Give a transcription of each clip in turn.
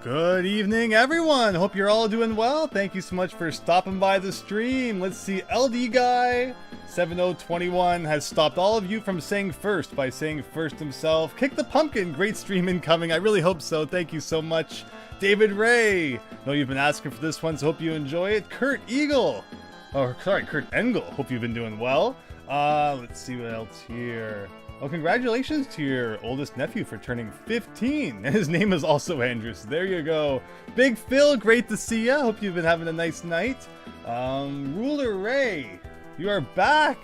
Good evening, everyone. Hope you're all doing well. Thank you so much for stopping by the stream. Let's see, LD Guy 7021 has stopped all of you from saying first by saying first himself. Kick the pumpkin. Great stream incoming. I really hope so. Thank you so much. David Ray. Know you've been asking for this one, so hope you enjoy it. Kurt Eagle. Oh, sorry, Kurt Engel. Hope you've been doing well. Let's see what else here. Well, congratulations to your oldest nephew for turning 15. And his name is also Andrew, so there you go. Big Phil, great to see ya. Hope you've been having a nice night. Ruler Ray, you are back.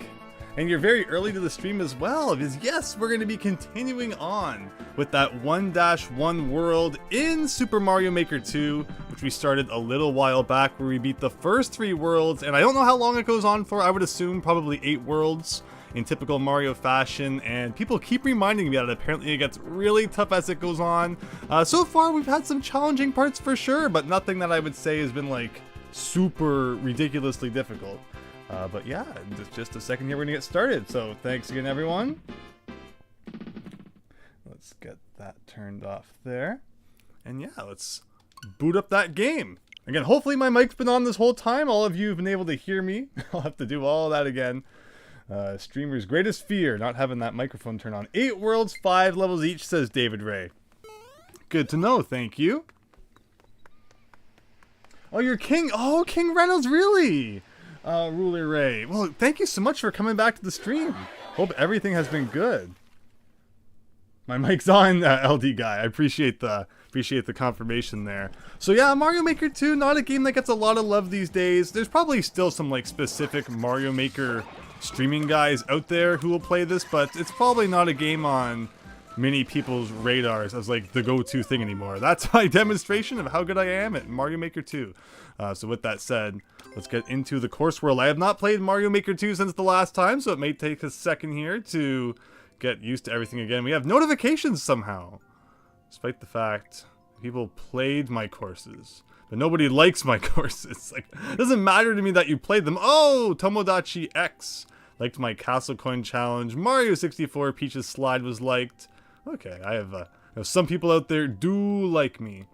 And you're very early to the stream as well, because yes, we're going to be continuing on with that 1-1 world in Super Mario Maker 2, which we started a little while back, where we beat the first 3 worlds, and I don't know how long it goes on for. I would assume probably 8 worlds in typical Mario fashion, and people keep reminding me that apparently it gets really tough as it goes on. So far, we've had some challenging parts for sure, but nothing that I would say has been like super ridiculously difficult. But yeah, just a second here, we're gonna get started. So thanks again, everyone. Let's get that turned off there. And yeah, let's boot up that game. Again, hopefully my mic's been on this whole time. All of you have been able to hear me. I'll have to do all that again. Streamer's greatest fear, not having that microphone turn on. 8 worlds, 5 levels each, says David Ray. Good to know, thank you. Oh, you're King. Oh, King Reynolds, really? Ruler Ray. Well, thank you so much for coming back to the stream. Hope everything has been good. My mic's on, LD Guy. I appreciate the confirmation there. So yeah, Mario Maker 2, not a game that gets a lot of love these days. There's probably still some like specific Mario Maker streaming guys out there who will play this, but it's probably not a game on many people's radars as like the go-to thing anymore. That's my demonstration of how good I am at Mario Maker 2. So with that said, let's get into the course world. I have not played Mario Maker 2 since the last time, so it may take a second here to get used to everything again. We have notifications somehow, despite the fact people played my courses, but nobody likes my courses. Like, it doesn't matter to me that you played them. Oh, Tomodachi X liked my Castle Coin Challenge. Mario 64 Peach's Slide was liked. Okay, I have some people out there do like me.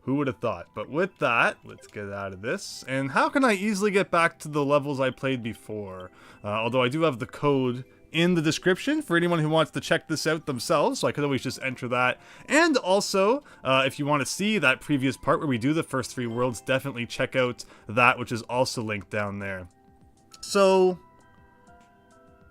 Who would have thought? But with that, let's get out of this. And how can I easily get back to the levels I played before? Although I do have the code in the description for anyone who wants to check this out themselves, so I could always just enter that. And also, if you want to see that previous part where we do the first 3 worlds, definitely check out that, which is also linked down there. So,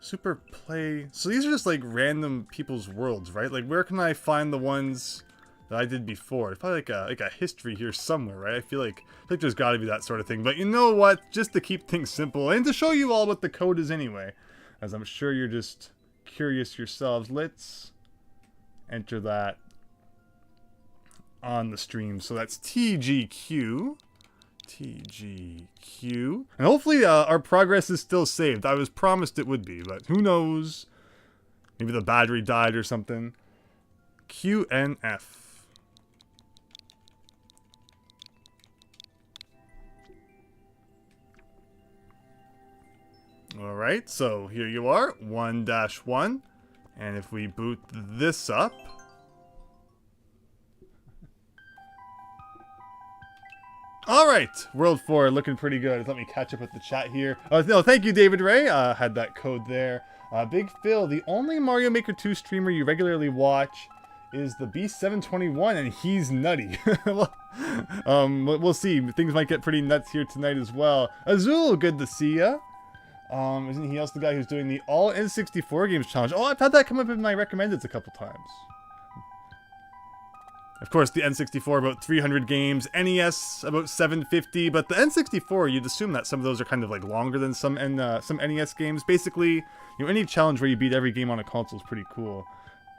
Super Play. So these are just like random people's worlds, right? Like, where can I find the ones that I did before? It's probably like a history here somewhere, right? I feel like there's got to be that sort of thing. But you know what? Just to keep things simple and to show you all what the code is anyway, as I'm sure you're just curious yourselves, let's enter that on the stream. So that's TGQ. TGQ. And hopefully our progress is still saved. I was promised it would be, but who knows? Maybe the battery died or something. QNF. Alright, so here you are, 1-1. And if we boot this up, alright, World 4, looking pretty good. Let me catch up with the chat here. No, thank you, David Ray. Had that code there. Big Phil, the only Mario Maker 2 streamer you regularly watch is the B721, and he's nutty. Well, we'll see. Things might get pretty nuts here tonight as well. Azul, good to see ya. Isn't he also the guy who's doing the all N64 games challenge? Oh, I've had that come up in my recommendeds a couple times. Of course, the N64 about 300 games, NES about 750, but the N64, you'd assume that some of those are kind of like longer than some NES games. Basically, you know, any challenge where you beat every game on a console is pretty cool.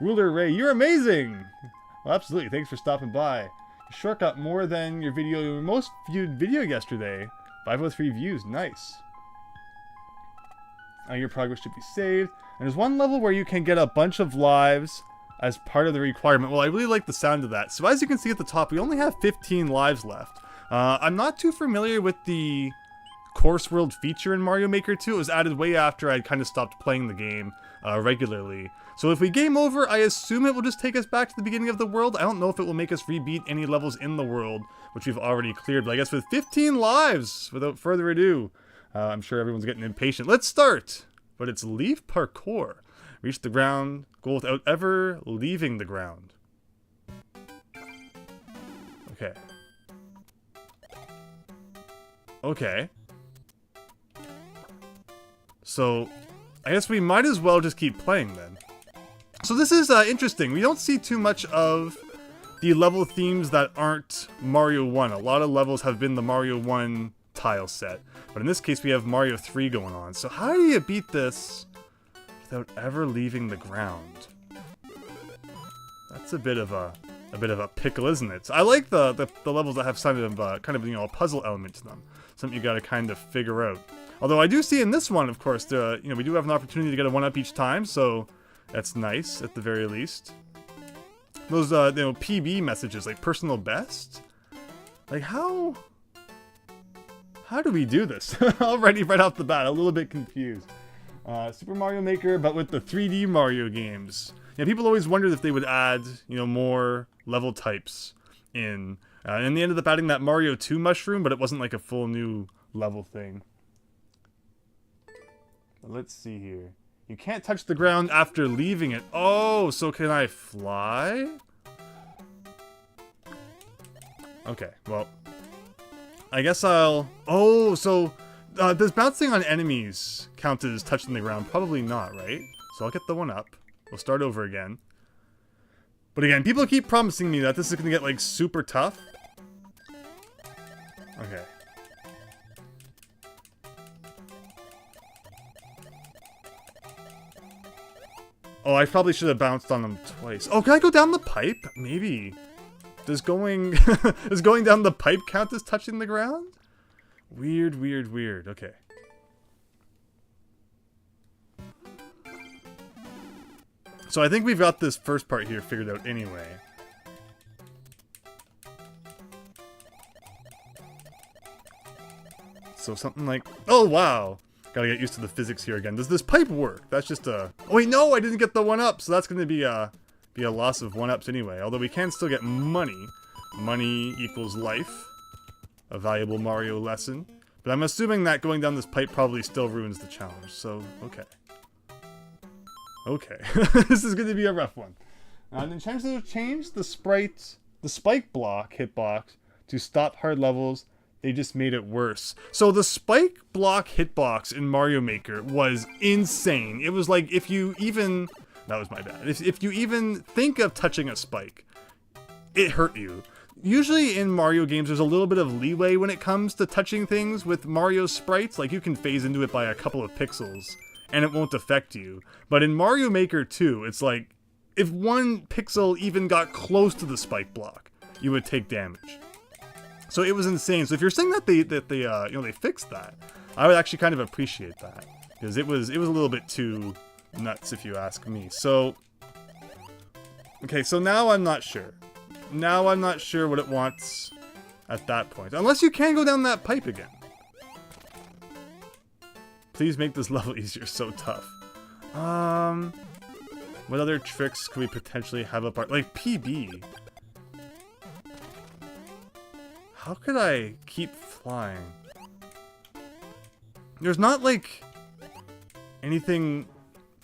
Ruler Ray, you're amazing! Well, absolutely, thanks for stopping by. Your short got more than your most viewed video yesterday. 503 views, nice. Your progress should be saved. And there's one level where you can get a bunch of lives as part of the requirement. Well, I really like the sound of that. So as you can see at the top, we only have 15 lives left. I'm not too familiar with the course world feature in Mario Maker 2. It was added way after I'd kind of stopped playing the game regularly. So if we game over, I assume it will just take us back to the beginning of the world. I don't know if it will make us rebeat any levels in the world, which we've already cleared. But I guess with 15 lives, without further ado, I'm sure everyone's getting impatient. Let's start! But it's leaf parkour. Reach the ground, go without ever leaving the ground. Okay. Okay. So, I guess we might as well just keep playing then. So this is interesting. We don't see too much of the level themes that aren't Mario 1. A lot of levels have been the Mario 1 tile set. But in this case, we have Mario 3 going on. So how do you beat this without ever leaving the ground? That's a bit of a pickle, isn't it? So I like the levels that have kind of a puzzle element to them. Something you got to kind of figure out. Although I do see in this one, of course, we do have an opportunity to get a 1-up each time, so that's nice at the very least. Those PB messages, like personal best, like how do we do this? Already right off the bat, a little bit confused. Super Mario Maker, but with the 3D Mario games. Yeah, people always wondered if they would add, more level types in. And they ended up adding that Mario 2 mushroom, but it wasn't like a full new level thing. But let's see here. You can't touch the ground after leaving it. Oh, so can I fly? Okay, well, I guess I'll... Oh, so does bouncing on enemies count as touching the ground? Probably not, right? So I'll get the 1-up. We'll start over again. But again, people keep promising me that this is going to get, like, super tough. Okay. Oh, I probably should have bounced on them twice. Oh, can I go down the pipe? Maybe. Does going down the pipe count as touching the ground? Weird, weird, weird. Okay. So I think we've got this first part here figured out anyway. So something like... Oh, wow! Gotta get used to the physics here again. Does this pipe work? That's just a... Oh wait, no! I didn't get the 1-up! So that's gonna be a loss of 1-ups anyway. Although we can still get money. Money equals life. A valuable Mario lesson. But I'm assuming that going down this pipe probably still ruins the challenge. So, okay. Okay. This is gonna be a rough one. Nintendo changed the spike block hitbox to stop hard levels. They just made it worse. So the spike block hitbox in Mario Maker was insane. It was like if you even... That was my bad. If you even think of touching a spike, it hurt you. Usually in Mario games, there's a little bit of leeway when it comes to touching things with Mario sprites. Like you can phase into it by a couple of pixels and it won't affect you. But in Mario Maker 2, it's like if one pixel even got close to the spike block, you would take damage. So it was insane. So if you're saying that they fixed that, I would actually kind of appreciate that because it was a little bit too nuts if you ask me. So okay, so now I'm not sure. Now I'm not sure what it wants at that point. Unless you can go down that pipe again. Please make this level easier. So tough. What other tricks could we potentially have up our... Like PB. How could I keep flying? There's not like anything,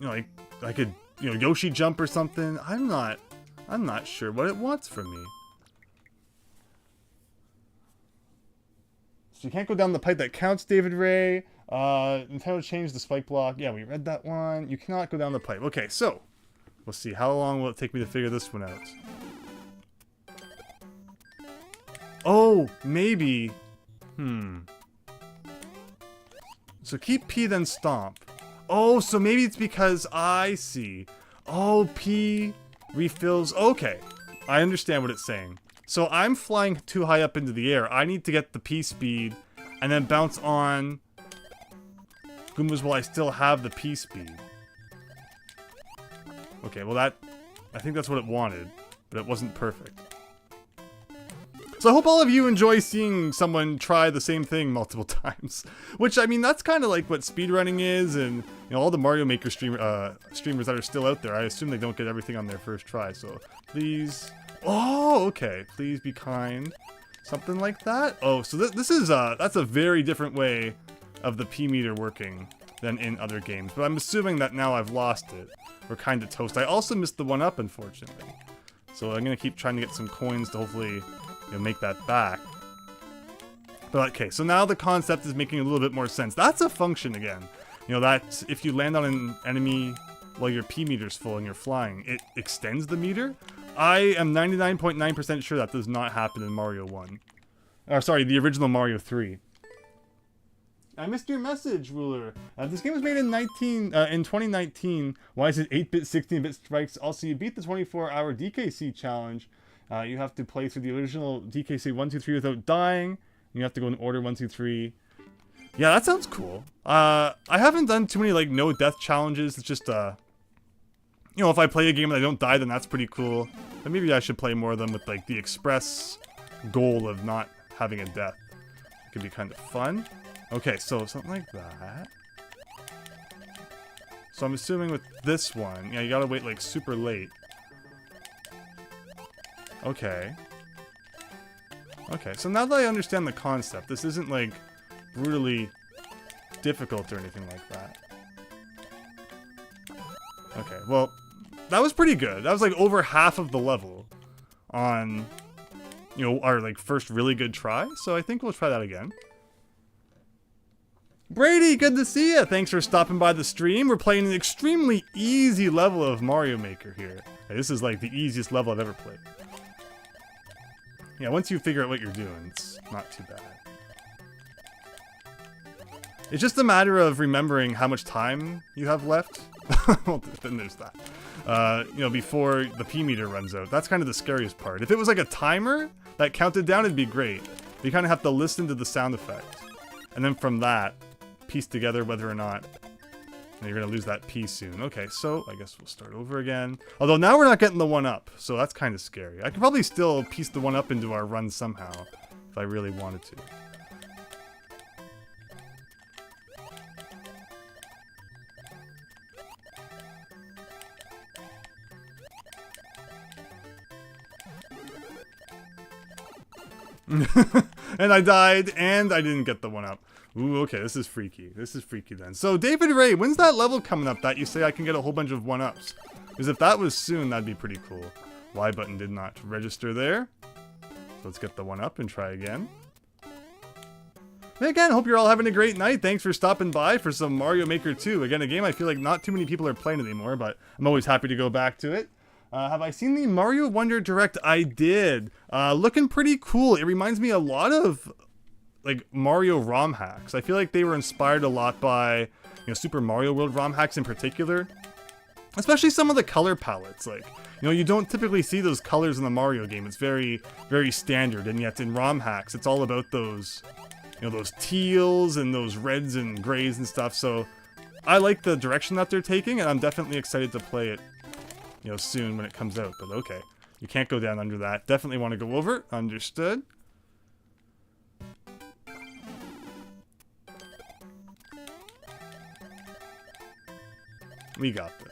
like I could, Yoshi jump or something. I'm not sure what it wants from me. So you can't go down the pipe. That counts, David Ray. Nintendo changed the spike block. Yeah, we read that one. You cannot go down the pipe. Okay, so we'll see. How long will it take me to figure this one out? Oh, maybe. So keep P then stomp. Oh, so maybe it's because I see. Oh, P refills. Okay, I understand what it's saying. So I'm flying too high up into the air. I need to get the P speed and then bounce on Goombas while I still have the P speed. Okay, well I think that's what it wanted, but it wasn't perfect. So I hope all of you enjoy seeing someone try the same thing multiple times. Which, I mean, that's kind of like what speedrunning is, and you know, all the Mario Maker streamers that are still out there, I assume they don't get everything on their first try, so please... Oh, okay. Please be kind. Something like that? Oh, so this is, that's a very different way of the P meter working than in other games. But I'm assuming that now I've lost it. We're kind of toast. I also missed the 1-up, unfortunately. So I'm going to keep trying to get some coins to hopefully, you know, make that back. But okay, so now the concept is making a little bit more sense. That's a function again. You know, that if you land on an enemy while your P meter's full and you're flying, it extends the meter. I am 99.9% sure that does not happen in Mario 1. Or sorry, the original Mario 3. I missed your message, Ruler. This game was made in 2019. Why is it 8-bit, 16-bit strikes? Also, you beat the 24-hour DKC challenge. You have to play through the original DKC 1, 2, 3 without dying. You have to go in order 1, 2, 3. Yeah, that sounds cool. I haven't done too many like no death challenges. It's just you know, if I play a game and I don't die, then that's pretty cool. But maybe I should play more of them with like the express goal of not having a death. It could be kind of fun. Okay, so something like that. So I'm assuming with this one, yeah, you gotta wait like super late. Okay. Okay, so now that I understand the concept, this isn't like brutally difficult or anything like that. Okay, well, that was pretty good. That was like over half of the level on, you know, our like first really good try. So I think we'll try that again. Brady, good to see you. Thanks for stopping by the stream. We're playing an extremely easy level of Mario Maker here. Hey, this is like the easiest level I've ever played. Yeah, once you figure out what you're doing, it's not too bad. It's just a matter of remembering how much time you have left. Well, then there's that. You know, before the P meter runs out. That's kind of the scariest part. If it was like a timer that counted down, it'd be great. But you kind of have to listen to the sound effect. And then from that, piece together whether or not you're going to lose that P soon. Okay, so I guess we'll start over again. Although now we're not getting the 1-up, so that's kind of scary. I could probably still piece the 1-up into our run somehow, if I really wanted to. And I died, and I didn't get the 1-up. Ooh, okay, this is freaky. This is freaky then. So, David Ray, when's that level coming up that you say I can get a whole bunch of 1-ups? Because if that was soon, that'd be pretty cool. Y button did not register there. So let's get the 1-up and try again. And again, hope you're all having a great night. Thanks for stopping by for some Mario Maker 2. Again, a game I feel like not too many people are playing anymore, but I'm always happy to go back to it. Have I seen the Mario Wonder Direct? I did. Looking pretty cool. It reminds me a lot of like Mario ROM hacks. I feel like they were inspired a lot by, you know, Super Mario World ROM hacks in particular. Especially some of the color palettes. Like, you know, you don't typically see those colors in the Mario game. It's very, very standard. And yet in ROM hacks, it's all about those, you know, those teals and those reds and grays and stuff. So I like the direction that they're taking, and I'm definitely excited to play it, you know, soon when it comes out. But okay, you can't go down under that. Definitely want to go over. Understood. We got this.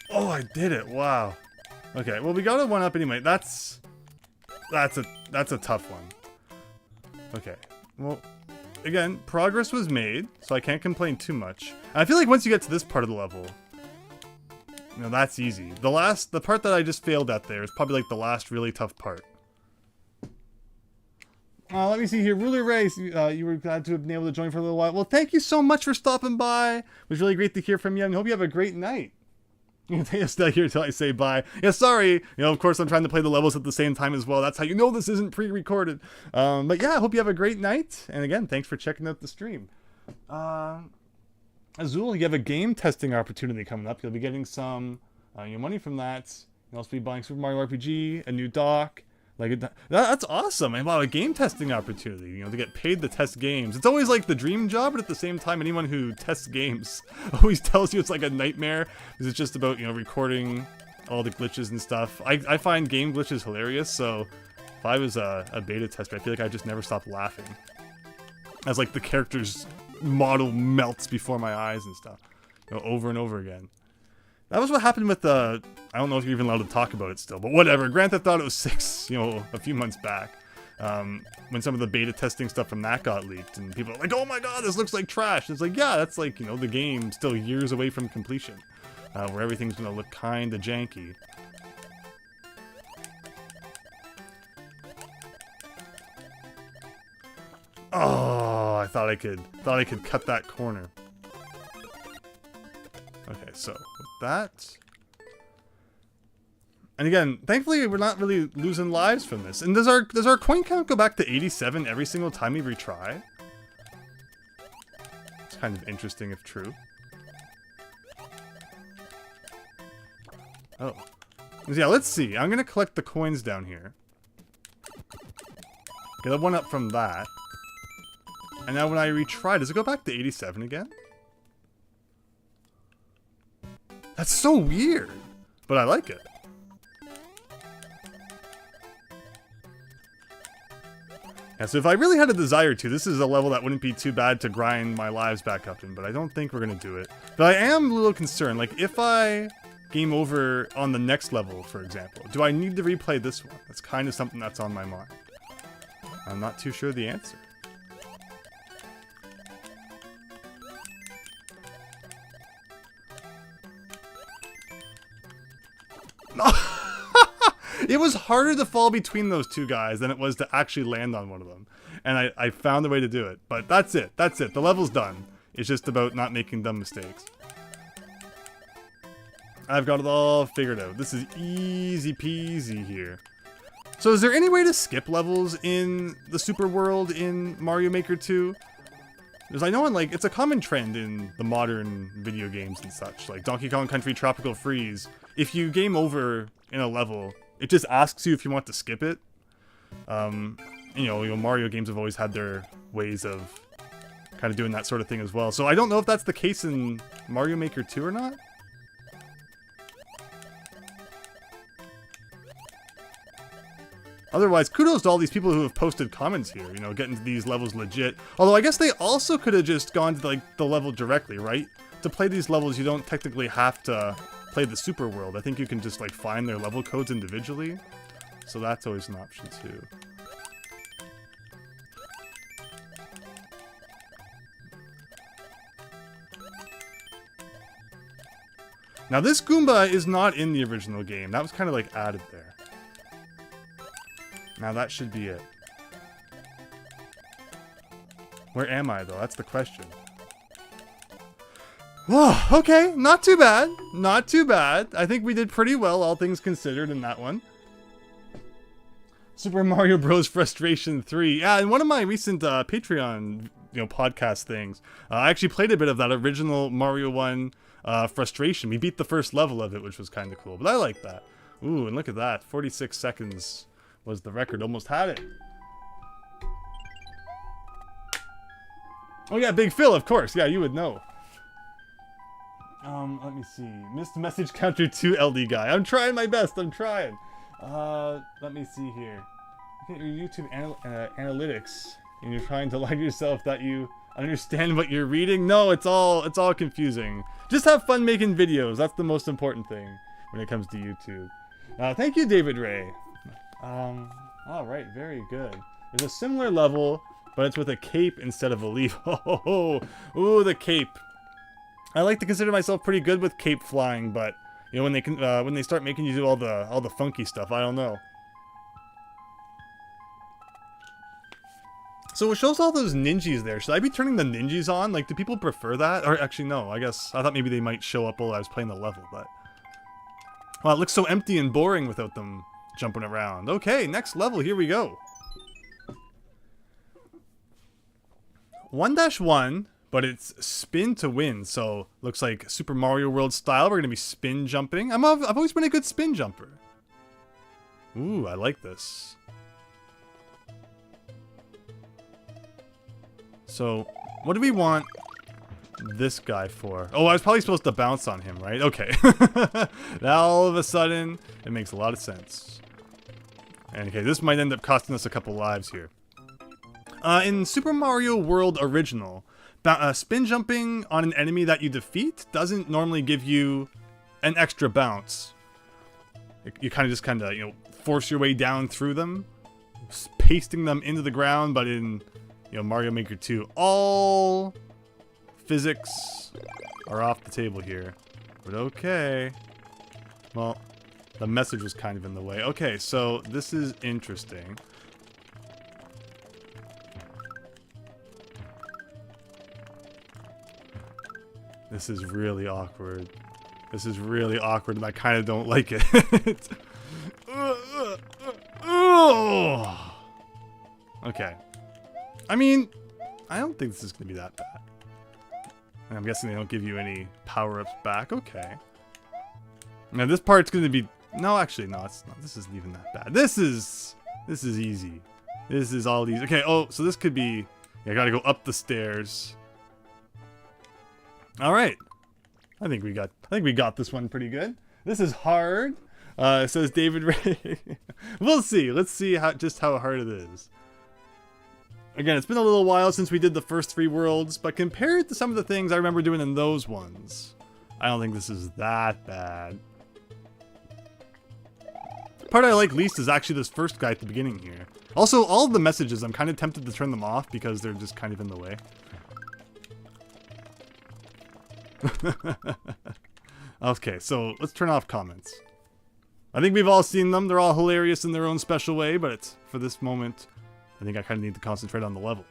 Oh, I did it. Wow. Okay, well, we got a 1-up anyway. That's a tough one. Okay, well, again, progress was made, so I can't complain too much. And I feel like once you get to this part of the level, you know, that's easy. The part that I just failed at there is probably like the last really tough part. Let me see here. Ruler Race, you were glad to have been able to join for a little while. Well, thank you so much for stopping by. It was really great to hear from you, and I hope you have a great night. You can stay here until I say bye. Yeah, sorry. You know, of course, I'm trying to play the levels at the same time as well. That's how you know this isn't pre-recorded. But yeah, I hope you have a great night. And again, thanks for checking out the stream. Azul, you have a game testing opportunity coming up. You'll be getting some your money from that. You'll also be buying Super Mario RPG, a new dock. Like that's awesome. And wow, a game testing opportunity. You know, to get paid to test games. It's always like the dream job, but at the same time, anyone who tests games always tells you it's like a nightmare because it's just about, you know, recording all the glitches and stuff. I find game glitches hilarious. So if I was a beta tester, I feel like I just never stopped laughing as like the character's model melts before my eyes and stuff, you know, over and over again. That was what happened with I don't know if you're even allowed to talk about it still, but whatever. Grand Theft Auto 6, you know, a few months back, when some of the beta testing stuff from that got leaked, and people are like, "Oh my god, this looks like trash." It's like, yeah, that's like, you know, the game still years away from completion, where everything's gonna look kinda janky. Oh, I thought I could cut that corner. Okay, so with that, and again, thankfully we're not really losing lives from this. And does our coin count go back to 87 every single time we retry? It's kind of interesting if true. Oh, yeah. Let's see. I'm gonna collect the coins down here. Get a one up from that. And now when I retry, does it go back to 87 again? That's so weird, but I like it. Yeah, so if I really had a desire to, this is a level that wouldn't be too bad to grind my lives back up in, but I don't think we're gonna do it. But I am a little concerned, like if I game over on the next level, for example, do I need to replay this one? That's kind of something that's on my mind. I'm not too sure the answer. It was harder to fall between those two guys than it was to actually land on one of them. And I found a way to do it. But that's it. That's it. The level's done. It's just about not making dumb mistakes. I've got it all figured out. This is easy peasy here. So is there any way to skip levels in the super world in Mario Maker 2? Because I know it's a common trend in the modern video games and such. Like Donkey Kong Country Tropical Freeze. If you game over in a level, it just asks you if you want to skip it. You know, Mario games have always had their ways of kind of doing that sort of thing as well. So I don't know if that's the case in Mario Maker 2 or not. Otherwise, kudos to all these people who have posted comments here, you know, getting these levels legit. Although I guess they also could have just gone to the level directly, right? To play these levels, you don't technically have to play the super world. I think you can just find their level codes individually. So that's always an option too. Now this Goomba is not in the original game. That was kind of added there. Now that should be it. Where am I though? That's the question. Whoa, okay, not too bad. Not too bad. I think we did pretty well, all things considered, in that one. Super Mario Bros. Frustration 3. Yeah, in one of my recent Patreon, podcast things, I actually played a bit of that original Mario 1 Frustration. We beat the first level of it, which was kind of cool. But I like that. Ooh, and look at that. 46 seconds was the record. Almost had it. Oh yeah, Big Phil, of course. Yeah, you would know. Let me see. Missed message counter 2 LD guy. I'm trying my best. I'm trying. Let me see here. Look at your YouTube analytics, and you're trying to lie to yourself that you understand what you're reading. No, it's all confusing. Just have fun making videos. That's the most important thing when it comes to YouTube. Thank you, David Ray. All right, very good. There's a similar level, but it's with a cape instead of a leaf. Oh, ooh, the cape. I like to consider myself pretty good with cape flying, but when they start making you do all the funky stuff, I don't know. So it shows all those ninjas there. Should I be turning the ninjas on? Do people prefer that? Or actually, no. I guess I thought maybe they might show up while I was playing the level, but wow, it looks so empty and boring without them jumping around. Okay, next level. Here we go. 1-1. but it's spin to win. So looks like Super Mario World style. We're gonna be spin jumping. I've always been a good spin jumper. Ooh, I like this. So what do we want this guy for? Oh, I was probably supposed to bounce on him, right? Okay. Now all of a sudden, it makes a lot of sense. And okay, this might end up costing us a couple lives here. In Super Mario World Original, spin jumping on an enemy that you defeat doesn't normally give you an extra bounce. You kind of, you know, force your way down through them, pasting them into the ground. But in, you know, Mario Maker 2, all physics are off the table here. But okay. Well, the message was kind of in the way. Okay, so this is interesting. This is really awkward. This is really awkward, and I kind of don't like it. Okay. I mean, I don't think this is going to be that bad. And I'm guessing they don't give you any power-ups back. Okay. Now this part's going to be... No, actually, no, it's not. This isn't even that bad. This is easy. This is all easy. Okay, oh, so this could be... Yeah, I gotta go up the stairs. Alright. I think we got this one pretty good. This is hard. Says David Ray. We'll see. Let's see just how hard it is. Again, it's been a little while since we did the first 3 worlds, but compared to some of the things I remember doing in those ones, I don't think this is that bad. The part I like least is actually this first guy at the beginning here. Also, all of the messages, I'm kind of tempted to turn them off because they're just kind of in the way. Okay, so let's turn off comments. I think we've all seen them. They're all hilarious in their own special way, but it's, for this moment, I think I kind of need to concentrate on the level.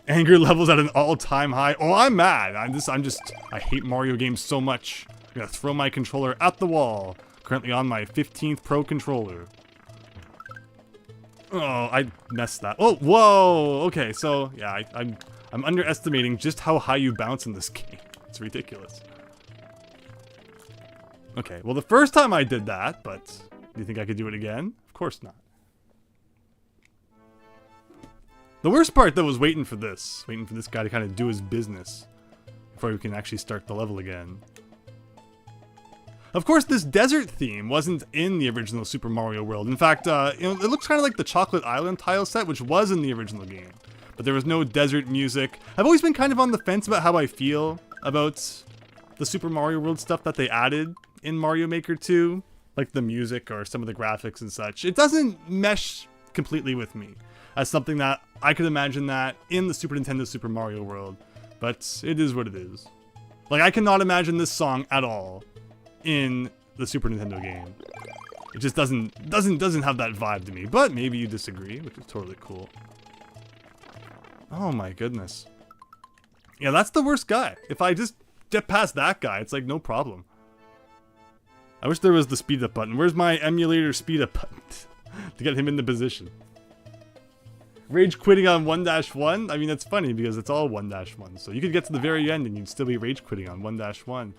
Anger levels at an all-time high. Oh, I'm mad. I hate Mario games so much. I'm gonna throw my controller at the wall. Currently on my 15th Pro controller. Oh, I messed that. Oh, whoa. Okay, so yeah, I'm underestimating just how high you bounce in this game. It's ridiculous. Okay, well the first time I did that, but do you think I could do it again? Of course not. The worst part though was waiting for this guy to kind of do his business before we can actually start the level again. Of course, this desert theme wasn't in the original Super Mario World. In fact, you know, it looks kind of like the Chocolate Island tile set, which was in the original game. But there was no desert music. I've always been kind of on the fence about how I feel about the Super Mario World stuff that they added in Mario Maker 2. Like the music or some of the graphics and such. It doesn't mesh completely with me as something that I could imagine that in the Super Nintendo Super Mario World. But it is what it is. Like, I cannot imagine this song at all in the Super Nintendo game. It just doesn't have that vibe to me. But maybe you disagree, which is totally cool. Oh my goodness. Yeah, that's the worst guy. If I just get past that guy, it's like no problem. I wish there was the speed up button. Where's my emulator speed up button to get him into position? Rage quitting on 1-1? I mean, it's funny because it's all 1-1. So you could get to the very end and you'd still be rage quitting on 1-1.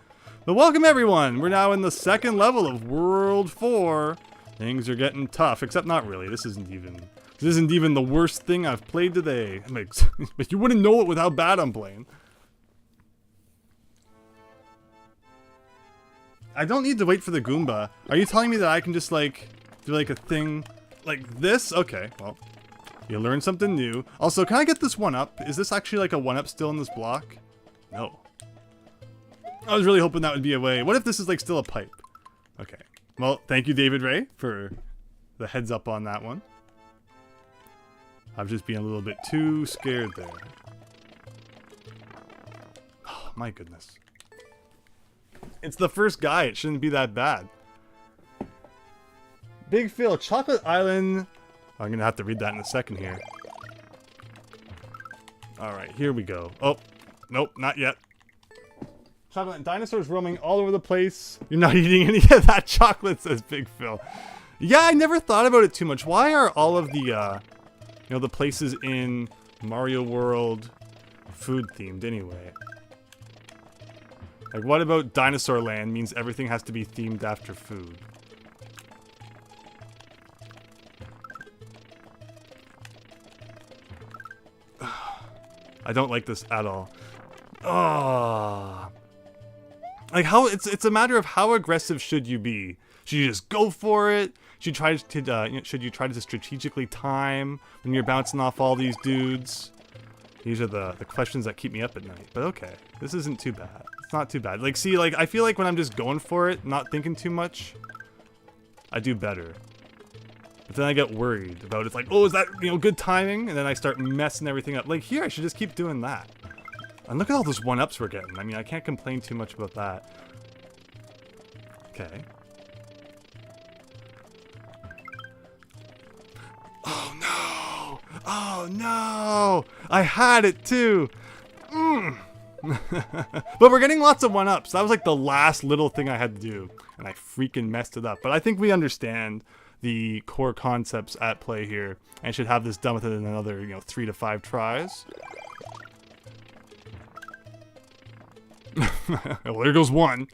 But welcome everyone! We're now in the second level of World 4. Things are getting tough, except not really. This isn't even the worst thing I've played today. But you wouldn't know it with how bad I'm playing. I don't need to wait for the Goomba. Are you telling me that I can just like do like a thing like this? Okay, well, you learn something new. Also, can I get this one up? Is this actually like a one up still in this block? No. I was really hoping that would be a way. What if this is like still a pipe? Okay. Well, thank you, David Ray, for the heads up on that one. I've just been a little bit too scared there. Oh, my goodness. It's the first guy. It shouldn't be that bad. Big Phil, Chocolate Island. I'm going to have to read that in a second here. Alright, here we go. Oh, nope, not yet. Chocolate dinosaurs roaming all over the place. You're not eating any of that chocolate, says Big Phil. Yeah, I never thought about it too much. Why are all of the you know, the places in Mario World food themed anyway. Like, what about Dinosaur Land means everything has to be themed after food? I don't like this at all. Oh. Like, how it's a matter of how aggressive should you be? Should you just go for it? Should you try to strategically time when you're bouncing off all these dudes? These are the questions that keep me up at night. But okay, this isn't too bad. It's not too bad. Like, see, like, I feel like when I'm just going for it, not thinking too much, I do better. But then I get worried about it's like, oh, is that, you know, good timing? And then I start messing everything up. Like, here, I should just keep doing that. And look at all those 1-ups we're getting. I mean, I can't complain too much about that. Okay. Oh, no! Oh, no! I had it, too! But we're getting lots of 1-ups. That was like the last little thing I had to do. And I freaking messed it up. But I think we understand the core concepts at play here, and should have this done within another, you know, 3 to 5 tries. Well, there goes one.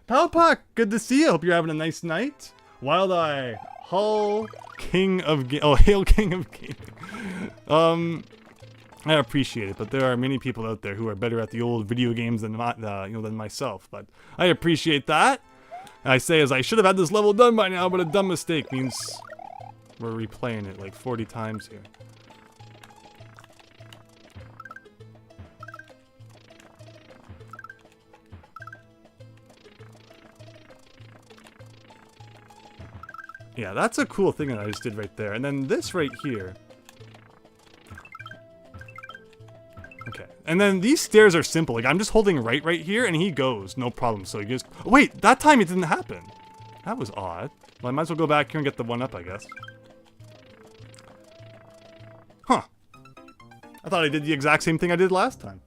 Palpak, good to see you. Hope you're having a nice night. Wild Eye, Hull, King of Hail King of Gaming. I appreciate it, but there are many people out there who are better at the old video games than than myself. But I appreciate that. I say as I should have had this level done by now, but a dumb mistake means we're replaying it like 40 times here. Yeah, that's a cool thing that I just did right there. And then this right here. Okay. And then these stairs are simple. Like, I'm just holding right here, and he goes. No problem. So he just... Oh, wait, that time it didn't happen. That was odd. Well, I might as well go back here and get the 1-up, I guess. Huh. I thought I did the exact same thing I did last time.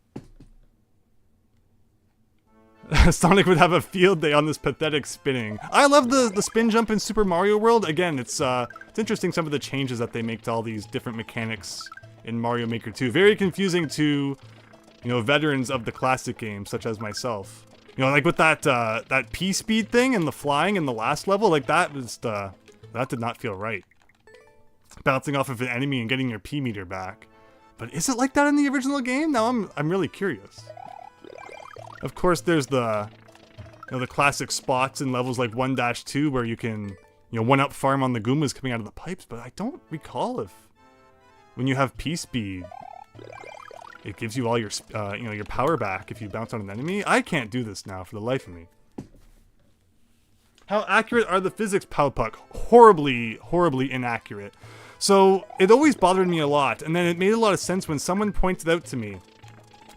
Sonic would have a field day on this pathetic spinning. I love the spin jump in Super Mario World. Again, it's interesting some of the changes that they make to all these different mechanics in Mario Maker 2. Very confusing to, you know, veterans of the classic games, such as myself. You know, like with that that P-speed thing and the flying in the last level, like that was that did not feel right. Bouncing off of an enemy and getting your P meter back. But is it like that in the original game? Now I'm really curious. Of course, there's the, you know, the classic spots in levels like 1-2 where you can, you know, 1-up farm on the Goombas coming out of the pipes, but I don't recall if when you have P-speed, it gives you all your, you know, your power back if you bounce on an enemy. I can't do this now for the life of me. How accurate are the physics, Powpuck? Horribly, horribly inaccurate. So it always bothered me a lot, and then it made a lot of sense when someone pointed out to me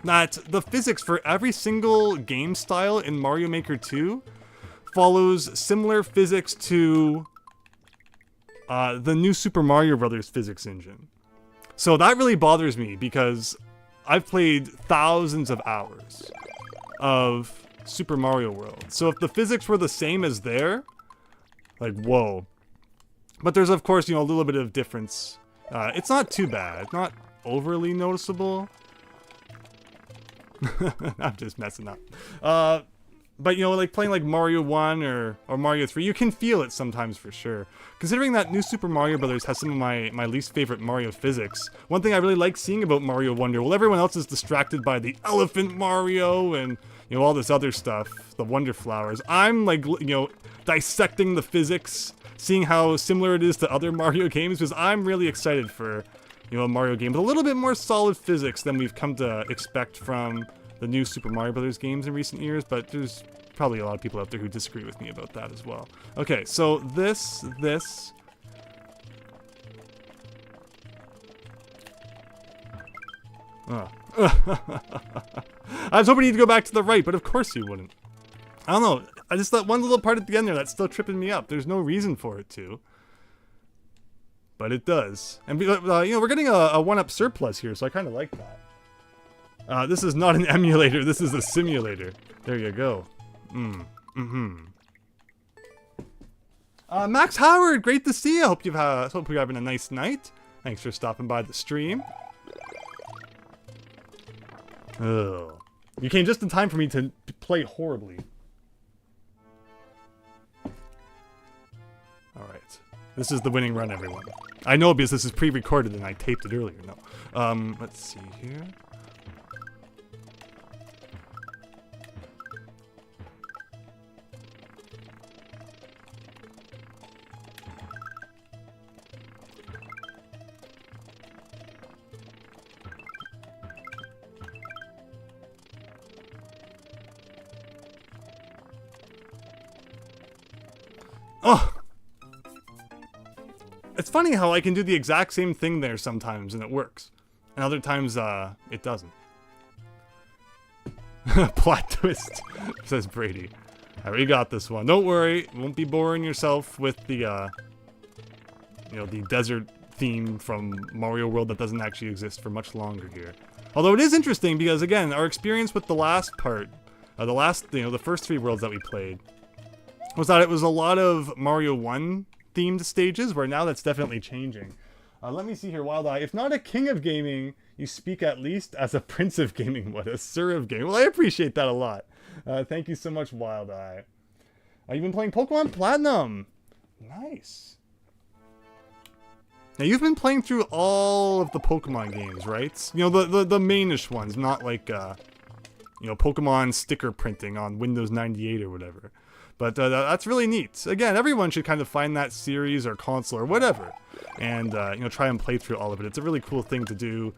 that the physics for every single game style in Mario Maker 2 follows similar physics to the new Super Mario Bros. Physics engine. So that really bothers me because I've played thousands of hours of Super Mario World. So if the physics were the same as there, like, whoa. But there's, of course, you know, a little bit of difference. It's not too bad. It's not overly noticeable. I'm just messing up. But, you know, like playing like Mario 1 or Mario 3, you can feel it sometimes for sure. Considering that new Super Mario Bros. Has some of my least favorite Mario physics, one thing I really like seeing about Mario Wonder, well, everyone else is distracted by the Elephant Mario and, you know, all this other stuff, the Wonder Flowers. I'm like, you know, dissecting the physics, seeing how similar it is to other Mario games, because I'm really excited for, you know, a Mario game with a little bit more solid physics than we've come to expect from the new Super Mario Bros. Games in recent years, but there's probably a lot of people out there who disagree with me about that as well. Okay, so this... Oh. I was hoping he'd go back to the right, but of course he wouldn't. I don't know, I just thought one little part at the end there that's still tripping me up. There's no reason for it to. But it does. And, you know, we're getting a 1-up surplus here, so I kind of like that. This is not an emulator, this is a simulator. There you go. Max Howard, great to see you. Hope you're having a nice night. Thanks for stopping by the stream. Oh, you came just in time for me to play horribly. All right, this is the winning run, everyone. I know because this is pre-recorded and I taped it earlier. No, let's see here. Oh! It's funny how I can do the exact same thing there sometimes and it works. And other times, it doesn't. Plot twist, says Brady. Alright, we got this one. Don't worry, won't be boring yourself with the, you know, the desert theme from Mario World that doesn't actually exist for much longer here. Although it is interesting because, again, our experience with the last part, the first 3 worlds that we played, was that it was a lot of Mario 1 themed stages, where now that's definitely changing. Let me see here, Wild Eye. If not a king of gaming, you speak at least as a prince of gaming. What, a sir of gaming? Well, I appreciate that a lot. Thank you so much, Wild Eye. You've been playing Pokemon Platinum. Nice. Now, you've been playing through all of the Pokemon games, right? You know, the mainish ones, not like, you know, Pokemon sticker printing on Windows 98 or whatever. But that's really neat. Again, everyone should kind of find that series or console or whatever, and you know, try and play through all of it. It's a really cool thing to do.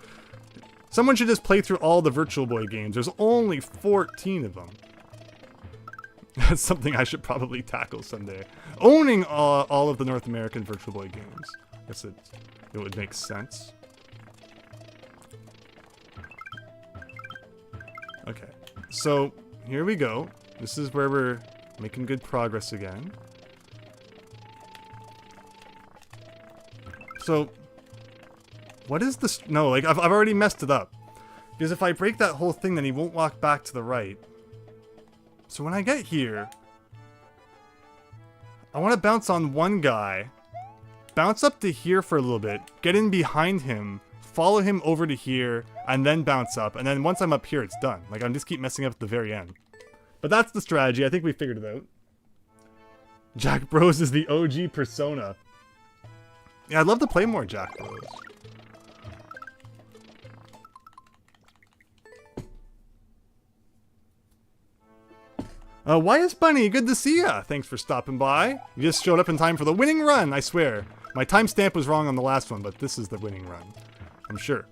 Someone should just play through all the Virtual Boy games. There's only 14 of them. That's something I should probably tackle someday. Owning all of the North American Virtual Boy games. I guess it would make sense. Okay, so here we go. This is where we're making good progress again. So, what is this? No, like, I've already messed it up. Because if I break that whole thing, then he won't walk back to the right. So when I get here, I want to bounce on one guy, bounce up to here for a little bit, get in behind him, follow him over to here, and then bounce up. And then once I'm up here, it's done. Like, I just keep messing up at the very end. But that's the strategy. I think we figured it out. Jack Bros is the OG Persona. Yeah, I'd love to play more Jack Bros. YS Bunny, good to see ya. Thanks for stopping by. You just showed up in time for the winning run, I swear. My timestamp was wrong on the last one, but this is the winning run. I'm sure.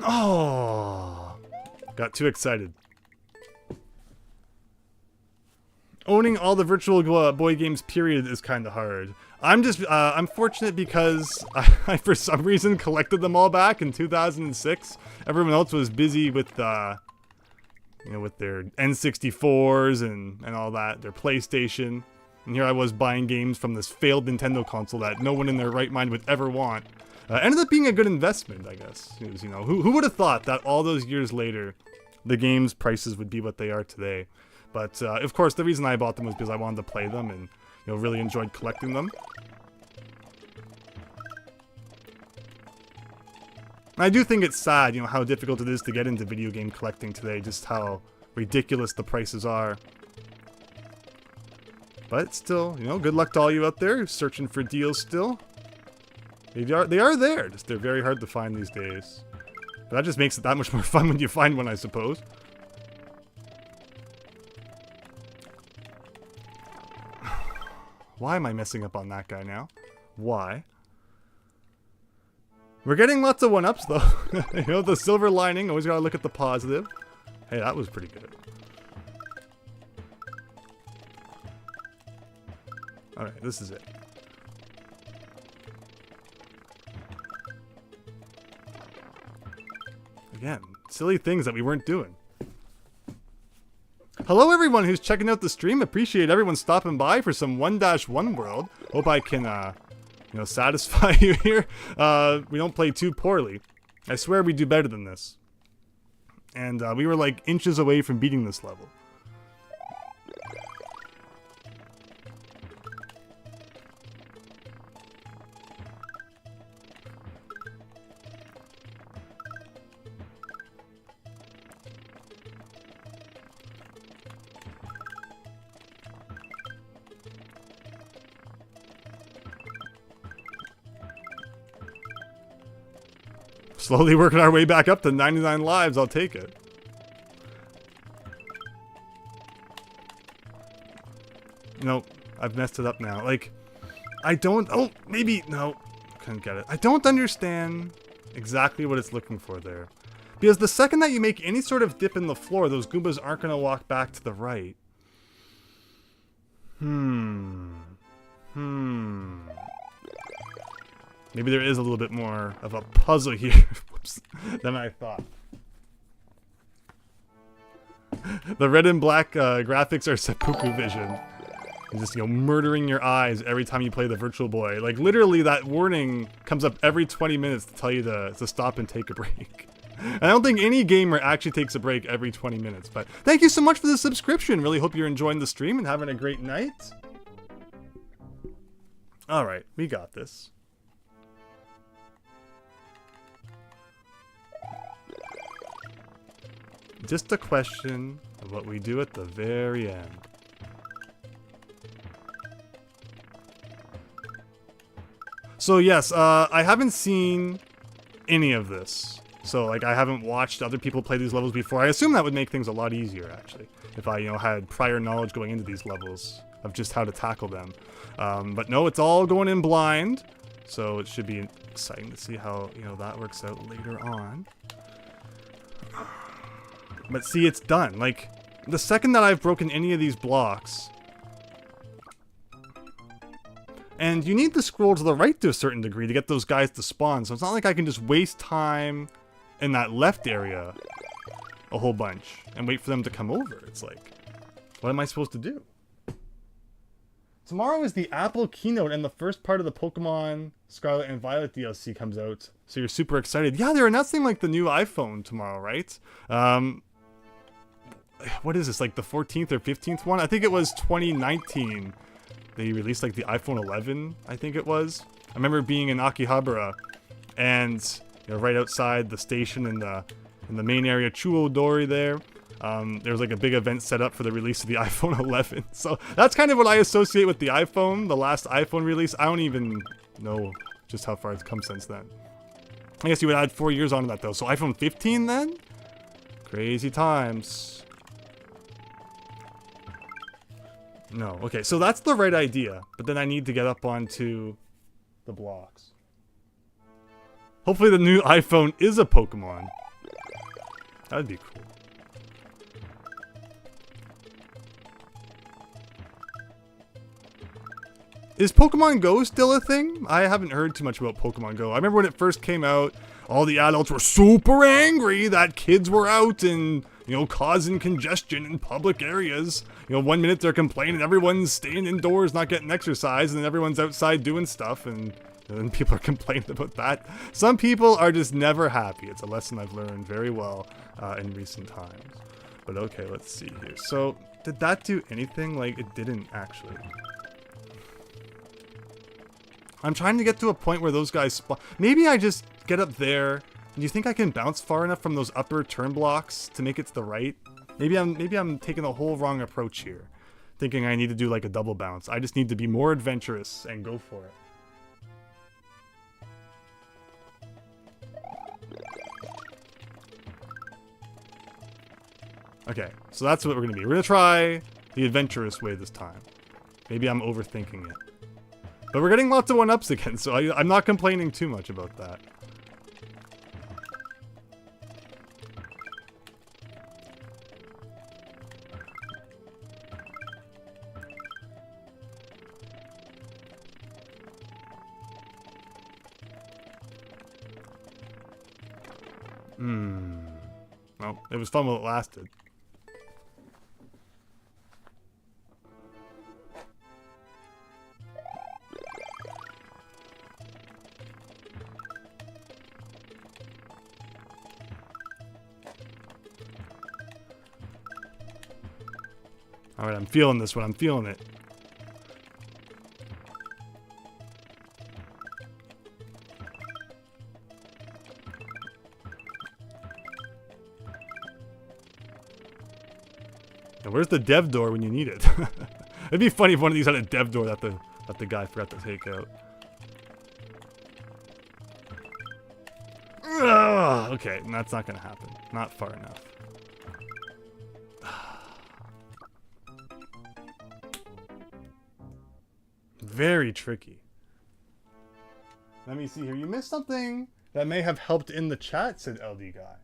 Oh, got too excited. Owning all the Virtual Boy games, period, is kind of hard. I'm fortunate because I, for some reason, collected them all back in 2006. Everyone else was busy with, you know, with their N64s and all that, their PlayStation. And here I was buying games from this failed Nintendo console that no one in their right mind would ever want. Ended up being a good investment, I guess. It was, you know, who would have thought that all those years later, the games prices would be what they are today. But, of course, the reason I bought them was because I wanted to play them and, you know, really enjoyed collecting them. I do think it's sad, you know, how difficult it is to get into video game collecting today, just how ridiculous the prices are. But still, you know, good luck to all you out there searching for deals still. They are there, just they're very hard to find these days. But that just makes it that much more fun when you find one, I suppose. Why am I messing up on that guy now? Why? We're getting lots of one-ups, though. You know, the silver lining, always gotta look at the positive. Hey, that was pretty good. Alright, this is it. Again, silly things that we weren't doing. Hello everyone who's checking out the stream. Appreciate everyone stopping by for some 1-1 world. Hope I can, you know, satisfy you here. We don't play too poorly. I swear we do better than this. And we were like inches away from beating this level. Slowly working our way back up to 99 lives, I'll take it. No, I've messed it up now. Like, I don't... Oh, maybe... No, couldn't get it. I don't understand exactly what it's looking for there. Because the second that you make any sort of dip in the floor, those Goombas aren't going to walk back to the right. Maybe there is a little bit more of a puzzle here whoops, than I thought. The red and black graphics are seppuku vision. You're just, you know, murdering your eyes every time you play the Virtual Boy. Like, literally, that warning comes up every 20 minutes to tell you to stop and take a break. I don't think any gamer actually takes a break every 20 minutes. But thank you so much for the subscription. Really hope you're enjoying the stream and having a great night. Alright, we got this. Just a question of what we do at the very end. So yes, I haven't seen any of this. So like I haven't watched other people play these levels before. I assume that would make things a lot easier actually. If I, you know, had prior knowledge going into these levels of just how to tackle them. But no, it's all going in blind. So it should be exciting to see how, you know, that works out later on. But see, it's done. Like, the second that I've broken any of these blocks... And you need to scroll to the right to a certain degree to get those guys to spawn, so it's not like I can just waste time in that left area a whole bunch and wait for them to come over. It's like, what am I supposed to do? Tomorrow is the Apple keynote and the first part of the Pokemon Scarlet and Violet DLC comes out, so you're super excited. Yeah, they're announcing like the new iPhone tomorrow, right? What is this, like the 14th or 15th one? I think it was 2019. They released like the iPhone 11, I think it was. I remember being in Akihabara, and you know, right outside the station in the main area, Chuodori there, there was like a big event set up for the release of the iPhone 11. So that's kind of what I associate with the iPhone, the last iPhone release. I don't even know just how far it's come since then. I guess you would add 4 years onto that though. So iPhone 15 then? Crazy times. No, okay, so that's the right idea, but then I need to get up onto the blocks. Hopefully the new iPhone is a Pokemon. That would be cool. Is Pokemon Go still a thing? I haven't heard too much about Pokemon Go. I remember when it first came out, all the adults were super angry that kids were out and, you know, causing congestion in public areas. You know, 1 minute they're complaining everyone's staying indoors, not getting exercise, and then everyone's outside doing stuff, and then people are complaining about that. Some people are just never happy. It's a lesson I've learned very well in recent times. But okay, let's see here. So, did that do anything? Like, it didn't actually. I'm trying to get to a point where those guys spawn. Maybe I just get up there. Do you think I can bounce far enough from those upper turn blocks to make it to the right? Maybe I'm taking the whole wrong approach here, thinking I need to do like a double bounce. I just need to be more adventurous and go for it. Okay, so that's what we're gonna be. We're gonna try the adventurous way this time. Maybe I'm overthinking it. But we're getting lots of 1-ups again, so I'm not complaining too much about that. Well, it was fun while it lasted. Alright, I'm feeling this one. I'm feeling it. And where's the dev door when you need it? It'd be funny if one of these had a dev door that the guy forgot to take out. Ugh, okay, that's not gonna happen. Not far enough. Very tricky. Let me see here. You missed something that may have helped in the chat, said LD Guy.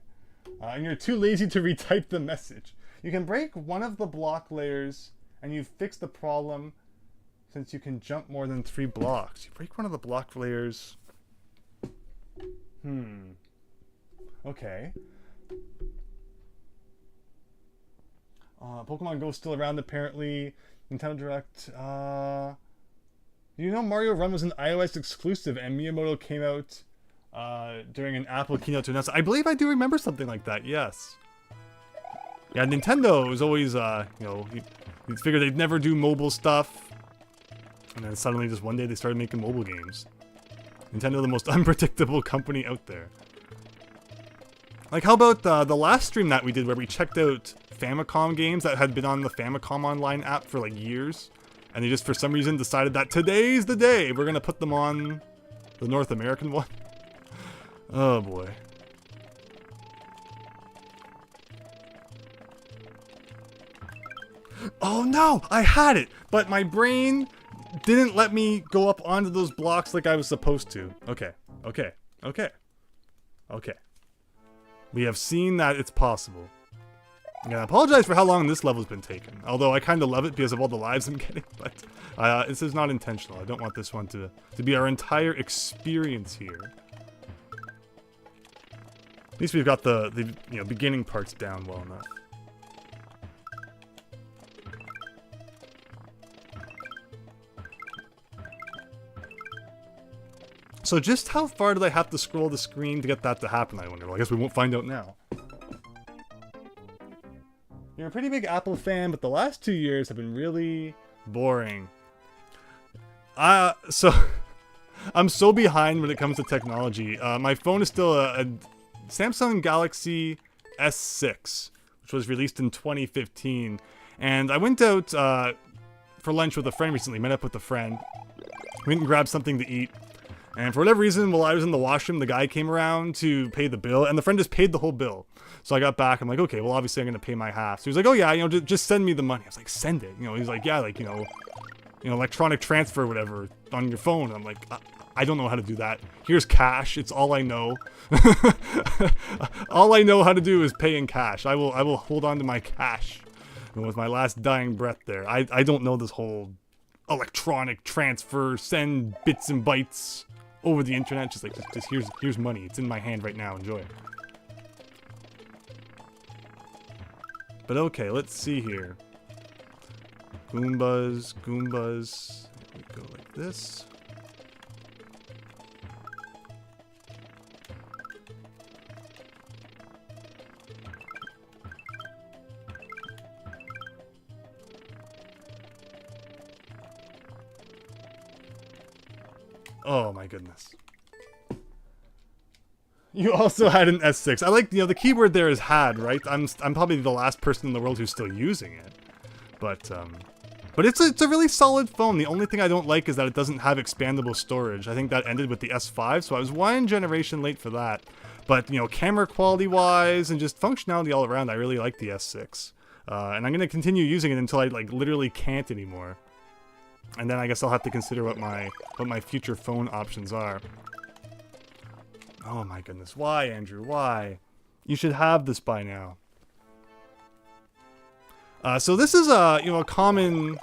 And you're too lazy to retype the message. You can break one of the block layers and you fix the problem since you can jump more than 3 blocks. You break one of the block layers. Okay. Pokemon Go still around apparently. Nintendo Direct. You know Mario Run was an iOS exclusive and Miyamoto came out during an Apple keynote to announce it. I believe I do remember something like that, yes. Yeah, Nintendo was always, you know, you figured they'd never do mobile stuff. And then suddenly just one day they started making mobile games. Nintendo, the most unpredictable company out there. Like, how about the last stream that we did where we checked out Famicom games that had been on the Famicom Online app for like years? And they just, for some reason, decided that today's the day we're gonna put them on the North American one. Oh boy. Oh no! I had it! But my brain didn't let me go up onto those blocks like I was supposed to. Okay. Okay. Okay. Okay. We have seen that it's possible. And I apologize for how long this level's been taken. Although I kind of love it because of all the lives I'm getting. But this is not intentional. I don't want this one to be our entire experience here. At least we've got the you know, beginning parts down well enough. So just how far did I have to scroll the screen to get that to happen, I wonder? Well, I guess we won't find out now. You're a pretty big Apple fan, but the last 2 years have been really boring. So I'm so behind when it comes to technology. My phone is still a Samsung Galaxy S6, which was released in 2015. And I went out for lunch with a friend recently, met up with a friend. Went and grabbed something to eat. And for whatever reason, while I was in the washroom, the guy came around to pay the bill, and the friend just paid the whole bill. So I got back, I'm like, okay, well, obviously I'm going to pay my half. So he was like, oh yeah, you know, just send me the money. I was like, send it. You know, he's like, yeah, like, you know, electronic transfer, whatever, on your phone. I'm like, I don't know how to do that. Here's cash. It's all I know. All I know how to do is pay in cash. I will hold on to my cash. And with my last dying breath there, I don't know this whole electronic transfer, send bits and bytes over the internet. Just like, just here's money. It's in my hand right now. Enjoy it. But okay, let's see here. Goombas, Goombas. We go like this. Oh my goodness. You also had an S6. I like, you know, the keyword there is had, right? I'm probably the last person in the world who's still using it. But it's a really solid phone. The only thing I don't like is that it doesn't have expandable storage. I think that ended with the S5, so I was one generation late for that. But, you know, camera quality-wise and just functionality all around, I really like the S6. And I'm going to continue using it until I, like, literally can't anymore. And then I guess I'll have to consider what my future phone options are. Oh my goodness. Why, Andrew? Why? You should have this by now. So this is a common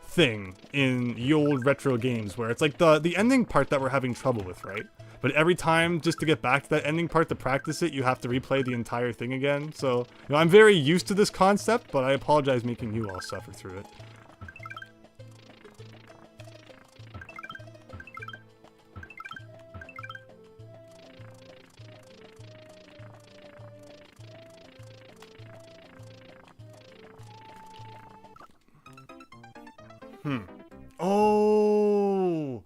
thing in the old retro games where it's like the ending part that we're having trouble with, right? but every time, just to get back to that ending part to practice it, you have to replay the entire thing again. So, you know, I'm very used to this concept, but I apologize making you all suffer through it. Oh!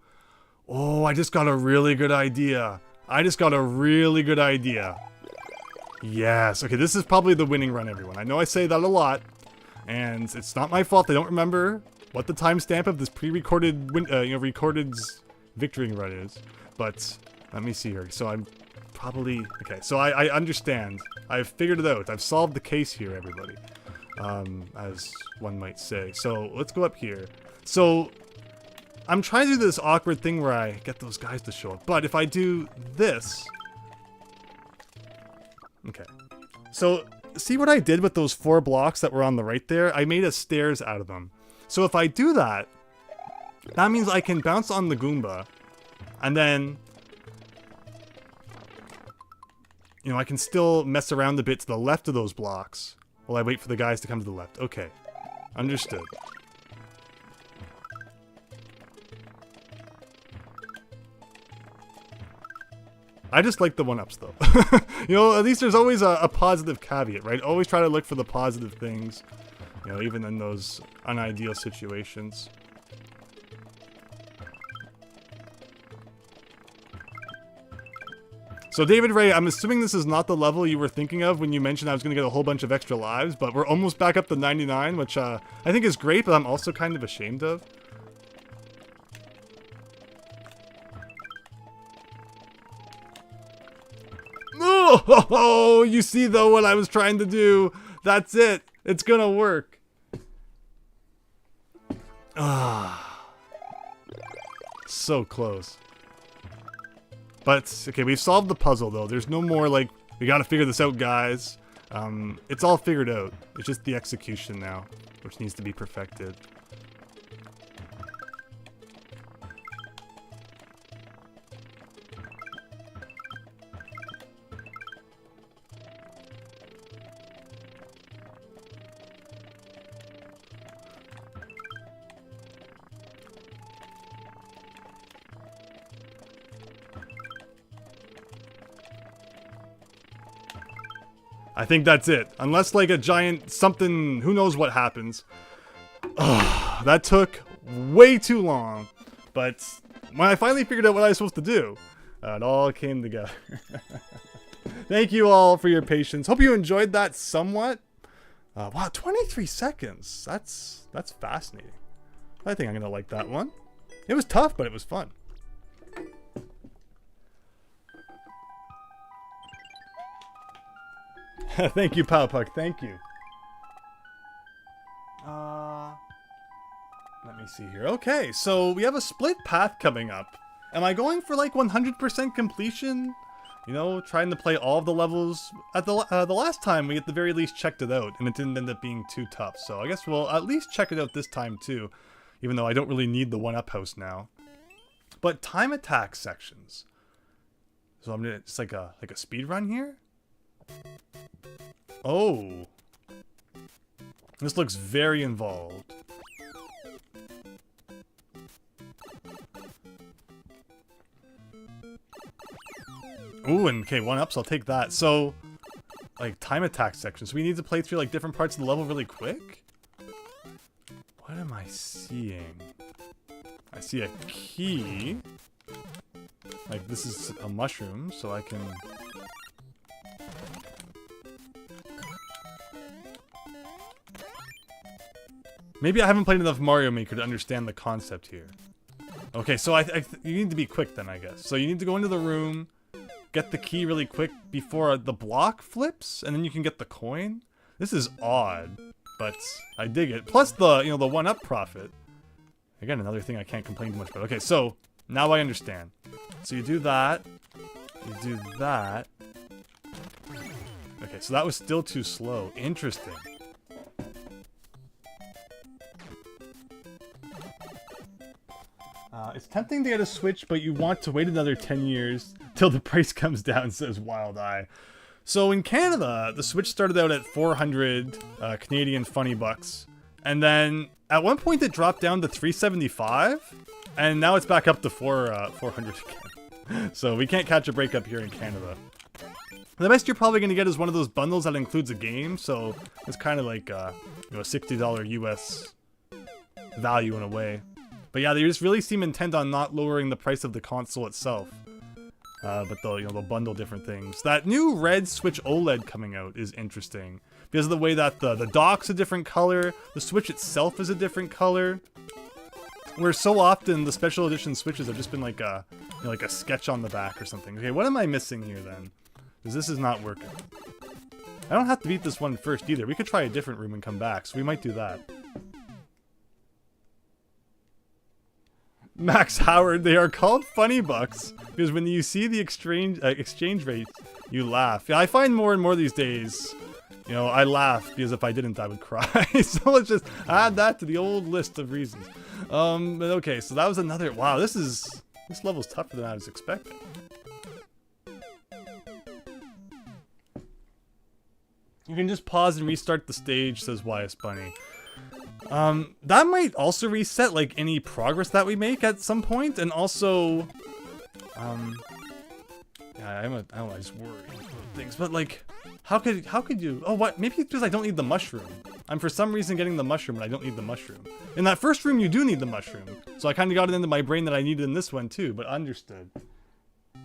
Oh, I just got a really good idea. Yes. Okay, this is probably the winning run, everyone. I know I say that a lot, and it's not my fault. I don't remember what the timestamp of this pre-recorded, recorded victory run is. But let me see here. So I'm probably okay. So I understand. I've figured it out. I've solved the case here, everybody. As one might say. So let's go up here. So I'm trying to do this awkward thing where I get those guys to show up. But if I do this... Okay. So, see what I did with those 4 blocks that were on the right there? I made a stairs out of them. So if I do that, that means I can bounce on the Goomba. And then... you know, I can still mess around a bit to the left of those blocks while I wait for the guys to come to the left. Okay. Understood. I just like the 1-ups though. You know, at least there's always a positive caveat, right? Always try to look for the positive things, you know, even in those unideal situations. So David Ray, I'm assuming this is not the level you were thinking of when you mentioned I was going to get a whole bunch of extra lives, but we're almost back up to 99, which I think is great, but I'm also kind of ashamed of. Oh, you see though what I was trying to do. That's it. It's gonna work. Ah, so close. But okay, we've solved the puzzle though. There's no more like we gotta figure this out, guys. It's all figured out. It's just the execution now, which needs to be perfected. I think that's it. Unless like a giant something, who knows what happens. Ugh, that took way too long. But when I finally figured out what I was supposed to do, it all came together. Thank you all for your patience. Hope you enjoyed that somewhat. Wow, 23 seconds. That's fascinating. I think I'm gonna like that one. It was tough, but it was fun. Thank you, Powpuck. Thank you. Let me see here. Okay, so we have a split path coming up. Am I going for like 100% completion? You know, trying to play all of the levels. At the last time, we at the very least checked it out, and it didn't end up being too tough. So I guess we'll at least check it out this time too, even though I don't really need the 1-up house now. But time attack sections. So I'm gonna, it's like a speed run here. Oh, this looks very involved. Ooh, and okay, 1-ups, I'll take that. So, like, time attack sections. So we need to play through, like, different parts of the level really quick? What am I seeing? I see a key. Like, this is a mushroom, so I can... Maybe I haven't played enough Mario Maker to understand the concept here. Okay, so you need to be quick then, I guess. So you need to go into the room, get the key really quick before the block flips, and then you can get the coin. This is odd, but I dig it. Plus the, you know, the 1-up profit. Again, another thing I can't complain too much about. Okay, so now I understand. So you do that. You do that. Okay, so that was still too slow. Interesting. It's tempting to get a Switch, but you want to wait another 10 years till the price comes down, says Wild Eye. So in Canada, the Switch started out at 400 Canadian funny bucks. And then at one point it dropped down to 375. And now it's back up to 400 again. So we can't catch a break up here in Canada. The best you're probably going to get is one of those bundles that includes a game. So it's kind of like a $60 US value in a way. But yeah, they just really seem intent on not lowering the price of the console itself. But they'll bundle different things. That new red Switch OLED coming out is interesting because of the way that the dock's a different color, the Switch itself is a different color. Where so often the special edition Switches have just been like a like a sketch on the back or something. Okay, what am I missing here then? Because this is not working. I don't have to beat this one first either. We could try a different room and come back, so we might do that. Max Howard, they are called funny bucks because when you see the exchange rate, you laugh. Yeah, I find more and more these days, I laugh because if I didn't, I would cry. So let's just add that to the old list of reasons. But okay, so that was another. Wow, this level's tougher than I was expecting. You can just pause and restart the stage, says YS Bunny. That might also reset like any progress that we make at some point, and also, yeah, I just worry about things, but like, how could you? Oh, what? Maybe it's because I don't need the mushroom. I'm for some reason getting the mushroom, and I don't need the mushroom. In that first room, you do need the mushroom, so I kind of got it into my brain that I needed in this one too. But understood.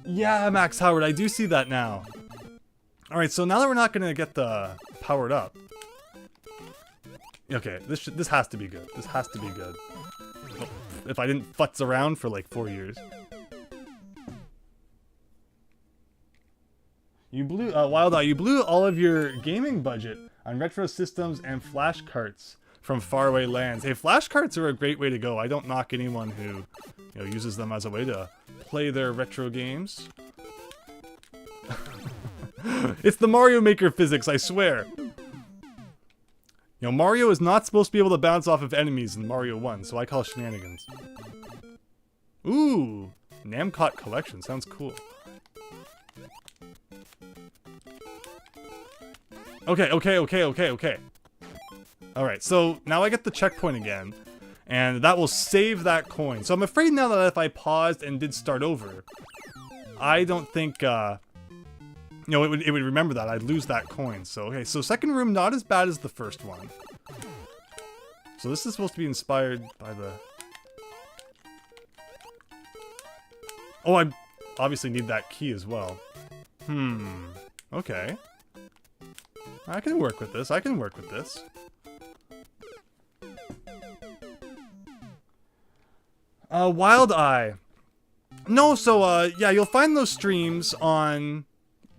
Yeah, Max Howard, I do see that now. All right, so now that we're not gonna get the powered up. Okay, this has to be good. This has to be good. If I didn't futz around for like 4 years. You blew, Wild Eye, you blew all of your gaming budget on retro systems and flash carts from faraway lands. Hey, flash carts are a great way to go. I don't knock anyone who, uses them as a way to play their retro games. It's the Mario Maker physics, I swear. Mario is not supposed to be able to bounce off of enemies in Mario 1, so I call shenanigans. Ooh, Namcot collection, sounds cool. Okay. Alright, so now I get the checkpoint again, and that will save that coin. So I'm afraid now that if I paused and did start over, I don't think, it would remember that. I'd lose that coin. So, okay, so second room, not as bad as the first one. So this is supposed to be inspired by the... Oh, I obviously need that key as well. Okay. I can work with this. Wild Eye. No, so, yeah, you'll find those streams on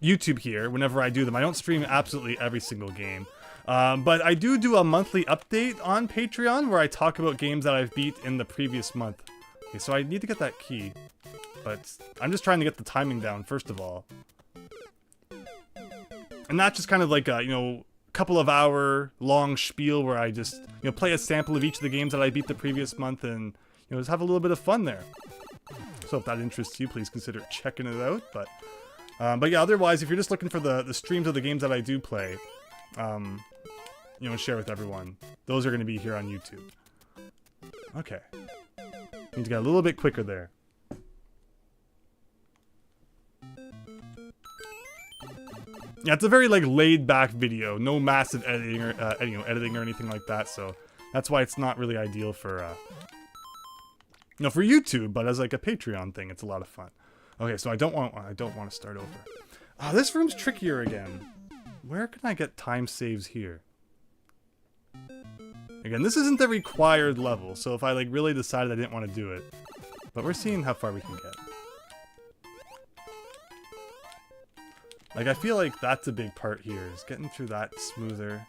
YouTube here whenever I do them. I don't stream absolutely every single game. But I do a monthly update on Patreon where I talk about games that I've beat in the previous month. Okay, so I need to get that key. But I'm just trying to get the timing down, first of all. And that's just kind of like a, couple of hour long spiel where I just, play a sample of each of the games that I beat the previous month and, just have a little bit of fun there. So if that interests you, please consider checking it out. But yeah, otherwise, if you're just looking for the streams of the games that I do play, and share with everyone, those are going to be here on YouTube. Okay. Need to get a little bit quicker there. Yeah, it's a very laid back video, no massive editing or editing or anything like that. So that's why it's not really ideal for for YouTube, but as like a Patreon thing, it's a lot of fun. Okay, so I don't want to start over. This room's trickier again. Where can I get time saves here? Again, this isn't the required level, so if I really decided I didn't want to do it, but we're seeing how far we can get. I feel like that's a big part here, is getting through that smoother.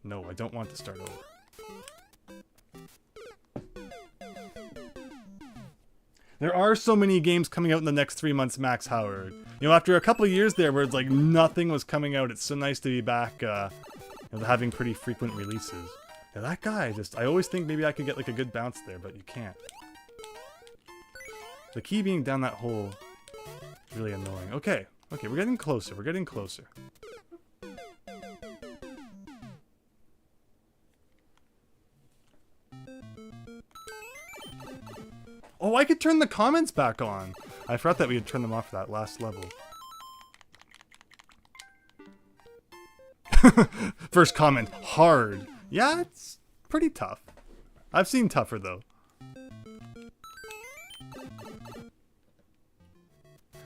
No, I don't want to start over. There are so many games coming out in the next 3 months, Max Howard. After a couple of years there where it's nothing was coming out, it's so nice to be back, having pretty frequent releases. Yeah, that guy I always think maybe I could get a good bounce there, but you can't. The key being down that hole is really annoying. Okay, okay, we're getting closer. We're getting closer. Oh, I could turn the comments back on. I forgot that we had turned them off for that last level. First comment, hard. Yeah, it's pretty tough. I've seen tougher though.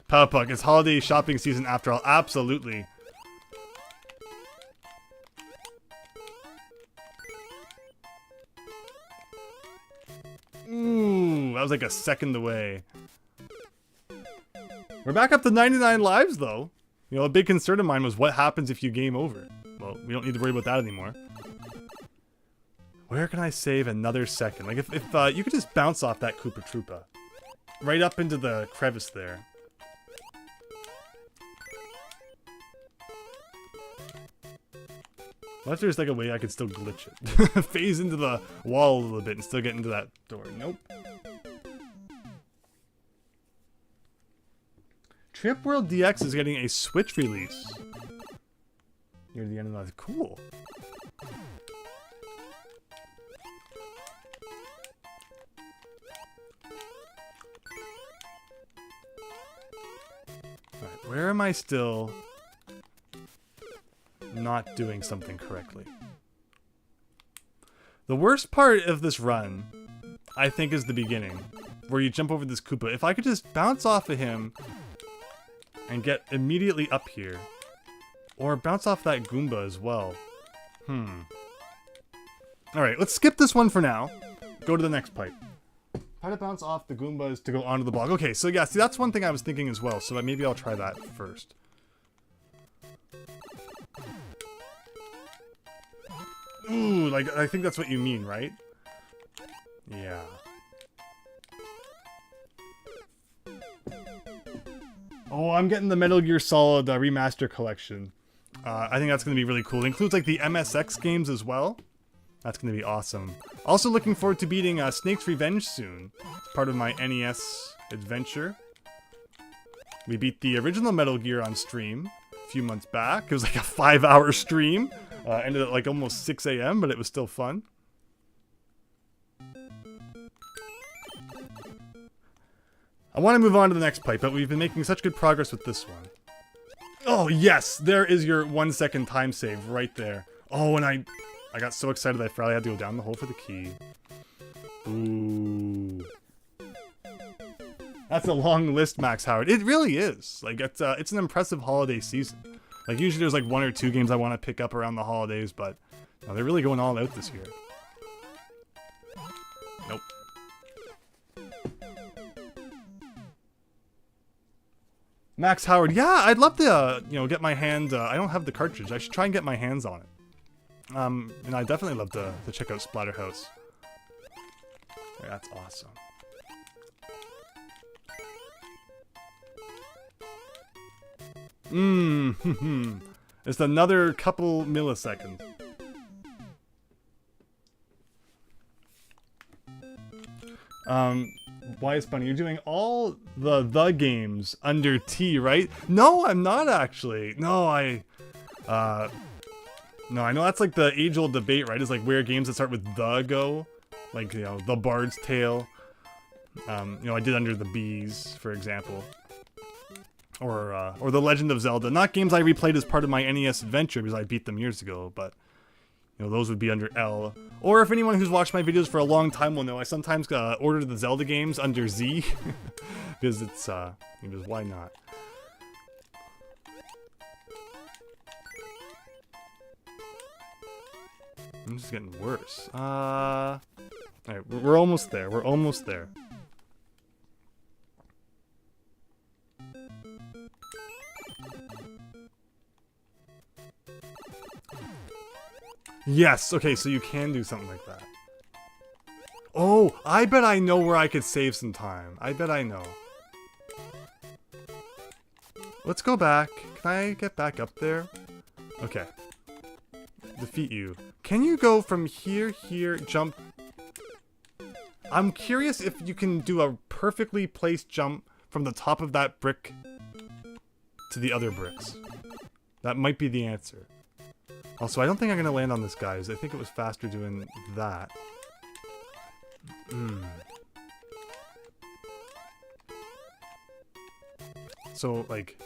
Powpuck, it's holiday shopping season after all. Absolutely. Ooh, that was like a second away. We're back up to 99 lives though. You know, a big concern of mine was what happens if you game over. Well, we don't need to worry about that anymore. Where can I save another second? Like, if you could just bounce off that Koopa Troopa. Right up into the crevice there. What if there's like a way I could still glitch it? Phase into the wall a little bit and still get into that door. Nope. Trip World DX is getting a Switch release. Near the end of that. Cool. Alright, where am I still not doing something correctly? The worst part of this run, I think, is the beginning, where you jump over this Koopa. If I could just bounce off of him and get immediately up here, or bounce off that Goomba as well. Alright, let's skip this one for now. Go to the next pipe. How to bounce off the Goombas to go onto the block. Okay, so yeah, see, that's one thing I was thinking as well, so maybe I'll try that first. Ooh, like, I think that's what you mean, right? Yeah. Oh, I'm getting the Metal Gear Solid Remaster Collection. I think that's going to be really cool. It includes, like, the MSX games as well. That's going to be awesome. Also looking forward to beating Snake's Revenge soon. It's part of my NES adventure. We beat the original Metal Gear on stream a few months back. It was like a 5-hour stream. Ended at like almost 6 AM, but it was still fun. I want to move on to the next pipe, but we've been making such good progress with this one. Oh, yes! There is your 1 second time save right there. Oh, and I got so excited I forgot I had to go down the hole for the key. Ooh. That's a long list, Max Howard. It really is. Like, it's an impressive holiday season. Like, usually there's like 1 or 2 games I want to pick up around the holidays, but no, they're really going all out this year. Nope. Max Howard, yeah, I'd love to, you know, get my hand, I don't have the cartridge. I should try and get my hands on it. And I'd definitely love to check out Splatterhouse. Yeah, that's awesome. It's another couple milliseconds. Why is funny? You're doing all the games under T, right? No, I'm not actually. No, no, I know that's like the age-old debate, right? Is like where games that start with the go, like, you know, The Bard's Tale. You know, I did Under the Bees, for example, or The Legend of Zelda. Not games I replayed as part of my NES adventure because I beat them years ago, but you know, those would be under L. Or if anyone who's watched my videos for a long time will know, I sometimes order the Zelda games under Z because it's because why not? I'm just getting worse. Alright, we're almost there. We're almost there. Yes, okay, so you can do something like that. Oh, I bet I know where I could save some time. I bet I know. Let's go back. Can I get back up there? Okay. Defeat you. Can you go from here, jump? I'm curious if you can do a perfectly placed jump from the top of that brick to the other bricks. That might be the answer. Also, I don't think I'm gonna land on this guy. I think it was faster doing that. So, like,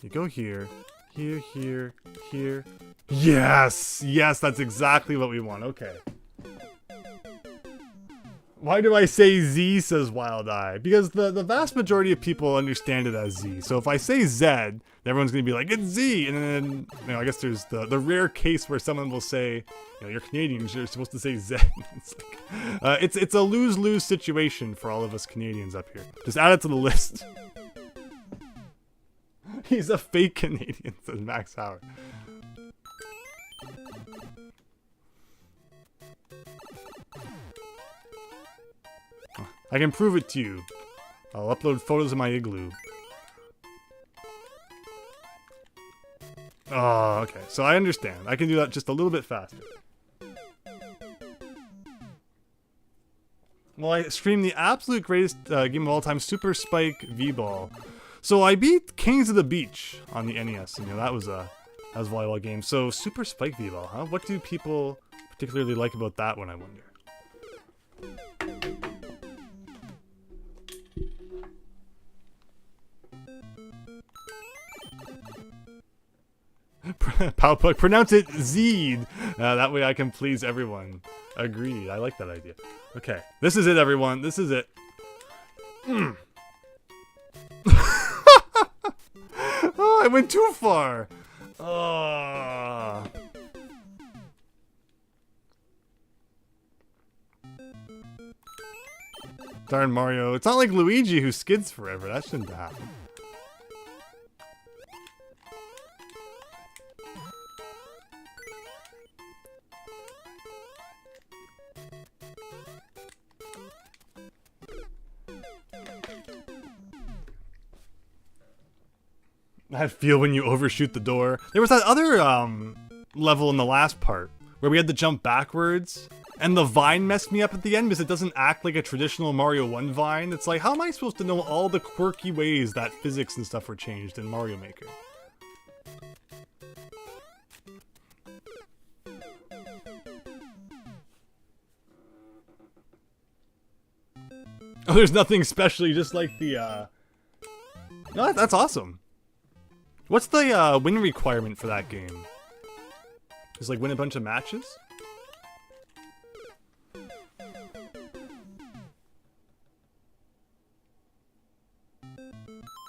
you go here, here, here, here. Yes! Yes, that's exactly what we want. Okay. Why do I say Z, says Wild Eye? Because the vast majority of people understand it as Z. So if I say Z, everyone's going to be like, it's Z! And then, you know, I guess there's the rare case where someone will say, you know, you're Canadian, you're supposed to say Z. It's like, it's a lose-lose situation for all of us Canadians up here. Just add it to the list. He's a fake Canadian, says Max Howard. I can prove it to you. I'll upload photos of my igloo. Oh, okay. So I understand. I can do that just a little bit faster. Well, I streamed the absolute greatest game of all time, Super Spike V-Ball. So I beat Kings of the Beach on the NES, and you know, that was a volleyball game. So Super Spike V-Ball, huh? What do people particularly like about that one, I wonder? Pronounce it Zeed. That way I can please everyone. Agreed. I like that idea. Okay. This is it, everyone. This is it. Oh, I went too far. Oh. Darn Mario. It's not like Luigi who skids forever. That shouldn't happen. That feel when you overshoot the door. There was that other level in the last part where we had to jump backwards, and the vine messed me up at the end because it doesn't act like a traditional Mario 1 vine. It's like, how am I supposed to know all the quirky ways that physics and stuff were changed in Mario Maker? Oh, there's nothing special, you just like the No, that's awesome. What's the win requirement for that game? Just like win a bunch of matches?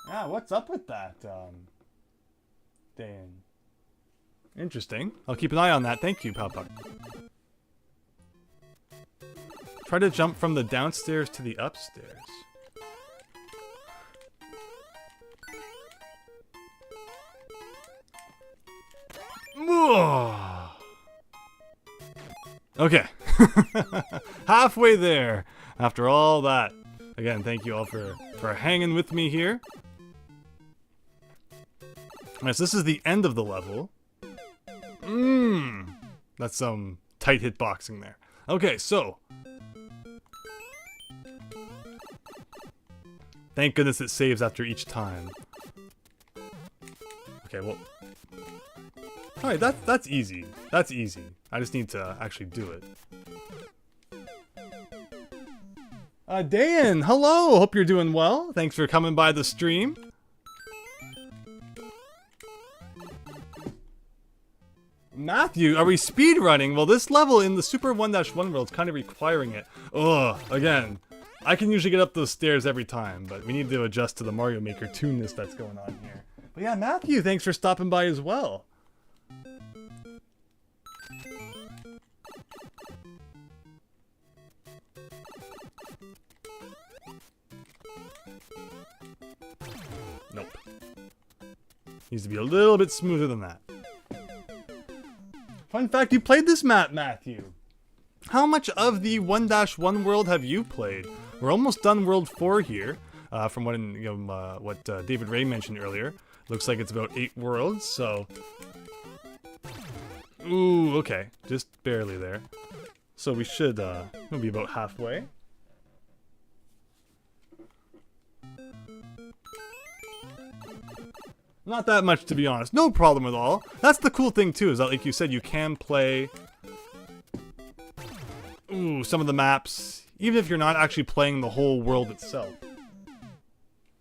Yeah, what's up with that, Dan? Interesting. I'll keep an eye on that. Thank you, Papa. Try to jump from the downstairs to the upstairs. Okay. Halfway there. After all that. Again, thank you all for hanging with me here. Alright, so this is the end of the level. That's some tight hitboxing there. Okay, so. Thank goodness it saves after each time. Okay, well. Alright, that's easy. That's easy. I just need to actually do it. Dan, hello! Hope you're doing well. Thanks for coming by the stream. Matthew, are we speedrunning? Well, this level in the Super 1-1 world is kind of requiring it. Ugh, again. I can usually get up those stairs every time, but we need to adjust to the Mario Maker tuneness that's going on here. But yeah, Matthew, thanks for stopping by as well. Nope. Needs to be a little bit smoother than that. Fun fact, you played this map, Matthew. How much of the 1-1 world have you played? We're almost done World 4 here, from what David Ray mentioned earlier. Looks like it's about 8 worlds, so... Ooh, okay. Just barely there. So we should, we'll be about halfway. Not that much, to be honest. No problem at all. That's the cool thing, too, is that, like you said, you can play some of the maps, even if you're not actually playing the whole world itself.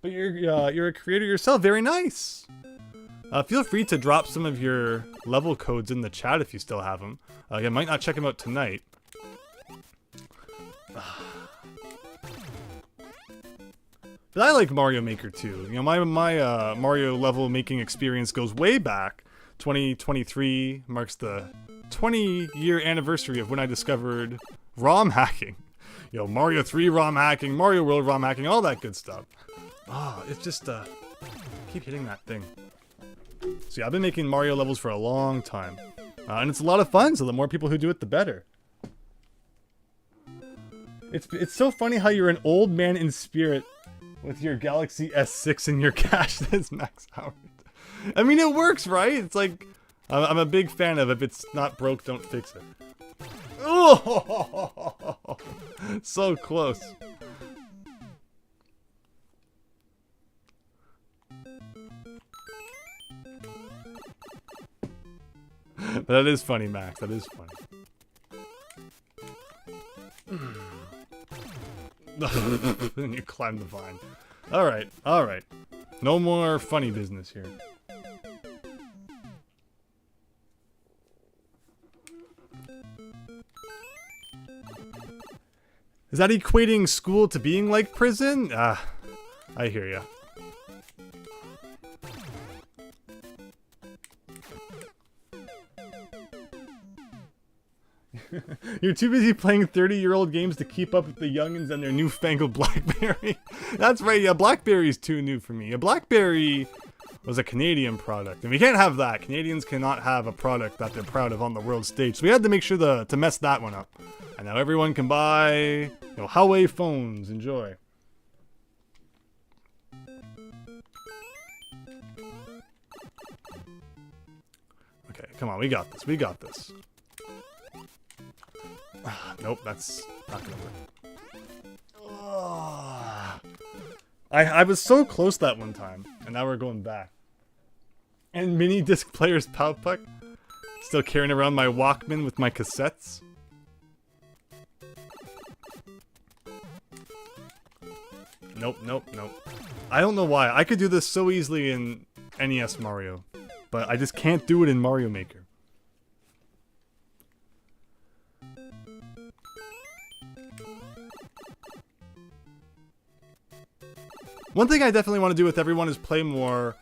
But you're a creator yourself. Very nice. Feel free to drop some of your level codes in the chat if you still have them. I might not check them out tonight. But I like Mario Maker too. You know, my Mario level making experience goes way back. 2023 marks the 20-year anniversary of when I discovered ROM hacking. You know, Mario 3 ROM hacking, Mario World ROM hacking, all that good stuff. Oh, it's just, keep hitting that thing. So yeah, I've been making Mario levels for a long time. And it's a lot of fun, so the more people who do it, the better. It's so funny how you're an old man in spirit with your Galaxy S6 in your cache, says Max Howard. I mean, it works, right? It's like, I'm a big fan of if it's not broke, don't fix it. Oh, so close. But that is funny, Max. That is funny. Then you climb the vine. Alright, alright. No more funny business here. Is that equating school to being like prison? I hear ya. You're too busy playing 30-year-old games to keep up with the youngins and their newfangled BlackBerry. That's right, yeah, BlackBerry's too new for me. A BlackBerry was a Canadian product, and we can't have that. Canadians cannot have a product that they're proud of on the world stage, so we had to make sure to mess that one up. And now everyone can buy, you know, Huawei phones. Enjoy. Okay, come on, we got this, we got this. Nope, that's not gonna work. I was so close that one time, and now we're going back. And mini disc players Powpuck. Still carrying around my Walkman with my cassettes. Nope, nope, nope. I don't know why. I could do this so easily in NES Mario, but I just can't do it in Mario Maker. One thing I definitely want to do with everyone is play more...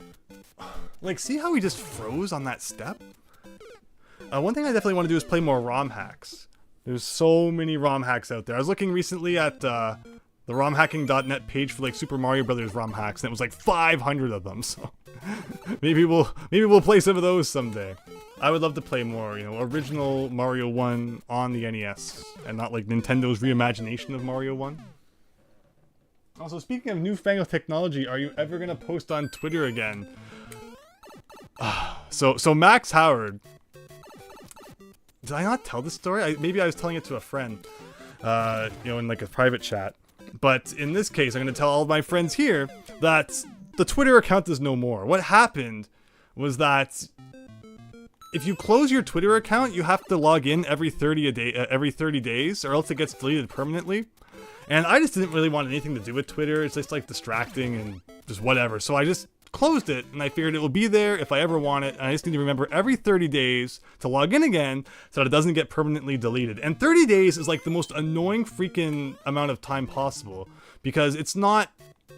Like, see how he just froze on that step? One thing I definitely want to do is play more ROM hacks. There's so many ROM hacks out there. I was looking recently at the romhacking.net page for like Super Mario Brothers ROM hacks, and it was like 500 of them, so... maybe we'll play some of those someday. I would love to play more, you know, original Mario 1 on the NES, and not like Nintendo's reimagination of Mario 1. Also, speaking of newfangled technology, are you ever gonna post on Twitter again? So Max Howard... Did I not tell this story? Maybe I was telling it to a friend, you know, in like a private chat. But in this case, I'm gonna tell all of my friends here that the Twitter account is no more. What happened was that if you close your Twitter account, you have to log in every 30 days, or else it gets deleted permanently. And I just didn't really want anything to do with Twitter. It's just like distracting and just whatever. So I just closed it, and I figured it will be there if I ever want it. And I just need to remember every 30 days to log in again so that it doesn't get permanently deleted. And 30 days is like the most annoying freaking amount of time possible, because it's not,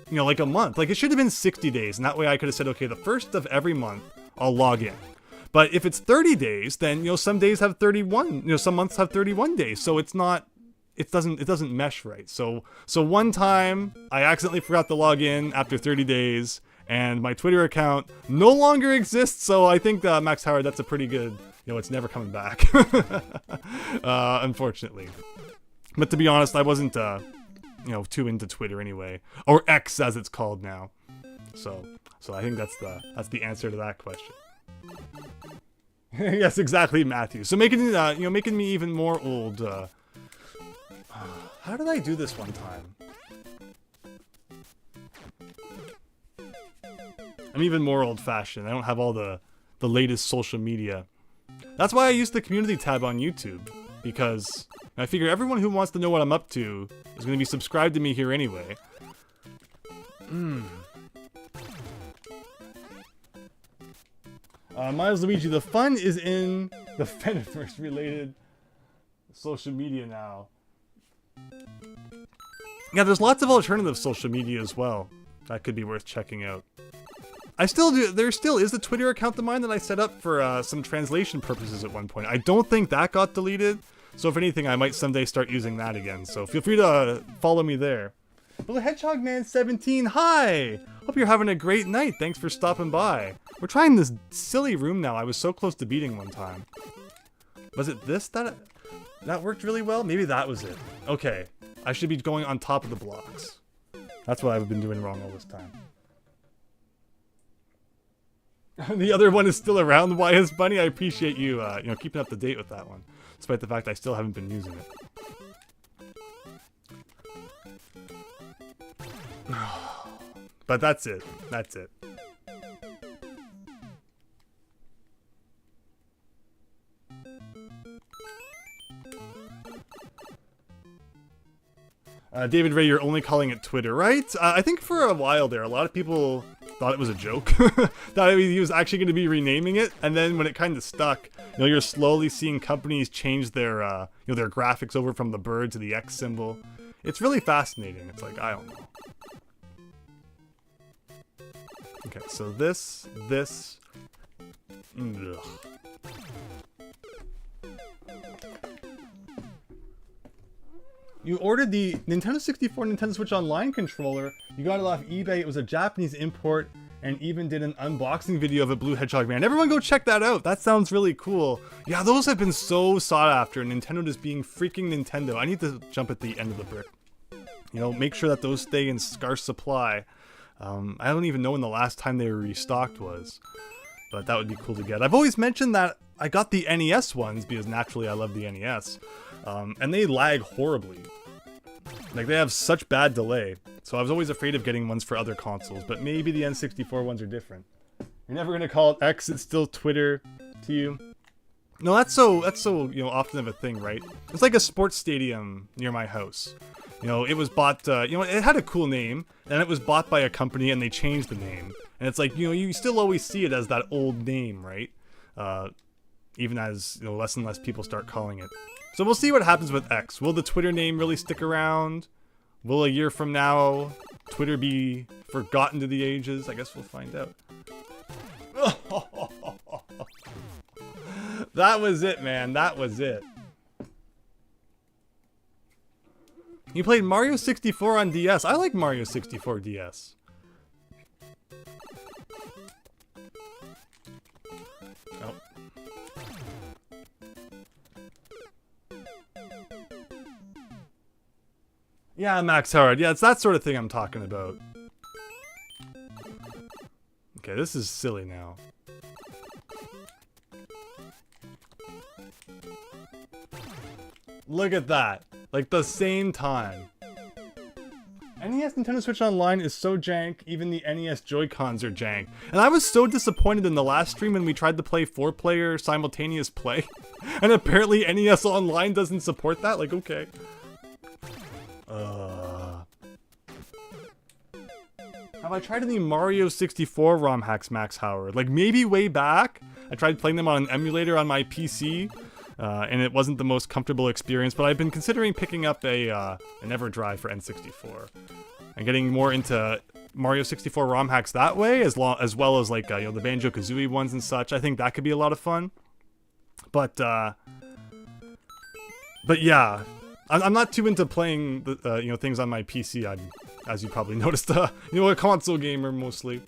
you know, like a month. Like, it should have been 60 days, and that way I could have said, okay, the first of every month I'll log in. But if it's 30 days, then, you know, some days have 31, you know, some months have 31 days. So it's not, it doesn't mesh right. So one time I accidentally forgot to log in after 30 days, and my Twitter account no longer exists. So I think, Max Howard, that's a pretty good, you know, it's never coming back. Unfortunately. But to be honest, I wasn't, you know, too into Twitter anyway, or X as it's called now. So I think that's the answer to that question. Yes, exactly, Matthew. So making you know, making me even more old. How did I do this one time? I'm even more old-fashioned. I don't have all the latest social media. That's why I use the community tab on YouTube, because I figure everyone who wants to know what I'm up to is going to be subscribed to me here anyway. Miles Luigi, the fun is in the Fediverse-related social media now. Yeah, there's lots of alternative social media as well. That could be worth checking out. I still do. There still is a Twitter account of mine that I set up for some translation purposes at one point. I don't think that got deleted. So if anything, I might someday start using that again. So feel free to follow me there. Well, the Hedgehog Man 17, hi! Hope you're having a great night. Thanks for stopping by. We're trying this silly room now. I was so close to beating one time. Was it this that worked really well? Maybe that was it. Okay. I should be going on top of the blocks. That's what I've been doing wrong all this time. The other one is still around, YS Bunny. I appreciate you, keeping up to date with that one, despite the fact I still haven't been using it. But that's it. That's it. David Ray, you're only calling it Twitter, right? I think for a while there, a lot of people thought it was a joke. Thought he was actually going to be renaming it, and then when it kind of stuck, you're slowly seeing companies change their, their graphics over from the bird to the X symbol. It's really fascinating. It's like, I don't know. Okay, so this. Ugh. You ordered the Nintendo 64 Nintendo Switch Online controller. You got it off eBay. It was a Japanese import, and even did an unboxing video of a Blue Hedgehog Man. Everyone go check that out. That sounds really cool. Yeah, those have been so sought after. Nintendo just being freaking Nintendo. I need to jump at the end of the brick. Make sure that those stay in scarce supply. I don't even know when the last time they were restocked was, but that would be cool to get. I've always mentioned that I got the NES ones because naturally I love the NES. And they lag horribly. Like, they have such bad delay. So I was always afraid of getting ones for other consoles, but maybe the N64 ones are different. You're never gonna call it X, it's still Twitter to you. No, that's so often of a thing, right? It's like a sports stadium near my house. It was bought, it had a cool name, and it was bought by a company and they changed the name. And it's like, you still always see it as that old name, right? Even as, less and less people start calling it. So we'll see what happens with X. Will the Twitter name really stick around? Will a year from now Twitter be forgotten to the ages? I guess we'll find out. That was it, man. That was it. You played Mario 64 on DS. I like Mario 64 DS. Oh. Yeah, Max Howard. Yeah, it's that sort of thing I'm talking about. Okay, this is silly now. Look at that. Like, the same time. NES Nintendo Switch Online is so jank, even the NES Joy-Cons are jank. And I was so disappointed in the last stream when we tried to play 4-player simultaneous play. And apparently NES Online doesn't support that? Like, okay. Have I tried any Mario 64 ROM hacks, Max Howard? Like, maybe way back? I tried playing them on an emulator on my PC. And it wasn't the most comfortable experience, but I've been considering picking up an EverDrive for N64 and getting more into Mario 64 ROM hacks that way, as well as like the Banjo-Kazooie ones and such. I think that could be a lot of fun. But yeah, I'm not too into playing the things on my PC. As you probably noticed, a console gamer mostly.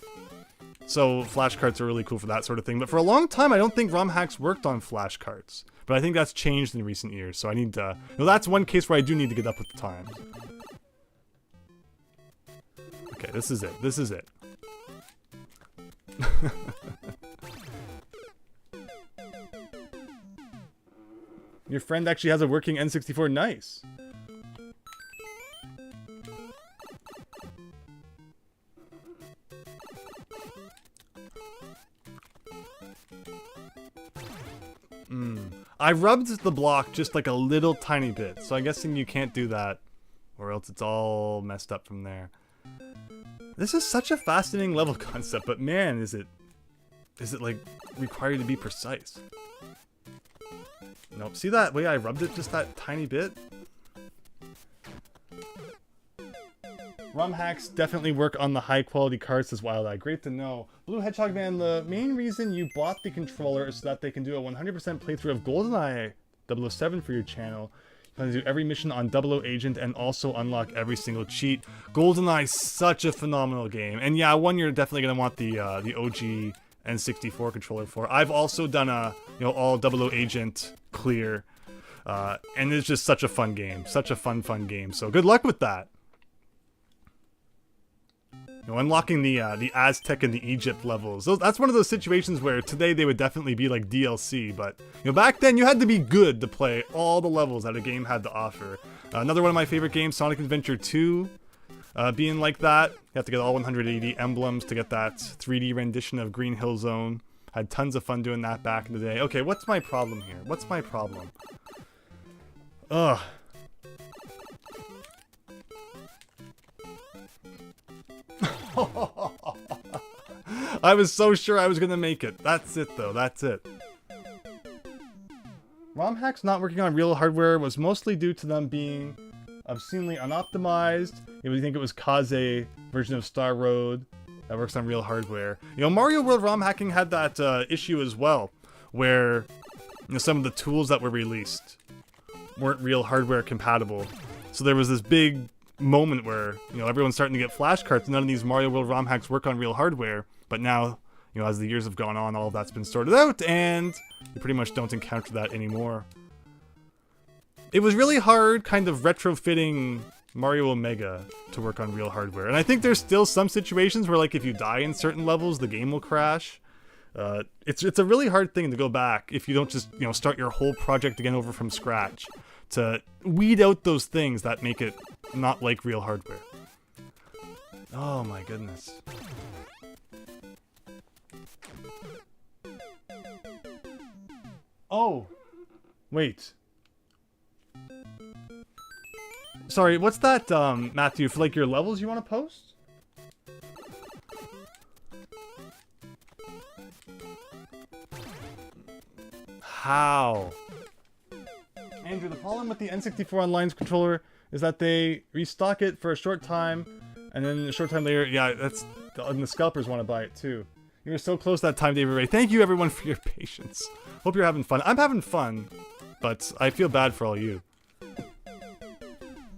So flash carts are really cool for that sort of thing. But for a long time, I don't think ROM hacks worked on flash carts. But I think that's changed in recent years, so I need to... that's one case where I do need to get up with the times. Okay, this is it. This is it. Your friend actually has a working N64. Nice. I rubbed the block just like a little tiny bit, so I'm guessing you can't do that, or else it's all messed up from there. This is such a fascinating level concept, but man, is it like required to be precise? Nope. See that way I rubbed it just that tiny bit? ROM hacks definitely work on the high quality cards as Wild Eye. Great to know. Blue Hedgehog Man, the main reason you bought the controller is so that they can do a 100% playthrough of GoldenEye 007 for your channel. You plan to do every mission on 00 Agent and also unlock every single cheat. GoldenEye is such a phenomenal game. And yeah, one you're definitely going to want the OG N64 controller for. I've also done a, all 00 Agent clear. And it's just such a fun game. Such a fun game. So good luck with that. Unlocking the Aztec and the Egypt levels. That's one of those situations where today they would definitely be like DLC, but back then you had to be good to play all the levels that a game had to offer. Another one of my favorite games, Sonic Adventure 2, being like that. You have to get all 180 emblems to get that 3D rendition of Green Hill Zone. Had tons of fun doing that back in the day. Okay, what's my problem here? What's my problem? Ugh. I was so sure I was gonna make it. That's it though, that's it. ROM hacks not working on real hardware was mostly due to them being obscenely unoptimized. You think it was Kaze version of Star Road that works on real hardware. Mario World ROM hacking had that issue as well, where some of the tools that were released weren't real hardware compatible. So there was this big moment where everyone's starting to get flashcards. None of these Mario World ROM hacks work on real hardware, but now as the years have gone on, all of that's been sorted out, and you pretty much don't encounter that anymore. It was really hard kind of retrofitting Mario Omega to work on real hardware, and I think there's still some situations where like if you die in certain levels, the game will crash. It's a really hard thing to go back if you don't just start your whole project again over from scratch, to weed out those things that make it not like real hardware. Oh my goodness. Oh, wait. Sorry, what's that, Matthew, for like your levels you want to post? How? Andrew, the problem with the N64 Online's controller is that they restock it for a short time, and then a short time later, yeah, and the scalpers want to buy it too. You're so close that time, David Ray. Thank you, everyone, for your patience. Hope you're having fun. I'm having fun, but I feel bad for all you.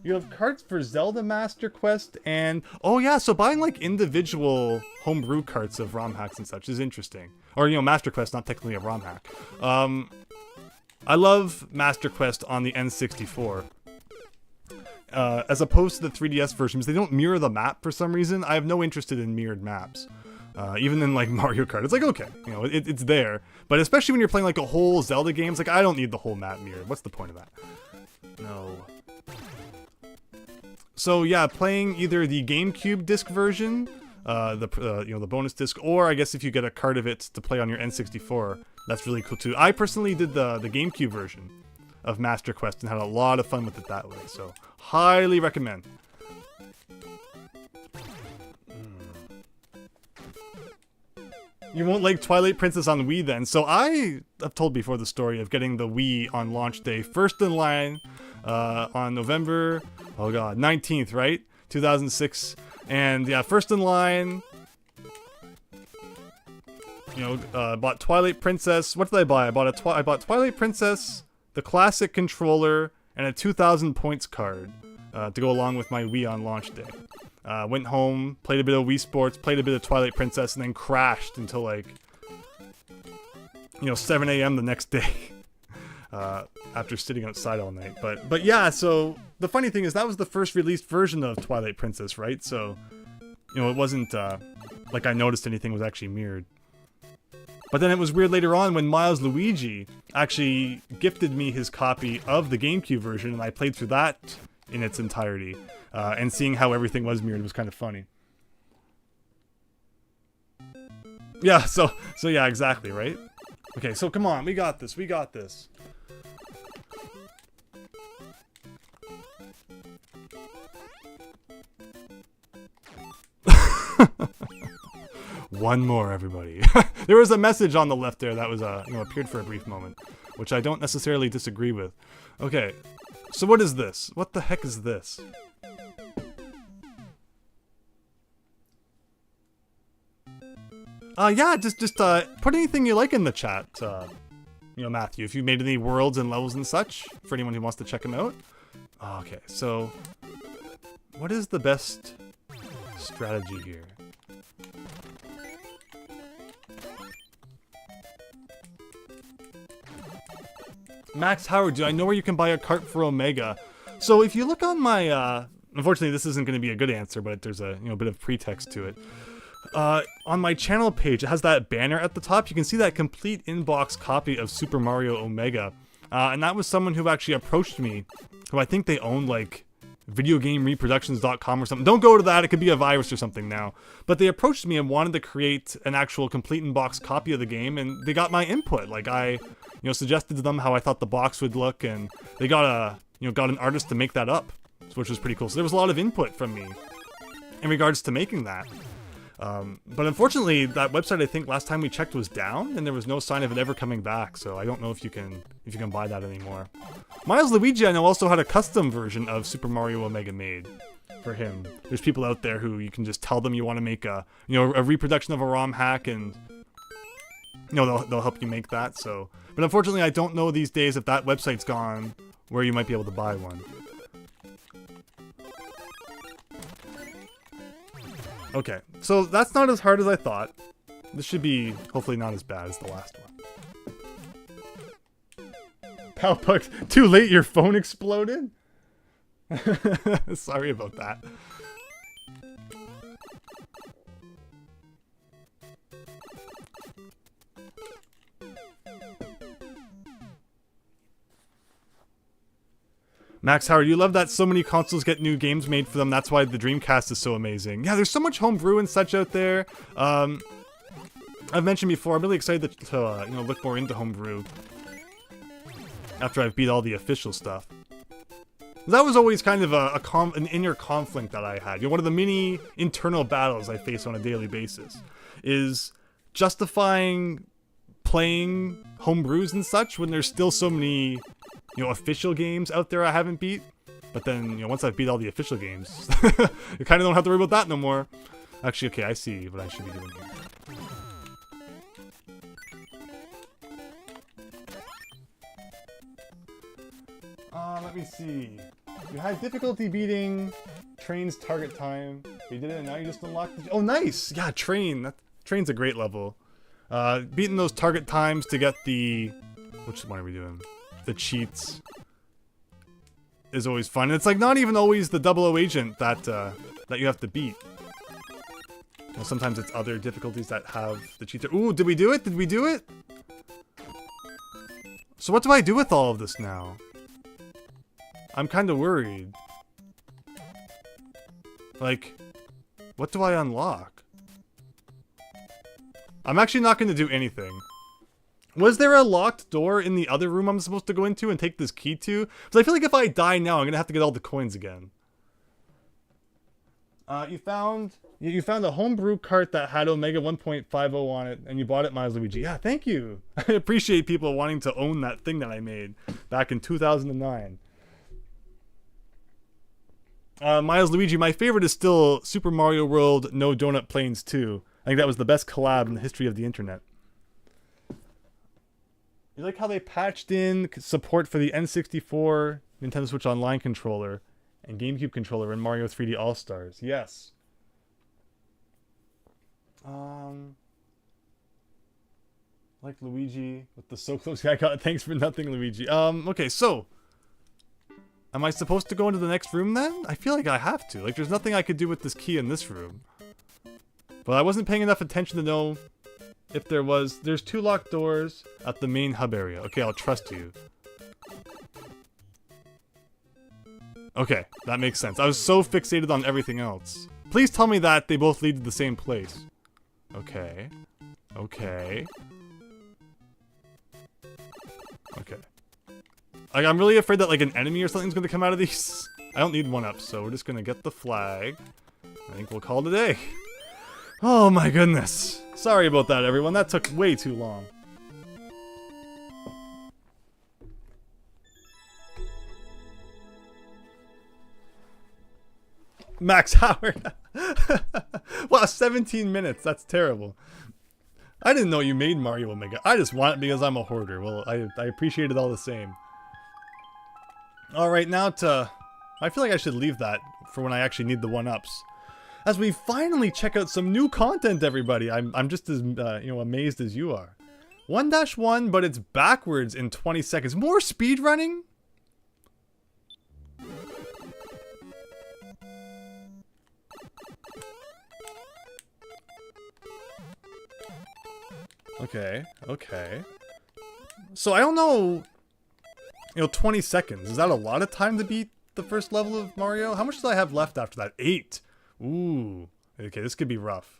You have carts for Zelda Master Quest, and oh yeah, so buying like individual homebrew carts of ROM hacks and such is interesting. Or Master Quest, not technically a ROM hack. I love Master Quest on the N64. As opposed to the 3DS versions, they don't mirror the map for some reason. I have no interest in mirrored maps. Even in like Mario Kart, it's like, okay, it's there. But especially when you're playing like a whole Zelda game, it's like, I don't need the whole map mirrored. What's the point of that? No. So yeah, playing either the GameCube disc version, the bonus disc, or I guess if you get a card of it to play on your N64, that's really cool too. I personally did the GameCube version of Master Quest and had a lot of fun with it that way, so highly recommend. You won't like Twilight Princess on Wii then. So I have told before the story of getting the Wii on launch day, first in line on November, 19th, right? 2006. And yeah, first in line, bought Twilight Princess. What did I buy? I bought Twilight Princess, the classic controller, and a 2,000 points card to go along with my Wii on launch day. Went home, played a bit of Wii Sports, played a bit of Twilight Princess, and then crashed until like, 7 a.m. the next day. After sitting outside all night. But yeah, so the funny thing is that was the first released version of Twilight Princess, right? So, it wasn't like I noticed anything was actually mirrored. But then it was weird later on when Miles Luigi actually gifted me his copy of the GameCube version, and I played through that in its entirety. And seeing how everything was mirrored was kind of funny. Yeah, so yeah, exactly, right? Okay, so come on, we got this, we got this. One more, everybody. There was a message on the left there that was, appeared for a brief moment, which I don't necessarily disagree with. Okay, so what is this? What the heck is this? Yeah, just put anything you like in the chat, Matthew, if you made any worlds and levels and such, for anyone who wants to check them out. Okay, so, what is the best strategy here? Max Howard, do I know where you can buy a cart for Omega? So if you look on my, unfortunately this isn't going to be a good answer, but there's a bit of pretext to it. On my channel page, it has that banner at the top. You can see that complete inbox copy of Super Mario Omega. And that was someone who actually approached me, who I think they own, like, videogamereproductions.com or something. Don't go to that, it could be a virus or something now. But they approached me and wanted to create an actual complete in-box copy of the game, and they got my input. Like, I, suggested to them how I thought the box would look, and they got an artist to make that up, which was pretty cool. So there was a lot of input from me in regards to making that. But unfortunately, that website, I think last time we checked, was down, and there was no sign of it ever coming back. So I don't know if you can buy that anymore. Miles Luigi, I know, also had a custom version of Super Mario Omega made for him. There's people out there who you can just tell them you want to make a reproduction of a ROM hack, and they'll help you make that. So, but unfortunately, I don't know these days if that website's gone, where you might be able to buy one. Okay, so that's not as hard as I thought. This should be, hopefully, not as bad as the last one. Palpuck, too late, your phone exploded? Sorry about that. Max Howard, you love that so many consoles get new games made for them. That's why the Dreamcast is so amazing. Yeah, there's so much homebrew and such out there. I've mentioned before, I'm really excited to look more into homebrew after I've beat all the official stuff. That was always kind of an inner conflict that I had. One of the many internal battles I face on a daily basis is justifying playing homebrews and such when there's still so many official games out there I haven't beat. But then, once I've beat all the official games, you kind of don't have to worry about that no more. Actually, okay, I see what I should be doing here. Let me see. You had difficulty beating Train's target time. You did it and now you just unlocked the... Oh, nice! Yeah, Train. Train's a great level. Beating those target times to get the... Which one are we doing? The cheats is always fun. And it's like not even always the 00 agent that you have to beat. Sometimes it's other difficulties that have the cheats. Ooh, did we do it? Did we do it? So what do I do with all of this now? I'm kind of worried. Like, what do I unlock? I'm actually not going to do anything. Was there a locked door in the other room I'm supposed to go into and take this key to? Because I feel like if I die now, I'm going to have to get all the coins again. You found a homebrew cart that had Omega 1.50 on it, and you bought it, Miles Luigi. Yeah, thank you. I appreciate people wanting to own that thing that I made back in 2009. Miles Luigi, my favorite is still Super Mario World No Donut Plains 2. I think that was the best collab in the history of the internet. You like how they patched in support for the N64, Nintendo Switch Online controller, and GameCube controller in Mario 3D All-Stars? Yes. Like Luigi with the so close guy got thanks for nothing, Luigi. Okay, so am I supposed to go into the next room then? I feel like I have to. Like, there's nothing I could do with this key in this room. But I wasn't paying enough attention to know if there was... There's 2 locked doors at the main hub area. Okay, I'll trust you. Okay, that makes sense. I was so fixated on everything else. Please tell me that they both lead to the same place. Okay. Okay. Okay. Like, I'm really afraid that, like, an enemy or something's gonna come out of these. I don't need 1-ups, so we're just gonna get the flag. I think we'll call it a day. Oh my goodness. Sorry about that, everyone. That took way too long. Max Howard. Wow, 17 minutes. That's terrible. I didn't know you made Mario Omega. I just want it because I'm a hoarder. Well, I appreciate it all the same. Alright, now to... I feel like I should leave that for when I actually need the 1-ups. As we finally check out some new content, everybody. I'm just as, you know, amazed as you are. 1-1, but it's backwards in 20 seconds. More speedrunning? Okay, okay. So I don't know, you know, 20 seconds. Is that a lot of time to beat the first level of Mario? How much do I have left after that? 8. Ooh. Okay, this could be rough.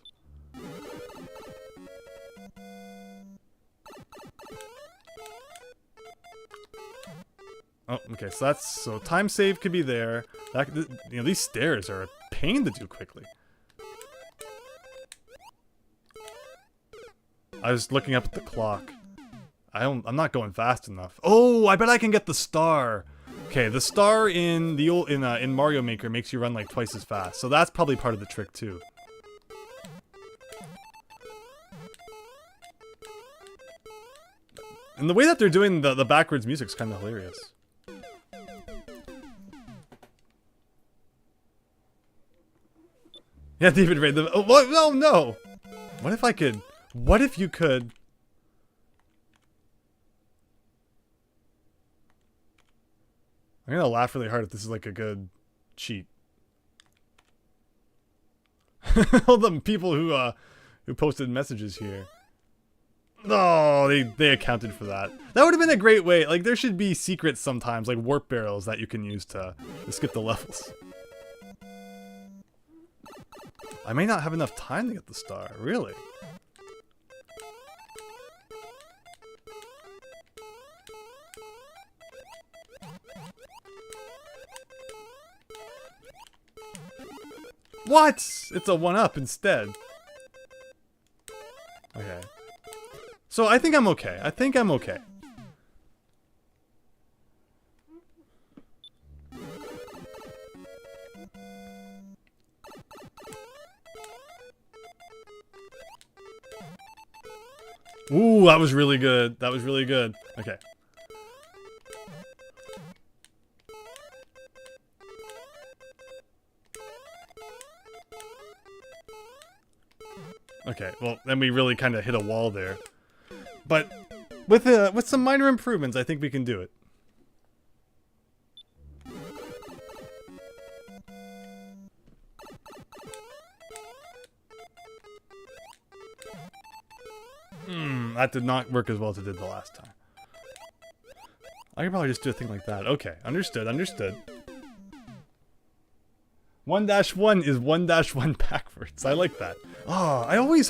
Oh, okay, so that's, so time save could be there. That, you know, these stairs are a pain to do quickly. I was looking up at the clock. I'm not going fast enough. Oh, I bet I can get the star. Okay, the star in the old in Mario Maker makes you run like twice as fast. So that's probably part of the trick too. And the way that they're doing the backwards music's kind of hilarious. Yeah, David Ray. Oh, what? No, no. What if I could? What if you could? I'm gonna laugh really hard if this is like a good cheat. All the people who posted messages here. Oh, they accounted for that. That would have been a great way. Like, there should be secrets sometimes, like warp barrels that you can use to skip the levels. I may not have enough time to get the star, really. What? It's a 1-up instead. Okay. So I think I'm okay. I think I'm okay. Ooh, that was really good. That was really good. Okay. Okay, well, then we really kind of hit a wall there. But with some minor improvements, I think we can do it. That did not work as well as it did the last time. I could probably just do a thing like that. Okay, understood, understood. 1-1 is 1-1 backwards. I like that. Oh, I'm always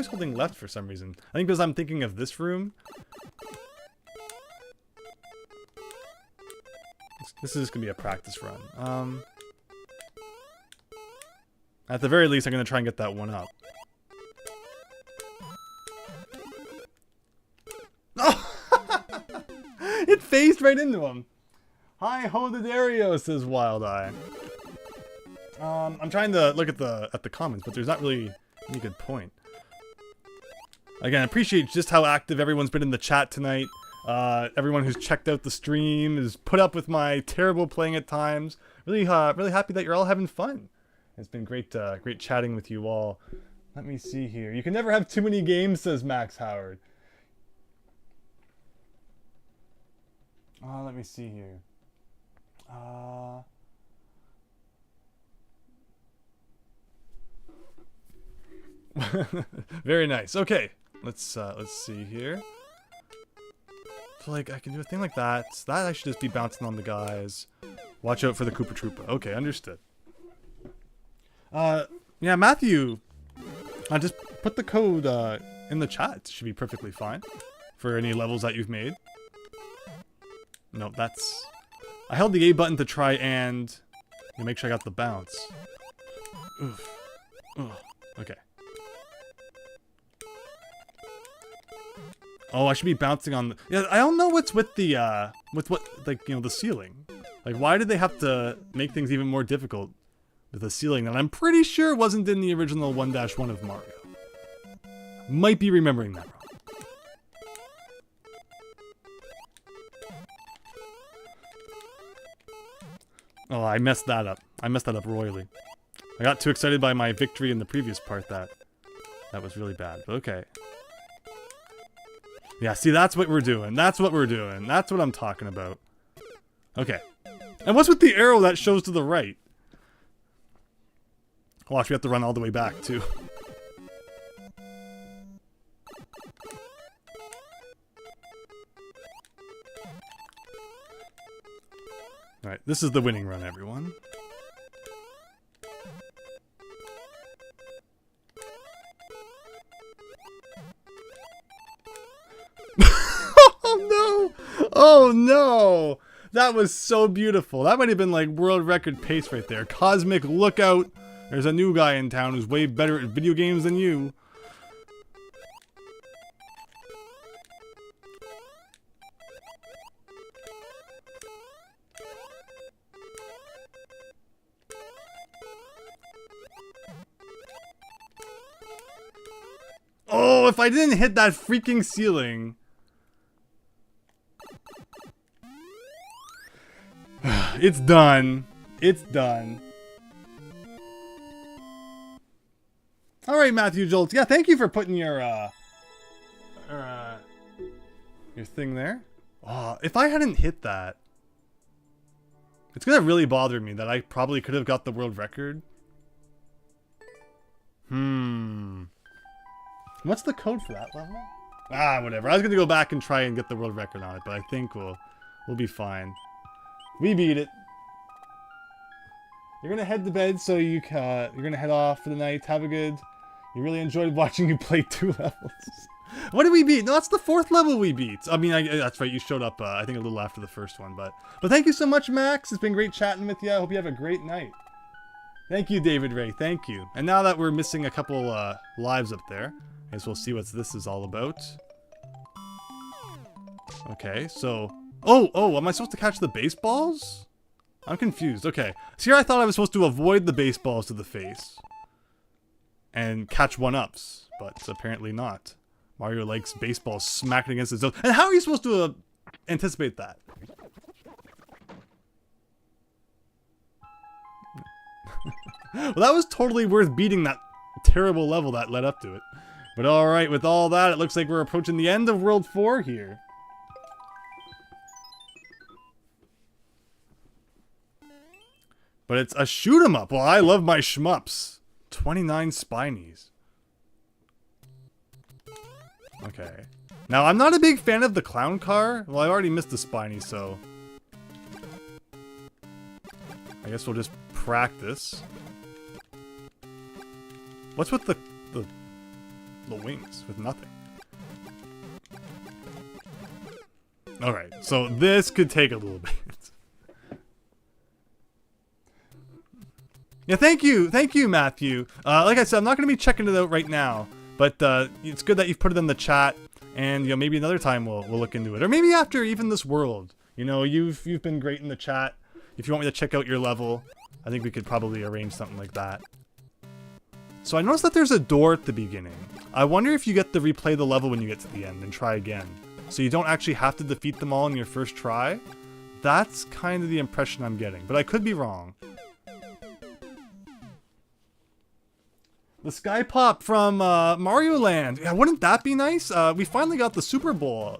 holding left for some reason. I think because I'm thinking of this room. This is just gonna be a practice run. At the very least, I'm gonna try and get that 1-up. Oh! It phased right into him. Hi ho the Dario, says Wild Eye. I'm trying to look at the comments, but there's not really any good point. Again, I appreciate just how active everyone's been in the chat tonight. Everyone who's checked out the stream, has put up with my terrible playing at times. Really happy that you're all having fun. It's been great, great chatting with you all. Let me see here. You can never have too many games, says Max Howard. Let me see here. Very nice. Okay, let's see here. So like I can do a thing like that. That I should just be bouncing on the guys. Watch out for the Koopa Troopa. Okay, understood. Yeah, Matthew. Just put the code in the chat. It should be perfectly fine for any levels that you've made. No, that's... I held the A button to try and make sure I got the bounce. Oof. Ugh. Okay. Oh, I should be bouncing on the... Yeah, I don't know what's with the, with what, like, you know, the ceiling. Like, why did they have to make things even more difficult with the ceiling that I'm pretty sure wasn't in the original 1-1 of Mario? Might be remembering that wrong. Oh, I messed that up. I messed that up royally. I got too excited by my victory in the previous part that was really bad. But okay. Yeah, see, that's what we're doing. That's what we're doing. That's what I'm talking about. Okay. And what's with the arrow that shows to the right? Watch, we have to run all the way back, too. Alright, this is the winning run, everyone. Oh no! Oh no! That was so beautiful. That might have been like world record pace right there. Cosmic, look out! There's a new guy in town who's way better at video games than you. Oh, if I didn't hit that freaking ceiling. It's done. It's done. Alright, Matthew Jolts. Yeah, thank you for putting your thing there. Oh, if I hadn't hit that, it's gonna really bother me that I probably could have got the world record. What's the code for that level? Ah, whatever. I was gonna go back and try and get the world record on it, but I think we'll be fine. We beat it. You're gonna head to bed, so you're gonna head off for the night. Have a good. You really enjoyed watching you play 2 levels. What did we beat? No, that's the 4th level we beat. I mean, that's right. You showed up, I think, a little after the first one, but thank you so much, Max. It's been great chatting with you. I hope you have a great night. Thank you, David Ray. Thank you. And now that we're missing a couple lives up there, I guess we'll see what this is all about. Okay, so... Oh, am I supposed to catch the baseballs? I'm confused. Okay. So here I thought I was supposed to avoid the baseballs to the face. And catch 1-ups, but apparently not. Mario likes baseballs smacking against his nose. And how are you supposed to anticipate that? Well, that was totally worth beating that terrible level that led up to it. But alright, with all that, it looks like we're approaching the end of World 4 here. But it's a shoot 'em up. Well, I love my shmups. 29 Spinies. Okay. Now, I'm not a big fan of the clown car. Well, I already missed the Spiny, so... I guess we'll just practice. What's with the wings? With nothing. Alright, so this could take a little bit. Yeah, thank you, Matthew. Like I said, I'm not going to be checking it out right now, but it's good that you've put it in the chat, and you know, maybe another time we'll look into it, or maybe after even this world. You know, you've been great in the chat. If you want me to check out your level, I think we could probably arrange something like that. So I noticed that there's a door at the beginning. I wonder if you get to replay the level when you get to the end and try again, so you don't actually have to defeat them all in your first try. That's kind of the impression I'm getting, but I could be wrong. The Sky Pop from Mario Land. Yeah, wouldn't that be nice? We finally got the Super Ball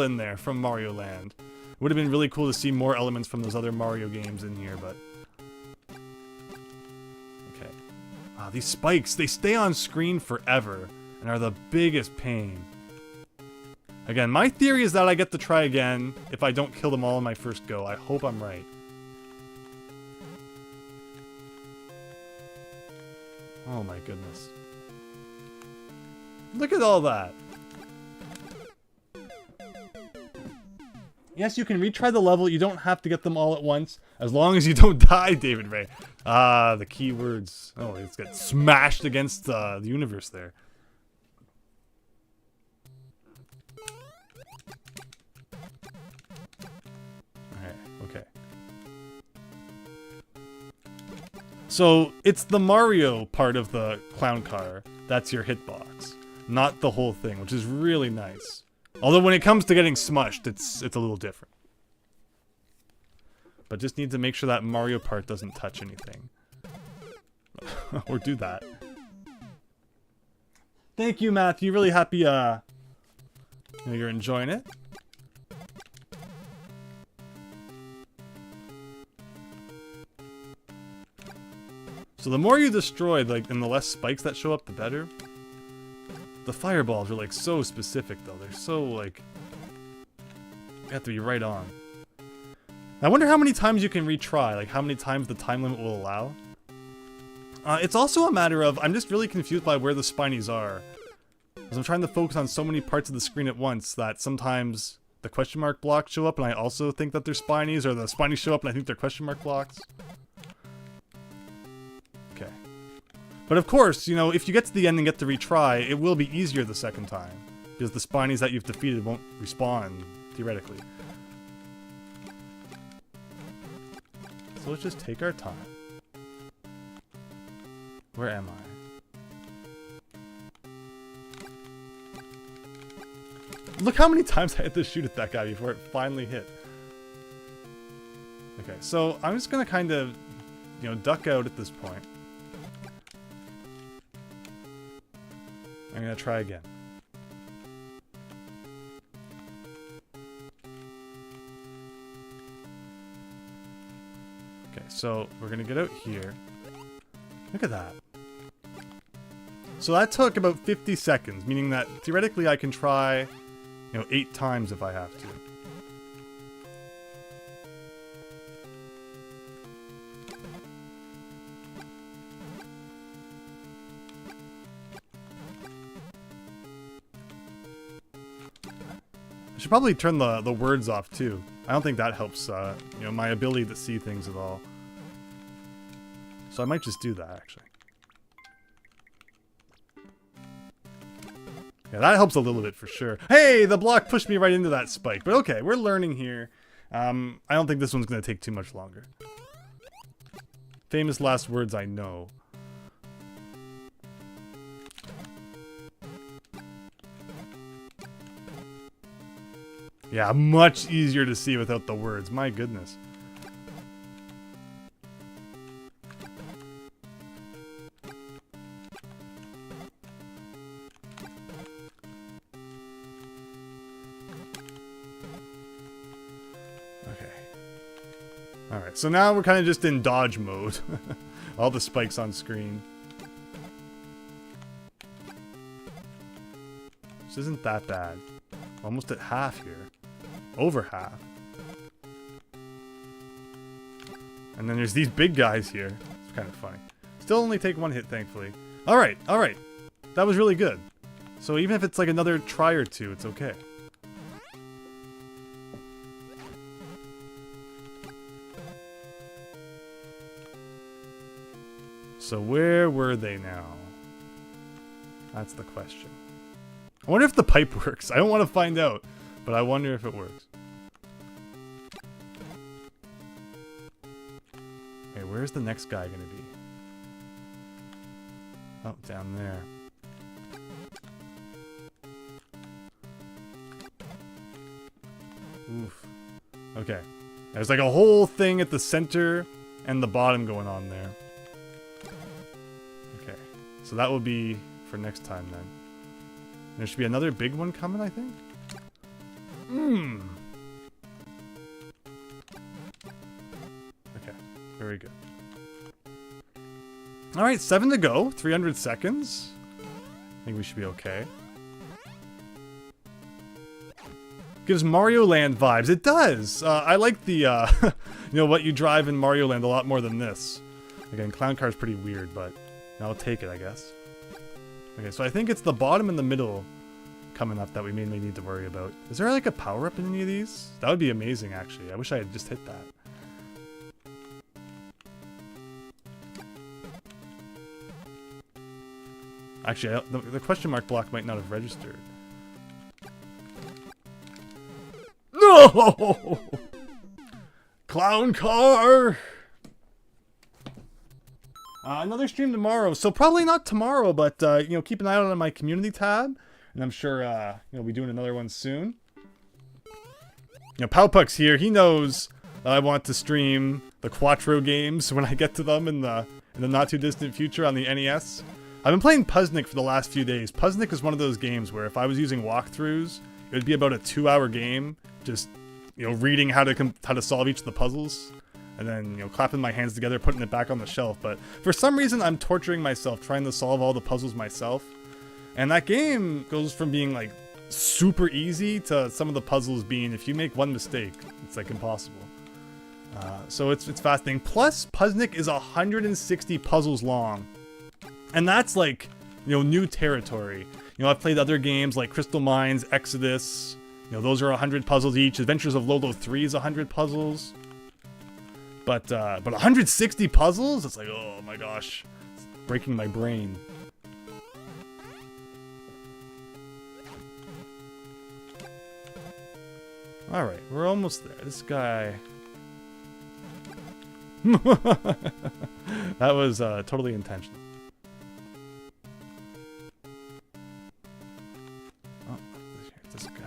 in there from Mario Land. It would have been really cool to see more elements from those other Mario games in here, but... Okay. These spikes, they stay on screen forever and are the biggest pain. Again, my theory is that I get to try again if I don't kill them all in my first go. I hope I'm right. Oh my goodness. Look at all that. Yes, you can retry the level. You don't have to get them all at once, as long as you don't die, David Ray. The keywords. Oh, it's got smashed against the universe there. Okay. So, it's the Mario part of the clown car that's your hitbox, not the whole thing, which is really nice. Although when it comes to getting smushed, it's a little different. But just need to make sure that Mario part doesn't touch anything. Or do that. Thank you, Matthew. Really happy you're enjoying it. So the more you destroy, like, and the less spikes that show up, the better. The fireballs are, like, so specific, though. They're so, like... You have to be right on. I wonder how many times you can retry, like, how many times the time limit will allow. It's also a matter of... I'm just really confused by where the spinies are. Because I'm trying to focus on so many parts of the screen at once that sometimes the question mark blocks show up and I also think that they're spinies, or the spinies show up and I think they're question mark blocks. Okay. But of course, you know, if you get to the end and get to retry, it will be easier the second time. Because the spinies that you've defeated won't respawn, theoretically. So let's just take our time. Where am I? Look how many times I had to shoot at that guy before it finally hit. Okay, so I'm just gonna kind of, you know, duck out at this point. I'm gonna try again. Okay, so we're gonna get out here. Look at that. So that took about 50 seconds, meaning that theoretically I can try, you know, 8 times if I have to. I should probably turn the words off too. I don't think that helps, you know, my ability to see things at all. So I might just do that, actually. Yeah, that helps a little bit for sure. Hey, the block pushed me right into that spike. But okay, we're learning here. I don't think this one's going to take too much longer. Famous last words I know. Yeah, much easier to see without the words. My goodness. Alright, so now we're kind of just in dodge mode. All the spikes on screen. This isn't that bad. Almost at half here. Over half. And then there's these big guys here. It's kind of funny. Still only take 1 hit, thankfully. Alright, alright. That was really good. So even if it's like another try or 2, it's okay. So where were they now? That's the question. I wonder if the pipe works. I don't want to find out, but I wonder if it works. Okay, where's the next guy gonna be? Oh, down there. Oof. Okay. There's like a whole thing at the center and the bottom going on there. So that will be for next time then. There should be another big one coming, I think? Okay, very good. Alright, 7 to go. 300 seconds. I think we should be okay. Gives Mario Land vibes. It does! I like the, you know, what you drive in Mario Land a lot more than this. Again, Clown Car's pretty weird, but... I'll take it, I guess. Okay, so I think it's the bottom and the middle coming up that we mainly need to worry about. Is there like a power-up in any of these? That would be amazing, actually. I wish I had just hit that. Actually, the question mark block might not have registered. No! Clown car! Another stream tomorrow. So probably not tomorrow, but, you know, keep an eye out on my community tab. And I'm sure, you know, we'll be doing another one soon. You know, Powpuck's here. He knows that I want to stream the Quattro games when I get to them in the not-too-distant future on the NES. I've been playing Puzznic for the last few days. Puzznic is one of those games where if I was using walkthroughs, it would be about a 2-hour game, just, you know, reading how to solve each of the puzzles, and then, you know, clapping my hands together, putting it back on the shelf. But for some reason, I'm torturing myself trying to solve all the puzzles myself. And that game goes from being, like, super easy to some of the puzzles being, if you make one mistake, it's, like, impossible. So it's fascinating. Plus, Puzznic is 160 puzzles long. And that's, like, you know, new territory. You know, I've played other games like Crystal Mines, Exodus. You know, those are 100 puzzles each. Adventures of Lolo 3 is 100 puzzles. But 160 puzzles? It's like, oh my gosh. It's breaking my brain. Alright, we're almost there. This guy... That was totally intentional. Oh, here's this guy.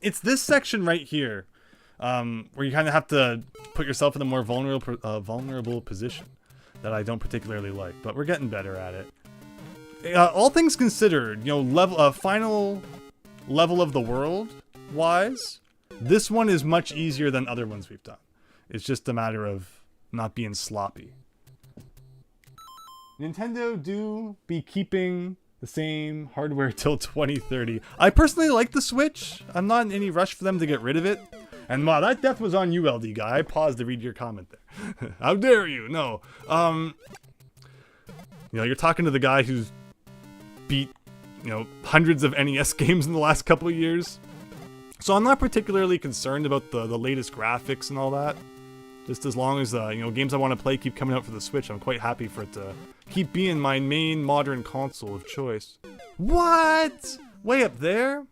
It's this section right here, where you kind of have to put yourself in a more vulnerable position that I don't particularly like, but we're getting better at it. All things considered, you know, final level of the world wise, this one is much easier than other ones we've done. It's just a matter of not being sloppy. Nintendo do be keeping the same hardware till 2030. I personally like the Switch. I'm not in any rush for them to get rid of it. And wow, that death was on you, LD guy. I paused to read your comment there. How dare you? No. You know, you're talking to the guy who's beat, you know, hundreds of NES games in the last couple of years. So I'm not particularly concerned about the latest graphics and all that. Just as long as, you know, games I want to play keep coming out for the Switch, I'm quite happy for it to keep being my main modern console of choice. What? Way up there?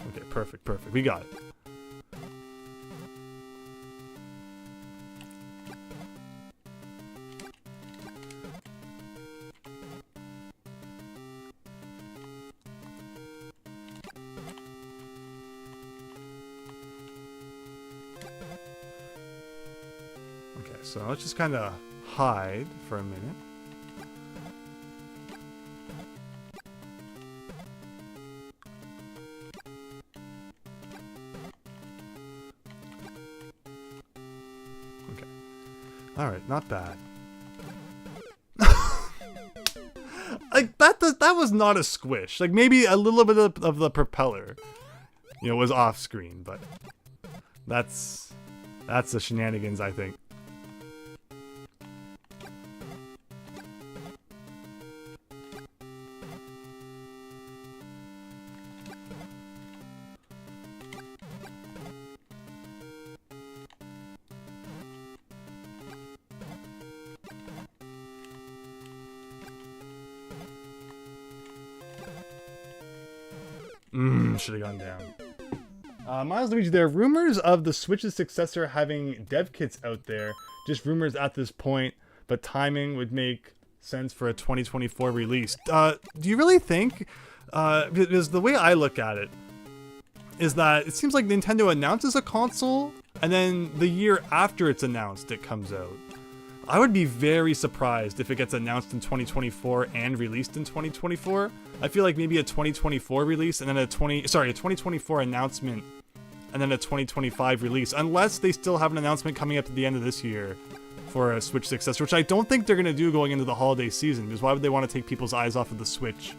Okay, perfect. We got it. So let's just kind of hide for a minute. Okay. Alright, not bad. Like, that was not a squish. Like, maybe a little bit of the propeller, you know, was off screen, but that's the shenanigans, I think. Should have gone down. Miles Luigi, there are rumors of the Switch's successor having dev kits out there. Just rumors at this point, but timing would make sense for a 2024 release. Do you really think? Because the way I look at it is that it seems like Nintendo announces a console, and then the year after it's announced, it comes out. I would be very surprised if it gets announced in 2024 and released in 2024. I feel like maybe a 2024 release and then a 2024 announcement and then a 2025 release, unless they still have an announcement coming up at the end of this year for a Switch successor, which I don't think they're going to do going into the holiday season, because why would they want to take people's eyes off of the Switch,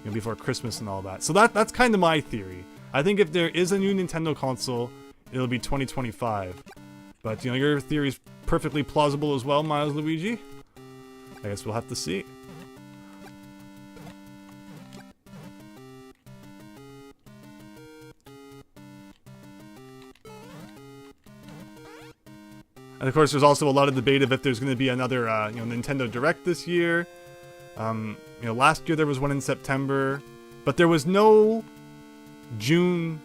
you know, before Christmas and all that? So that's kind of my theory. I think if there is a new Nintendo console, it'll be 2025. But, you know, your theory is perfectly plausible as well, Miles Luigi. I guess we'll have to see. And of course, there's also a lot of debate of if there's going to be another, you know, Nintendo Direct this year. You know, last year there was one in September, but there was no June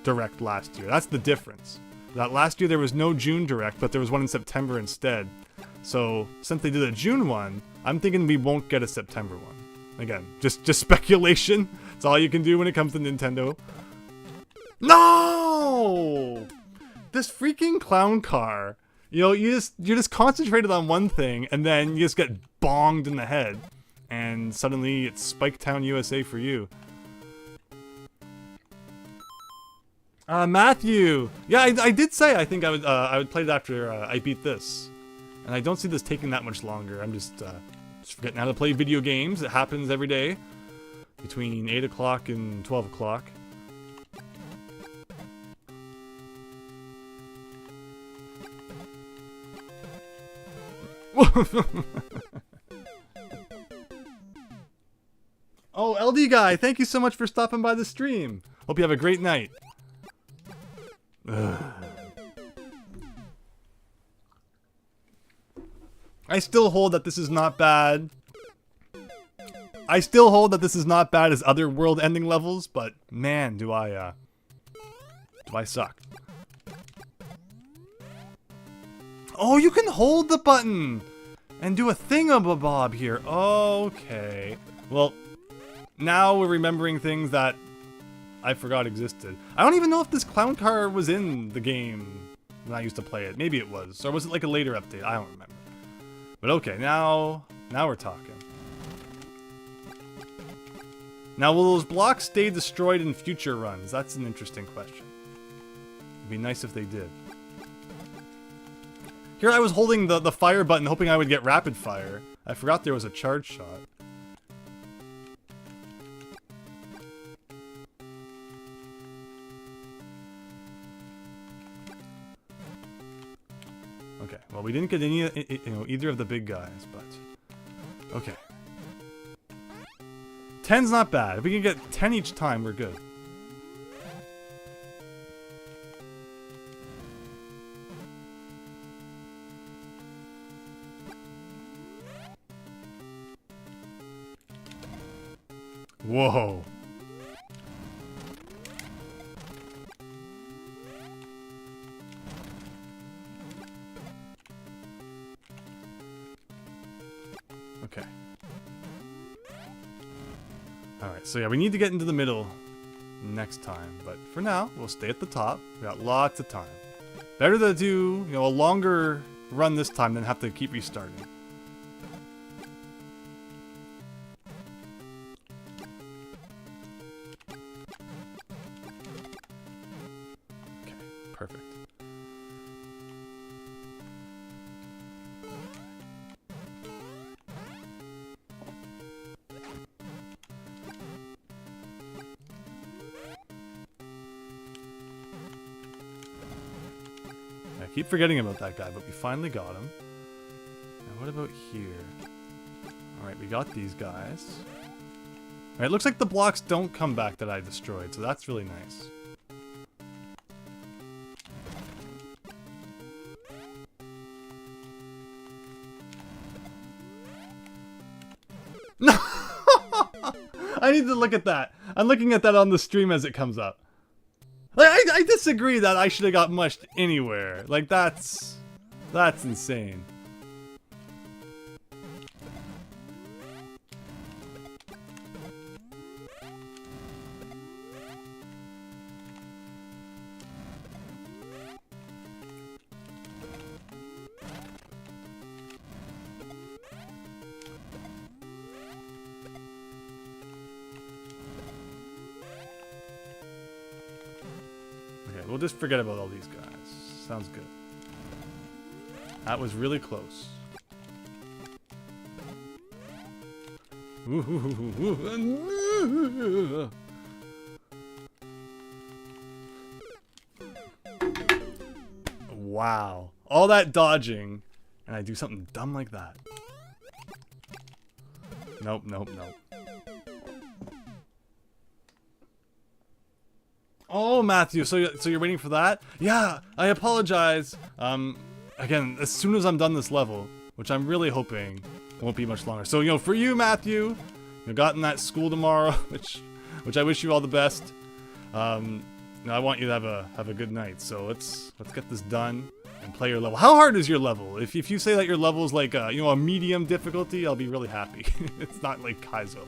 Direct last year. That's the difference. That last year there was no June Direct, but there was one in September instead. So since they did a June one, I'm thinking we won't get a September one. Again, just speculation. It's all you can do when it comes to Nintendo. No! This freaking clown car. You know, you're just concentrated on one thing, and then you just get bonged in the head, and suddenly it's Spike Town, USA for you. Matthew! Yeah, I did say I think I would play it after I beat this. And I don't see this taking that much longer. I'm just forgetting how to play video games. It happens every day between 8 o'clock and 12 o'clock. Oh, LD guy, thank you so much for stopping by the stream. Hope you have a great night. Ugh. I still hold that this is not bad. I still hold that this is not bad as other world-ending levels, but man, do I suck. Oh, you can hold the button and do a thingamabob here. Okay. Well, now we're remembering things that I forgot existed. I don't even know if this clown car was in the game when I used to play it. Maybe it was. Or was it like a later update? I don't remember. But okay, now we're talking. Now, will those blocks stay destroyed in future runs? That's an interesting question. It'd be nice if they did. Here I was holding the fire button hoping I would get rapid fire. I forgot there was a charge shot. Okay, well we didn't get any, you know, either of the big guys, but okay. 10's not bad. If we can get 10 each time, we're good. Whoa. Okay. Alright, so yeah, we need to get into the middle next time, but for now, we'll stay at the top. We got lots of time. Better to do, you know, a longer run this time than have to keep restarting. Okay, perfect. I keep forgetting about that guy, but we finally got him. Now what about here? Alright, we got these guys. Alright, looks like the blocks don't come back that I destroyed, so that's really nice. No! I need to look at that. I'm looking at that on the stream as it comes up. Like, I disagree that I should have got mushed anywhere. Like, that's insane. we'll just forget about all these guys. Sounds good. That was really close. Wow. All that dodging, and I do something dumb like that. Nope, nope, nope. Oh, Matthew, so you're waiting for that? Yeah, I apologize. Again, as soon as I'm done this level, which I'm really hoping won't be much longer. So, you know, for you, Matthew, you got in that school tomorrow, which I wish you all the best. I want you to have a good night. So let's get this done and play your level. How hard is your level? If you say that your level is like you know, a medium difficulty, I'll be really happy. It's not like Kaizo.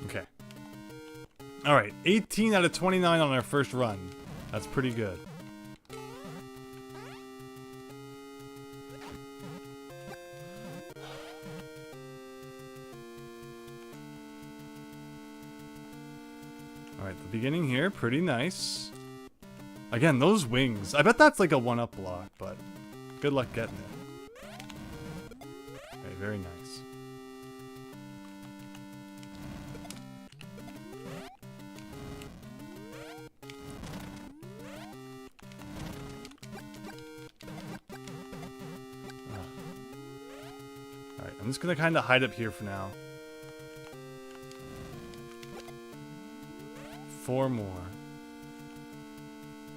Okay. Alright, 18 out of 29 on our first run. That's pretty good. Alright, the beginning here, pretty nice. Again, those wings. I bet that's like a one-up block, but good luck getting it. Okay, very nice. I'm just gonna kind of hide up here for now. 4 more.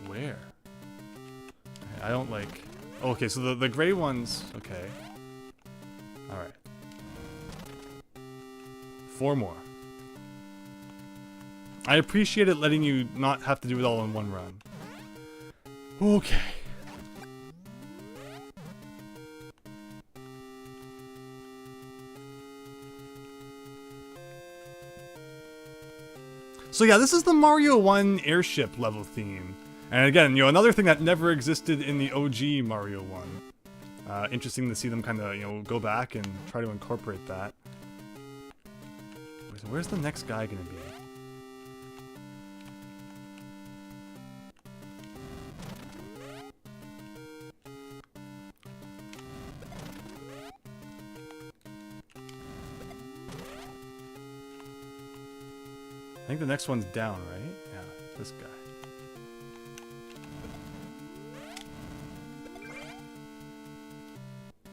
Where? Okay, I don't like... Okay, so the gray ones... Okay. Alright. 4 more. I appreciate it letting you not have to do it all in one run. Okay. So yeah, this is the Mario 1 airship level theme. And again, you know, another thing that never existed in the OG Mario 1. Interesting to see them kind of, you know, go back and try to incorporate that. So where's the next guy gonna be? I think the next one's down, right? Yeah, this guy.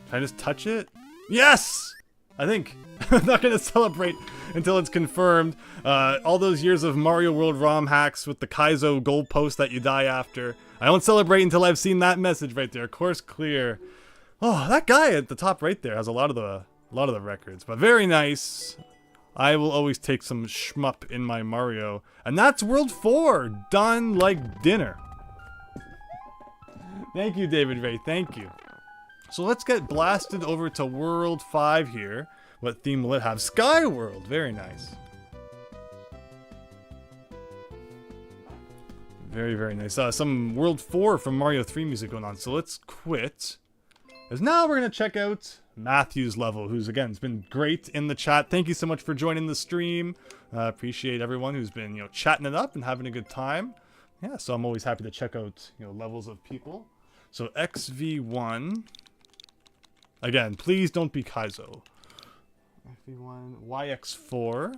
Can I just touch it? Yes! I think. I'm not gonna celebrate until it's confirmed. All those years of Mario World ROM hacks with the Kaizo goalpost that you die after. I won't celebrate until I've seen that message right there. Course clear. Oh, that guy at the top right there has a lot of the records, but very nice. I will always take some shmup in my Mario. And that's World 4! Done like dinner. Thank you, David Ray. Thank you. So let's get blasted over to World 5 here. What theme will it have? Sky World! Very nice. Very, very nice. Some World 4 from Mario 3 music going on. So let's quit. Because now we're going to check out Matthew's level, who's, again, has been great in the chat. Thank you so much for joining the stream. Appreciate everyone who's been, you know, chatting it up and having a good time. Yeah, so I'm always happy to check out, you know, levels of people. So XV1. Again, please don't be Kaizo. XV1. YX4.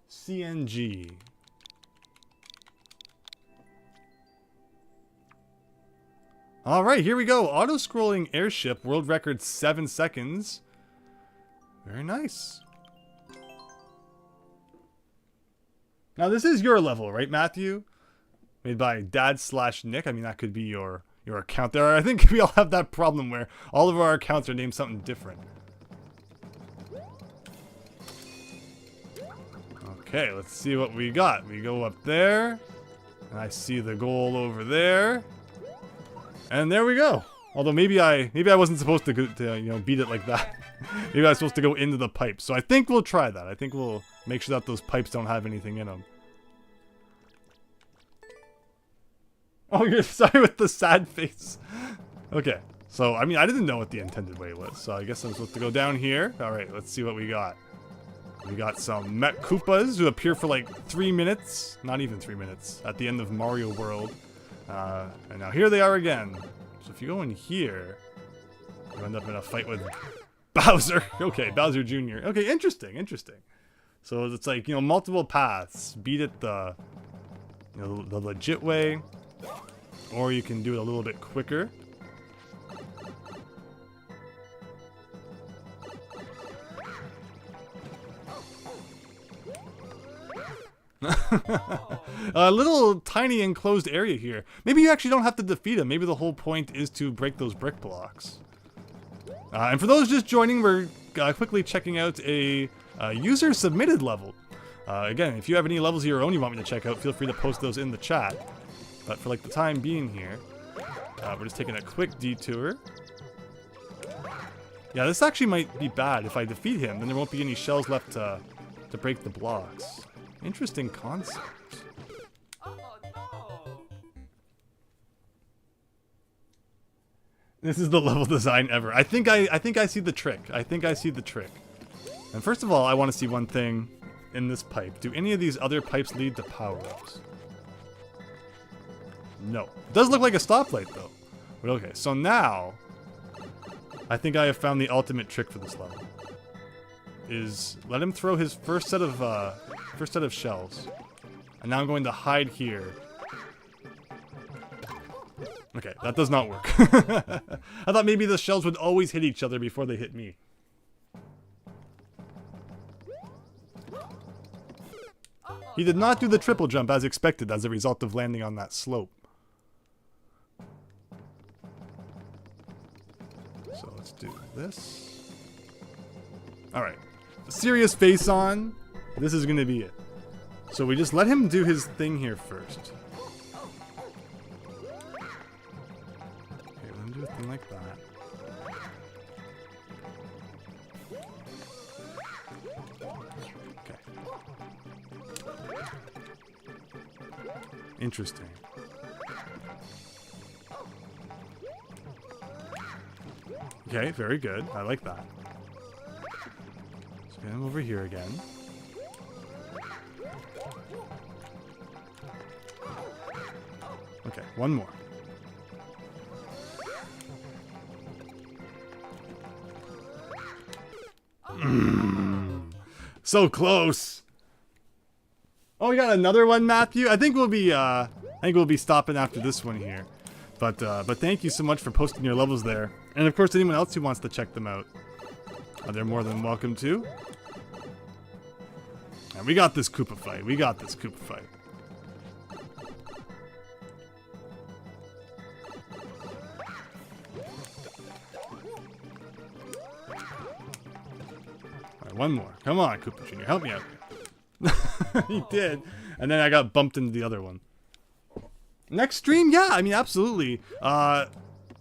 CNG. Alright, here we go. Auto-scrolling airship, world record 7 seconds. Very nice. Now this is your level, right, Matthew? Made by Dad/Nick. I mean, that could be your account there. I think we all have that problem where all of our accounts are named something different. Okay, let's see what we got. We go up there. And I see the goal over there. And there we go. Although maybe I wasn't supposed to you know, beat it like that. Maybe I was supposed to go into the pipes. So I think we'll try that. I think we'll make sure that those pipes don't have anything in them. Oh, you're sorry with the sad face. Okay. So, I mean, I didn't know what the intended way was. So I guess I'm supposed to go down here. Alright, let's see what we got. We got some Mech Koopas who appear for like 3 minutes. Not even 3 minutes. At the end of Mario World. And now here they are again. So if you go in here, you end up in a fight with Bowser. Okay, Bowser Jr. Okay, interesting, interesting. So it's like, you know, multiple paths. Beat it the, you know, the legit way. Or you can do it a little bit quicker. A little tiny enclosed area here. Maybe you actually don't have to defeat him. Maybe the whole point is to break those brick blocks. And for those just joining, we're quickly checking out a user-submitted level. Again, if you have any levels of your own you want me to check out, feel free to post those in the chat. But for like the time being here, we're just taking a quick detour. Yeah, this actually might be bad. If I defeat him, then there won't be any shells left to break the blocks. Interesting concept. Oh, no. This is the level design ever. I think I see the trick. I think I see the trick. And first of all, I want to see one thing in this pipe. Do any of these other pipes lead to power-ups? No. It does look like a stoplight though. But okay, so now I think I have found the ultimate trick for this level. Is let him throw his first set of shells. And now I'm going to hide here. Okay, that does not work. I thought maybe the shells would always hit each other before they hit me. He did not do the triple jump as expected as a result of landing on that slope. So let's do this. Alright. Serious face on. This is gonna be it. So we just let him do his thing here first. Okay, let him do a thing like that. Okay. Interesting. Okay, very good. I like that. So get him over here again. Okay, one more. So close. Oh, we got another one, Matthew. I think we'll be stopping after this one here. But thank you so much for posting your levels there. And of course, anyone else who wants to check them out, they're more than welcome to. And we got this Koopa fight. We got this Koopa fight. Alright, one more. Come on, Koopa Jr. Help me out here. He did. And then I got bumped into the other one. Next stream? Yeah, I mean, absolutely. I'll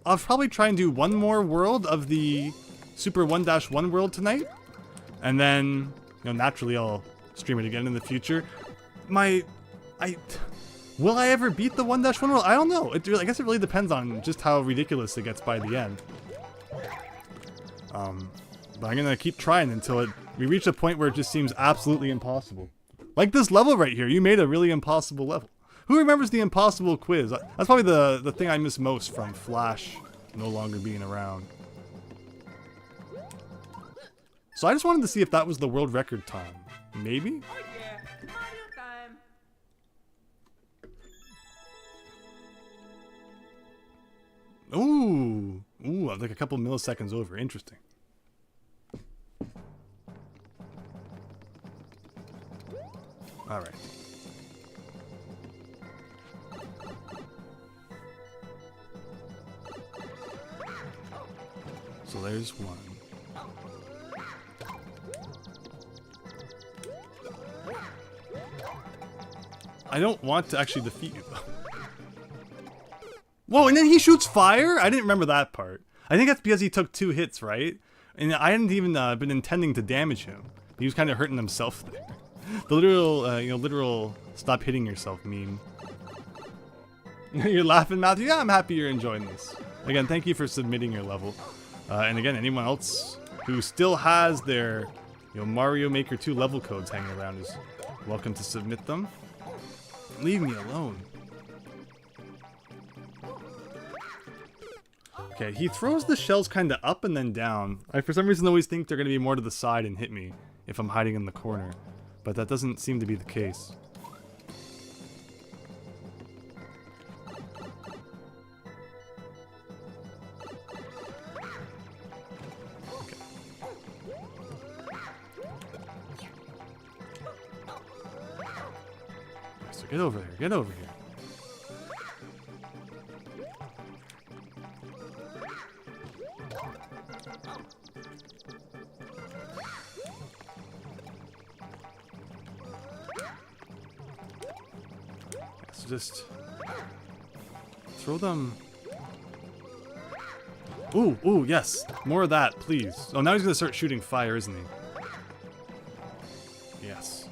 probably try and do one more world of the Super 1-1 world tonight. And then, you know, naturally I'll stream it again in the future. Will I ever beat the 1-1 world? I don't know. I guess it really depends on just how ridiculous it gets by the end. But I'm gonna keep trying until we reach a point where it just seems absolutely impossible. Like this level right here, you made a really impossible level. Who remembers the impossible quiz? That's probably the thing I miss most from Flash no longer being around. So I just wanted to see if that was the world record time. Maybe? Oh yeah, Mario time. Ooh, like a couple milliseconds over. Interesting. All right. So there's one. I don't want to actually defeat you though. Whoa, and then he shoots fire? I didn't remember that part. I think that's because he took 2 hits, right? And I hadn't even been intending to damage him. He was kind of hurting himself there. The literal, literal stop hitting yourself meme. You're laughing, Matthew? Yeah, I'm happy you're enjoying this. Again, thank you for submitting your level. And again, anyone else who still has their Mario Maker 2 level codes hanging around is welcome to submit them. Leave me alone. Okay, he throws the shells kind of up and then down. I, for some reason, always think they're going to be more to the side and hit me if I'm hiding in the corner. But that doesn't seem to be the case. Okay. So get over here, get over here. Just throw them. Ooh, ooh, yes. More of that, please. Oh, now he's gonna start shooting fire, isn't he? Yes.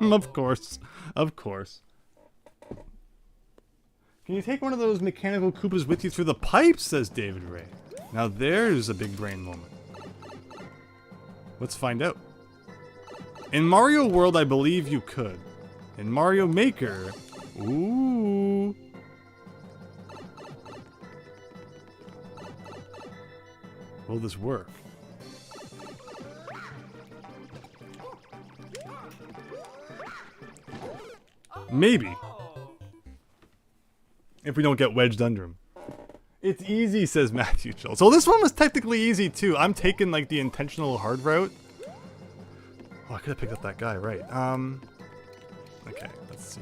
Of course. Of course. Can you take one of those mechanical Koopas with you through the pipes, says David Ray. Now there's a big brain moment. Let's find out. In Mario World, I believe you could. In Mario Maker, ooh. Will this work? Maybe. If we don't get wedged under him. It's easy, says Matthew Chill. So this one was technically easy too. I'm taking like the intentional hard route. Oh, I could have picked up that guy, right? Okay, let's see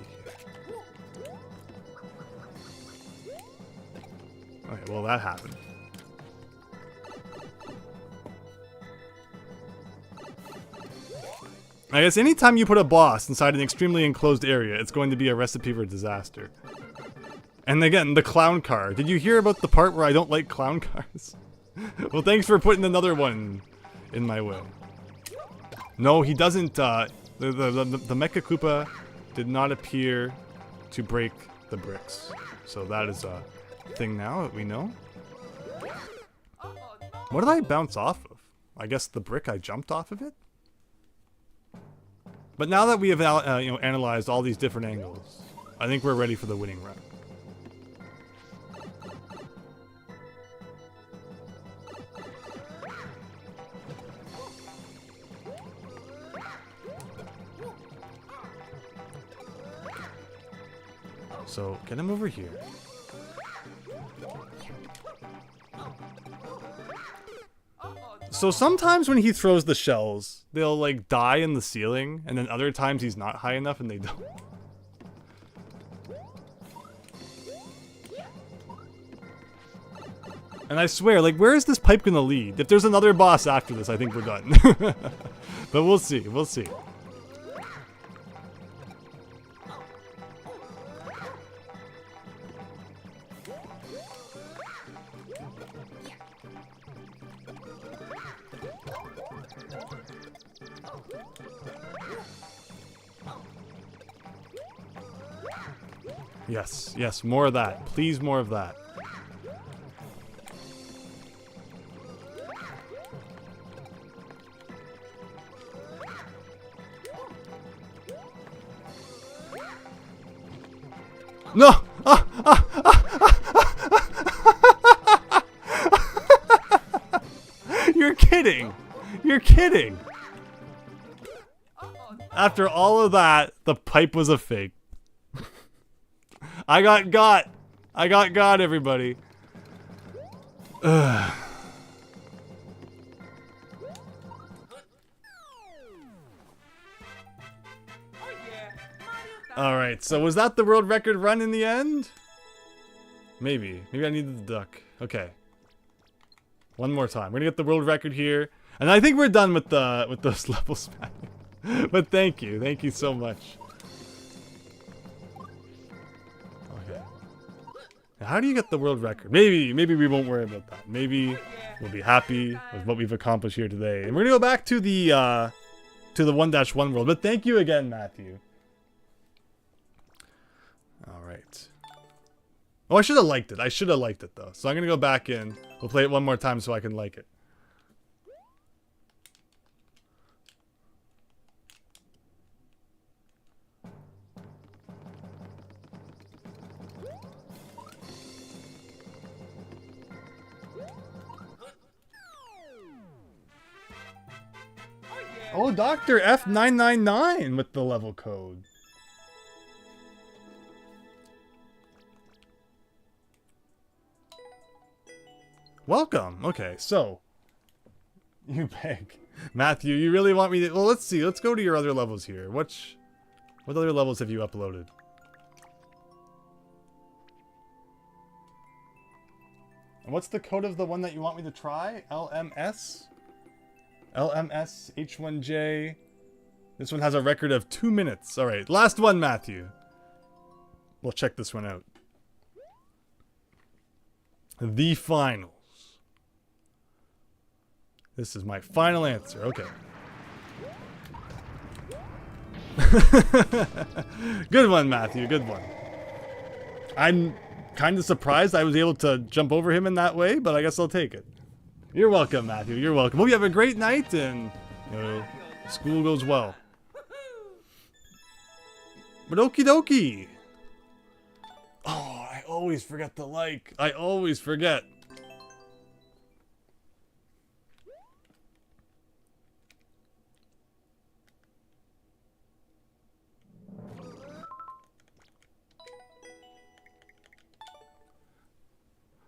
here. Okay, well that happened. I guess anytime you put a boss inside an extremely enclosed area, it's going to be a recipe for disaster. And again, the clown car. Did you hear about the part where I don't like clown cars? Well, thanks for putting another one in my way. No, he doesn't, the Mecha Koopa did not appear to break the bricks. So that is a thing now that we know. What did I bounce off of? I guess the brick I jumped off of it? But now that we have analyzed all these different angles, I think we're ready for the winning run. So, get him over here. So sometimes when he throws the shells, they'll like die in the ceiling, and then other times he's not high enough and they don't. And I swear, like, where is this pipe gonna lead? If there's another boss after this, I think we're done. But we'll see, we'll see. Yes, yes, more of that. Please, more of that. No! You're kidding! You're kidding! After all of that, the pipe was a fake. I got got! I got got, everybody. Ugh. Alright, so was that the world record run in the end? Maybe. Maybe I needed the duck. Okay. One more time. We're gonna get the world record here. And I think we're done with those level spanning. But thank you. Thank you so much. Okay. Now, how do you get the world record? Maybe we won't worry about that. Maybe we'll be happy with what we've accomplished here today. And we're going to go back to the 1-1 world. But thank you again, Matthew. Alright. Oh, I should have liked it. I should have liked it, though. So I'm going to go back in. We'll play it one more time so I can like it. Oh, Dr. F999 with the level code. Welcome. Okay, so you beg. Matthew, you really want me to... Well, let's see. Let's go to your other levels here. What other levels have you uploaded? And what's the code of the one that you want me to try? LMS? LMS H1J. This one has a record of 2 minutes. Alright, last one, Matthew. We'll check this one out. The finals. This is my final answer. Okay. Good one, Matthew. Good one. I'm kind of surprised I was able to jump over him in that way, but I guess I'll take it. You're welcome, Matthew. You're welcome. Hope you have a great night and school goes well. But okie dokie. Oh, I always forget to like. I always forget.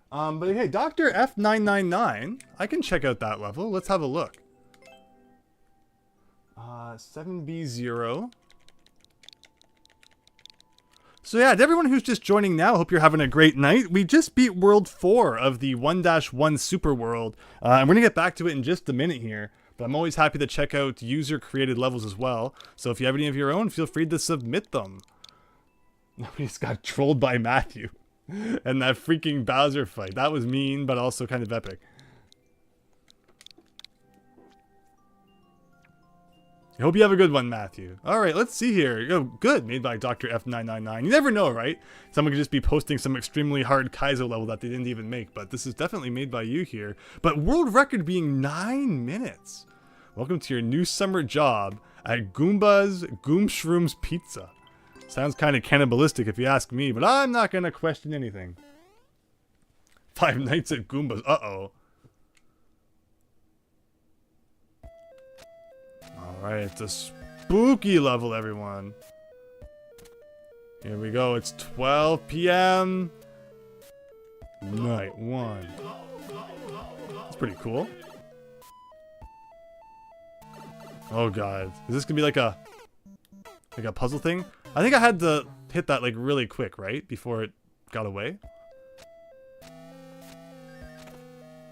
But hey, Dr. F999, I can check out that level. Let's have a look. 7B0. So yeah, to everyone who's just joining now, hope you're having a great night. We just beat World 4 of the 1-1 Super World. And we're going to get back to it in just a minute here. But I'm always happy to check out user-created levels as well. So if you have any of your own, feel free to submit them. We just got trolled by Matthew. And that freaking Bowser fight. That was mean, but also kind of epic. I hope you have a good one, Matthew. Alright, let's see here. Oh, good. Made by Dr. F999. You never know, right? Someone could just be posting some extremely hard Kaizo level that they didn't even make. But this is definitely made by you here. But world record being 9 minutes. Welcome to your new summer job at Goombas Goomshrooms Pizza. Sounds kind of cannibalistic if you ask me, but I'm not going to question anything. 5 nights at Goombas. Uh-oh. Alright, it's a spooky level, everyone. Here we go. It's 12 p.m. Night 1. That's pretty cool. Oh, God. Is this going to be like a puzzle thing? I think I had to hit that like really quick, right? Before it got away.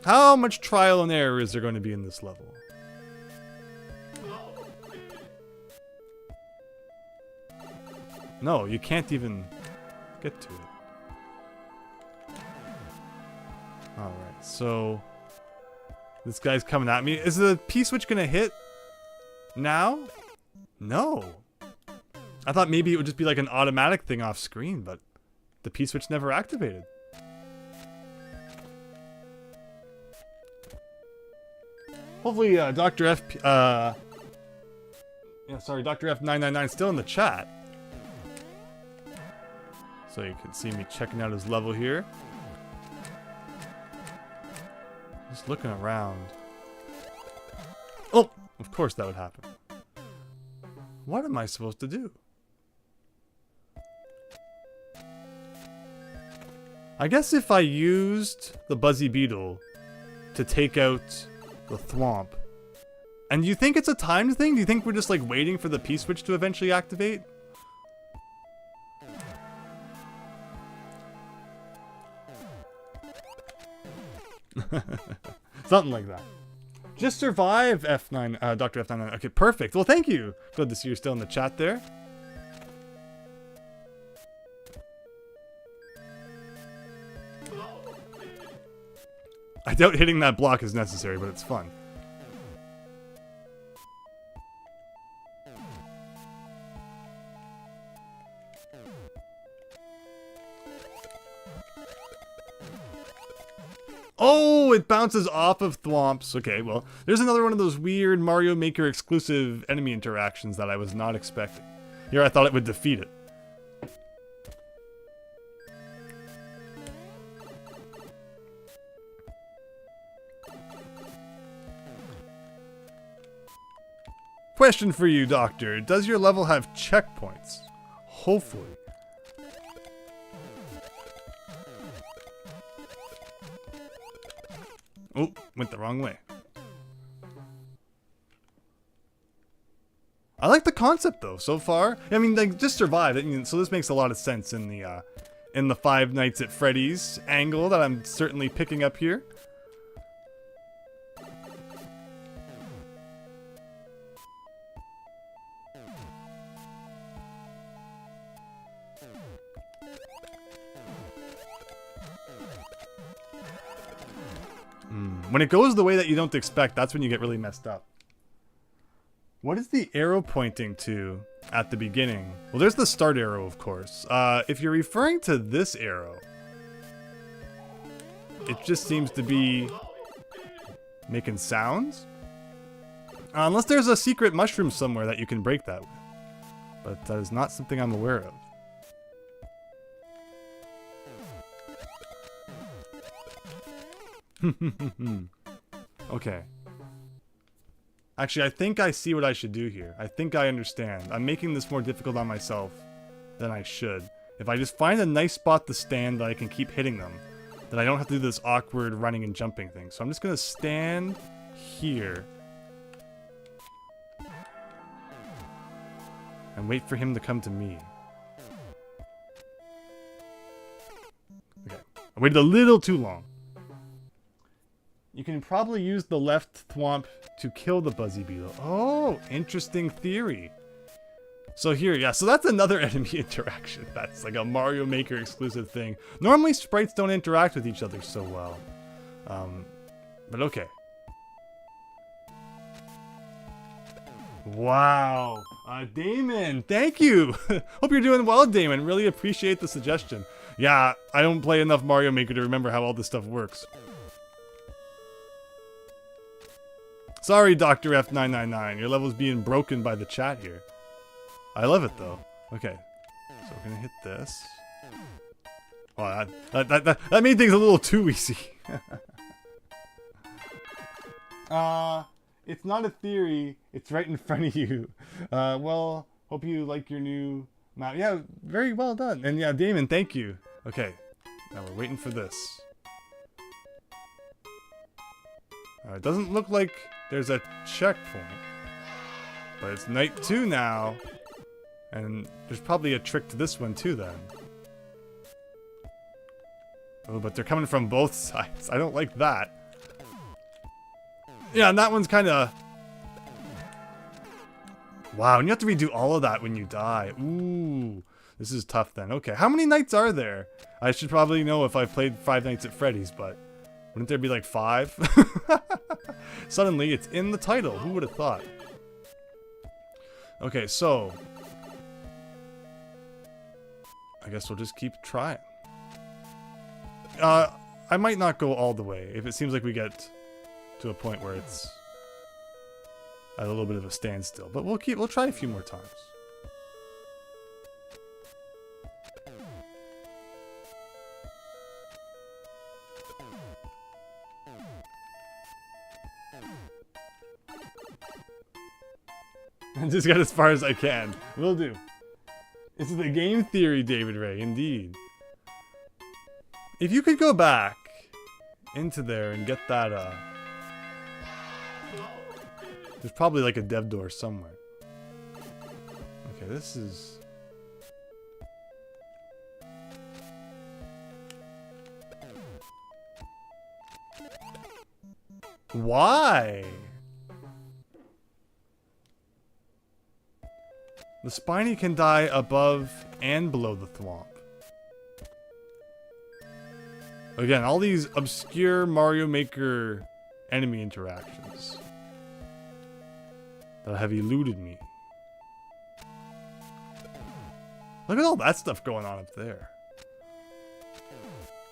How much trial and error is there going to be in this level? No, you can't even get to it. Alright, so this guy's coming at me. Is the P-switch gonna hit now? No. I thought maybe it would just be like an automatic thing off screen, but the P-switch never activated. Hopefully, Dr. F999 is still in the chat. So you can see me checking out his level here. Just looking around. Oh, of course that would happen. What am I supposed to do? I guess if I used the Buzzy Beetle to take out the Thwomp. And do you think it's a timed thing? Do you think we're just like waiting for the P-switch to eventually activate? Something like that. Just survive F9, Dr. F99. Okay, perfect. Well, thank you. Good to see you're still in the chat there. I doubt hitting that block is necessary, but it's fun. Oh, it bounces off of thwomps. Okay, well, there's another one of those weird Mario Maker exclusive enemy interactions that I was not expecting. Here I thought it would defeat it. Question for you, Doctor. Does your level have checkpoints? Hopefully. Oh, went the wrong way. I like the concept though, so far. I mean, like, just survive it, so this makes a lot of sense in the Five Nights at Freddy's angle that I'm certainly picking up here. When it goes the way that you don't expect, that's when you get really messed up. What is the arrow pointing to at the beginning? Well, there's the start arrow, of course. If you're referring to this arrow, it just seems to be making sounds. Unless there's a secret mushroom somewhere that you can break that with. But that is not something I'm aware of. Okay. Actually, I think I see what I should do here. I think I understand. I'm making this more difficult on myself than I should. If I just find a nice spot to stand that I can keep hitting them, then I don't have to do this awkward running and jumping thing. So I'm just gonna stand here and wait for him to come to me. Okay. I waited a little too long. You can probably use the left thwomp to kill the Buzzy Beetle. Oh, interesting theory. So here, yeah, so that's another enemy interaction. That's like a Mario Maker exclusive thing. Normally sprites don't interact with each other so well. But okay. Wow. Damon, thank you. Hope you're doing well, Damon. Really appreciate the suggestion. Yeah, I don't play enough Mario Maker to remember how all this stuff works. Sorry, Dr. F999. Your level's being broken by the chat here. I love it, though. Okay. So we're gonna hit this. Oh, that made things a little too easy. It's not a theory. It's right in front of you. Well, hope you like your new map. Yeah, very well done. And yeah, Damon, thank you. Okay. Now we're waiting for this. It doesn't look like there's a checkpoint, but it's night 2 now, and there's probably a trick to this one too then. Oh, but they're coming from both sides. I don't like that. Yeah, and that one's kind of... Wow, and you have to redo all of that when you die. Ooh, this is tough then. Okay, how many nights are there? I should probably know if I've played Five Nights at Freddy's, but... Wouldn't there be like 5? Suddenly, it's in the title. Who would have thought? Okay, so... I guess we'll just keep trying. I might not go all the way if it seems like we get to a point where it's at a little bit of a standstill. But we'll try a few more times. I just got as far as I can. Will do. It's the game theory, David Ray, indeed. If you could go back into there and get that, there's probably like a dev door somewhere. Okay, this is... Why? The Spiny can die above and below the thwomp. Again, all these obscure Mario Maker enemy interactions that have eluded me. Look at all that stuff going on up there.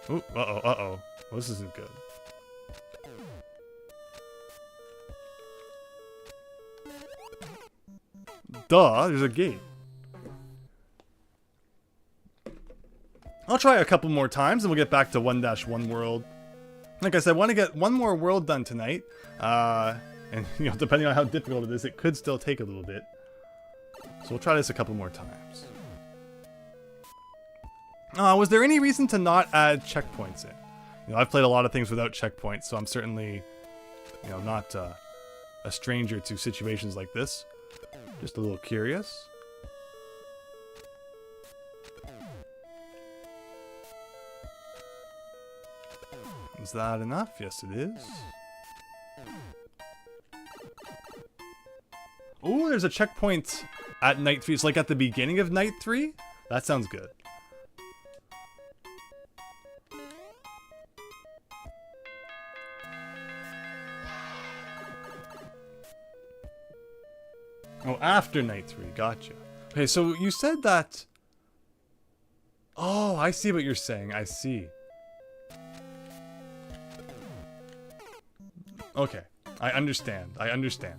Ooh, uh-oh, uh-oh. Well, this isn't good. Duh, there's a gate. I'll try a couple more times and we'll get back to 1-1 world. Like I said, I want to get one more world done tonight. And, you know, depending on how difficult it is, it could still take a little bit. So we'll try this a couple more times. Was there any reason to not add checkpoints in? You know, I've played a lot of things without checkpoints, so I'm certainly, you know, not a stranger to situations like this. Just a little curious. Is that enough? Yes, it is. Ooh, there's a checkpoint at night 3. It's like at the beginning of night 3? That sounds good. Oh, after night 3. Gotcha. Okay, so you said that... Oh, I see what you're saying. I see. Okay. I understand. I understand.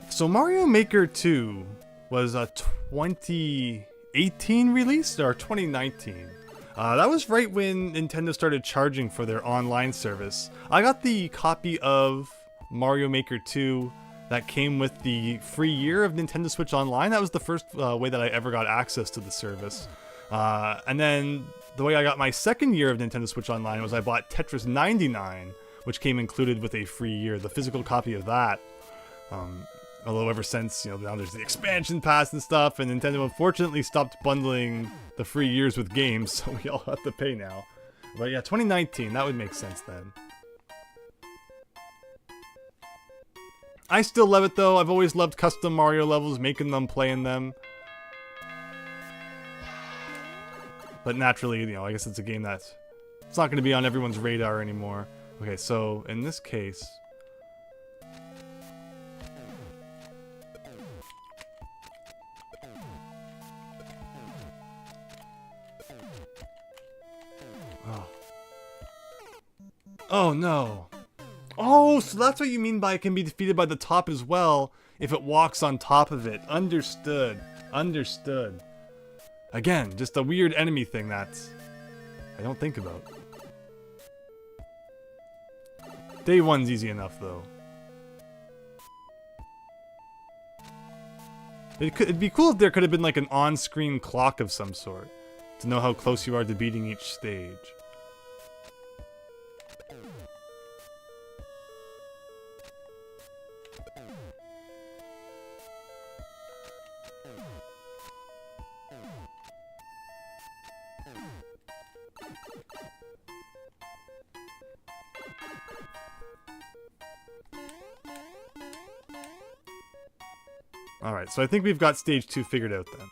So Mario Maker 2 was a 2018 release or 2019? That was right when Nintendo started charging for their online service. I got the copy of Mario Maker 2 that came with the free year of Nintendo Switch Online. That was the first way that I ever got access to the service. And then the way I got my second year of Nintendo Switch Online was I bought Tetris 99, which came included with a free year, the physical copy of that. Although ever since, you know, now there's the expansion pass and stuff, and Nintendo unfortunately stopped bundling the free years with games, so we all have to pay now. But yeah, 2019, that would make sense then. I still love it though. I've always loved custom Mario levels, making them, playing them. But naturally, you know, I guess it's a game that's... It's not going to be on everyone's radar anymore. Okay, so in this case... Oh no. Oh, so that's what you mean by it can be defeated by the top as well if it walks on top of it. Understood. Understood. Again, just a weird enemy thing that's... I don't think about. Day 1's easy enough though. It'd be cool if there could have been like an on-screen clock of some sort to know how close you are to beating each stage. Alright, so I think we've got stage 2 figured out then.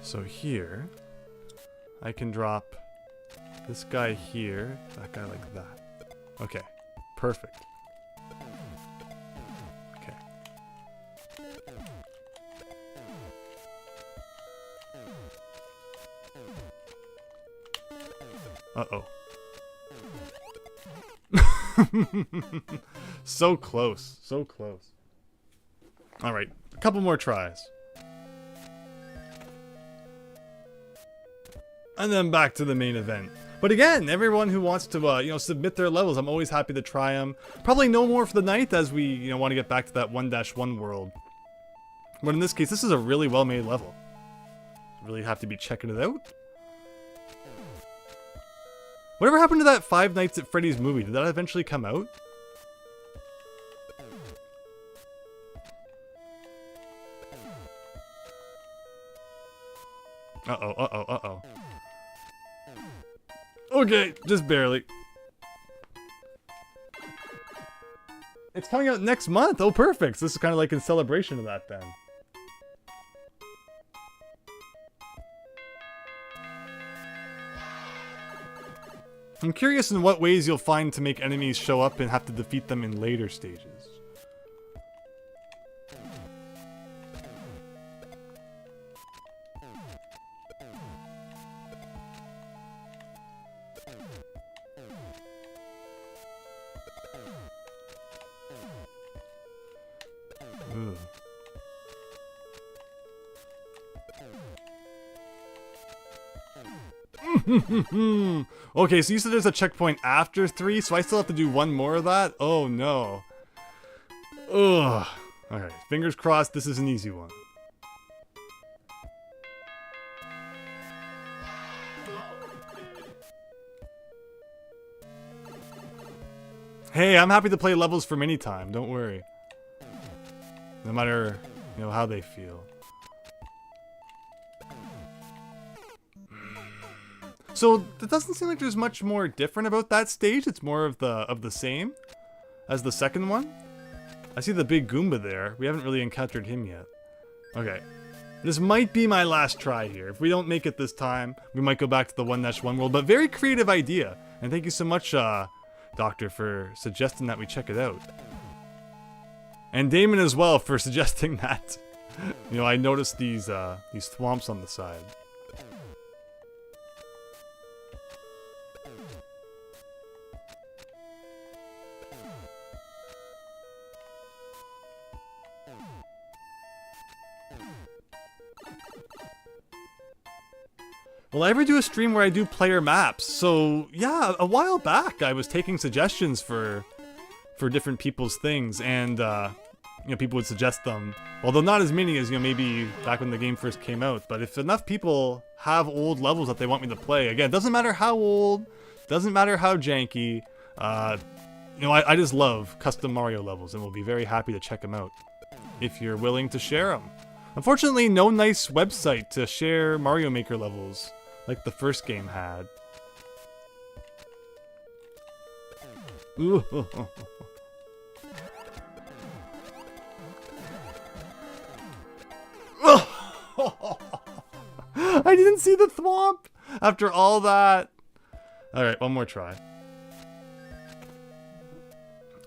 So here, I can drop this guy here, that guy like that. Okay, perfect. Okay. Uh-oh. So close, so close. Alright, a couple more tries. And then back to the main event. But again, everyone who wants to, you know, submit their levels, I'm always happy to try them. Probably no more for the night as we, you know, want to get back to that 1-1 world. But in this case, this is a really well-made level. Really have to be checking it out. Whatever happened to that Five Nights at Freddy's movie? Did that eventually come out? Uh-oh, uh-oh, uh-oh. Okay, just barely. It's coming out next month. Oh, perfect. So this is kind of like in celebration of that then. I'm curious in what ways you'll find to make enemies show up and have to defeat them in later stages. Ugh. Okay, so you said there's a checkpoint after 3, so I still have to do one more of that? Oh no. Ugh. Okay, fingers crossed this is an easy one. Hey, I'm happy to play levels from any time, don't worry. No matter, you know, how they feel. So it doesn't seem like there's much more different about that stage. It's more of the same as the second one. I see the big Goomba there. We haven't really encountered him yet. Okay. This might be my last try here. If we don't make it this time, we might go back to the 1-1 world. But very creative idea. And thank you so much, Doctor, for suggesting that we check it out. And Damon as well for suggesting that. You know, I noticed these thwomps on the side. Will I ever do a stream where I do player maps? So, yeah, a while back I was taking suggestions for different people's things, and, you know, people would suggest them. Although not as many as, you know, maybe back when the game first came out. But if enough people have old levels that they want me to play, again, doesn't matter how old, doesn't matter how janky, you know, I just love custom Mario levels, and will be very happy to check them out if you're willing to share them. Unfortunately, no nice website to share Mario Maker levels like the first game had. Ooh. I didn't see the thwomp after all that. Alright, one more try.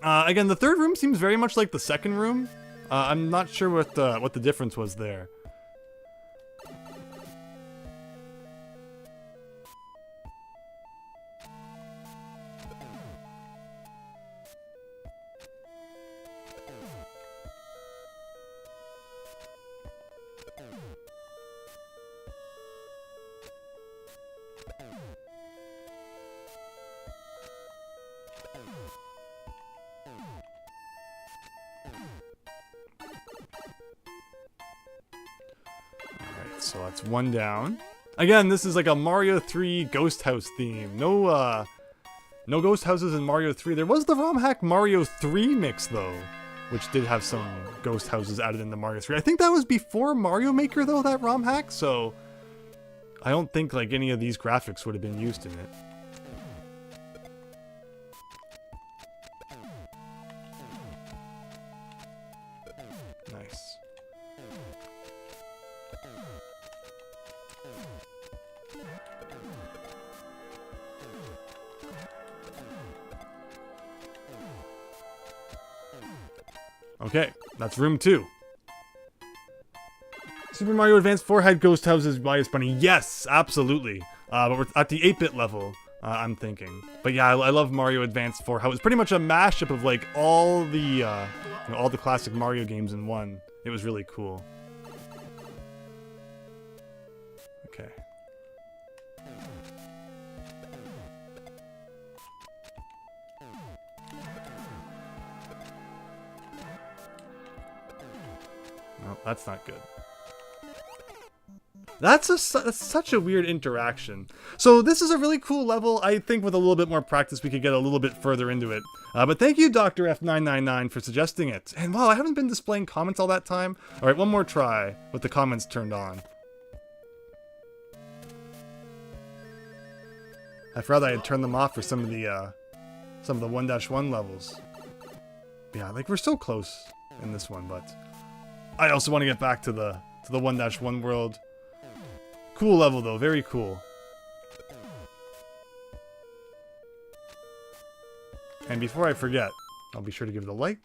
Again, the third room seems very much like the second room. I'm not sure what the difference was there. So that's one down. Again, this is like a Mario 3 Ghost House theme. No Ghost Houses in Mario 3. There was the ROM hack Mario 3 mix, though, which did have some Ghost Houses added into Mario 3. I think that was before Mario Maker, though, that ROM hack, so I don't think like any of these graphics would have been used in it. Nice. Okay, that's room 2. Super Mario Advance 4 had ghost houses. Why is funny? Yes, absolutely. But we're at the 8-bit level, I'm thinking. But yeah, I love Mario Advance 4. How it's pretty much a mashup of like all the, you know, all the classic Mario games in one. It was really cool. Okay. No, that's not good. That's such a weird interaction. So this is a really cool level. I think with a little bit more practice we could get a little bit further into it. But thank you, Dr. F999, for suggesting it. And wow, I haven't been displaying comments all that time. All right, one more try with the comments turned on. I forgot I had turned them off for some of the 1-1 levels. Yeah, like we're so close in this one, but I also want to get back to the 1-1 world. Cool level though, very cool. And before I forget, I'll be sure to give it a like.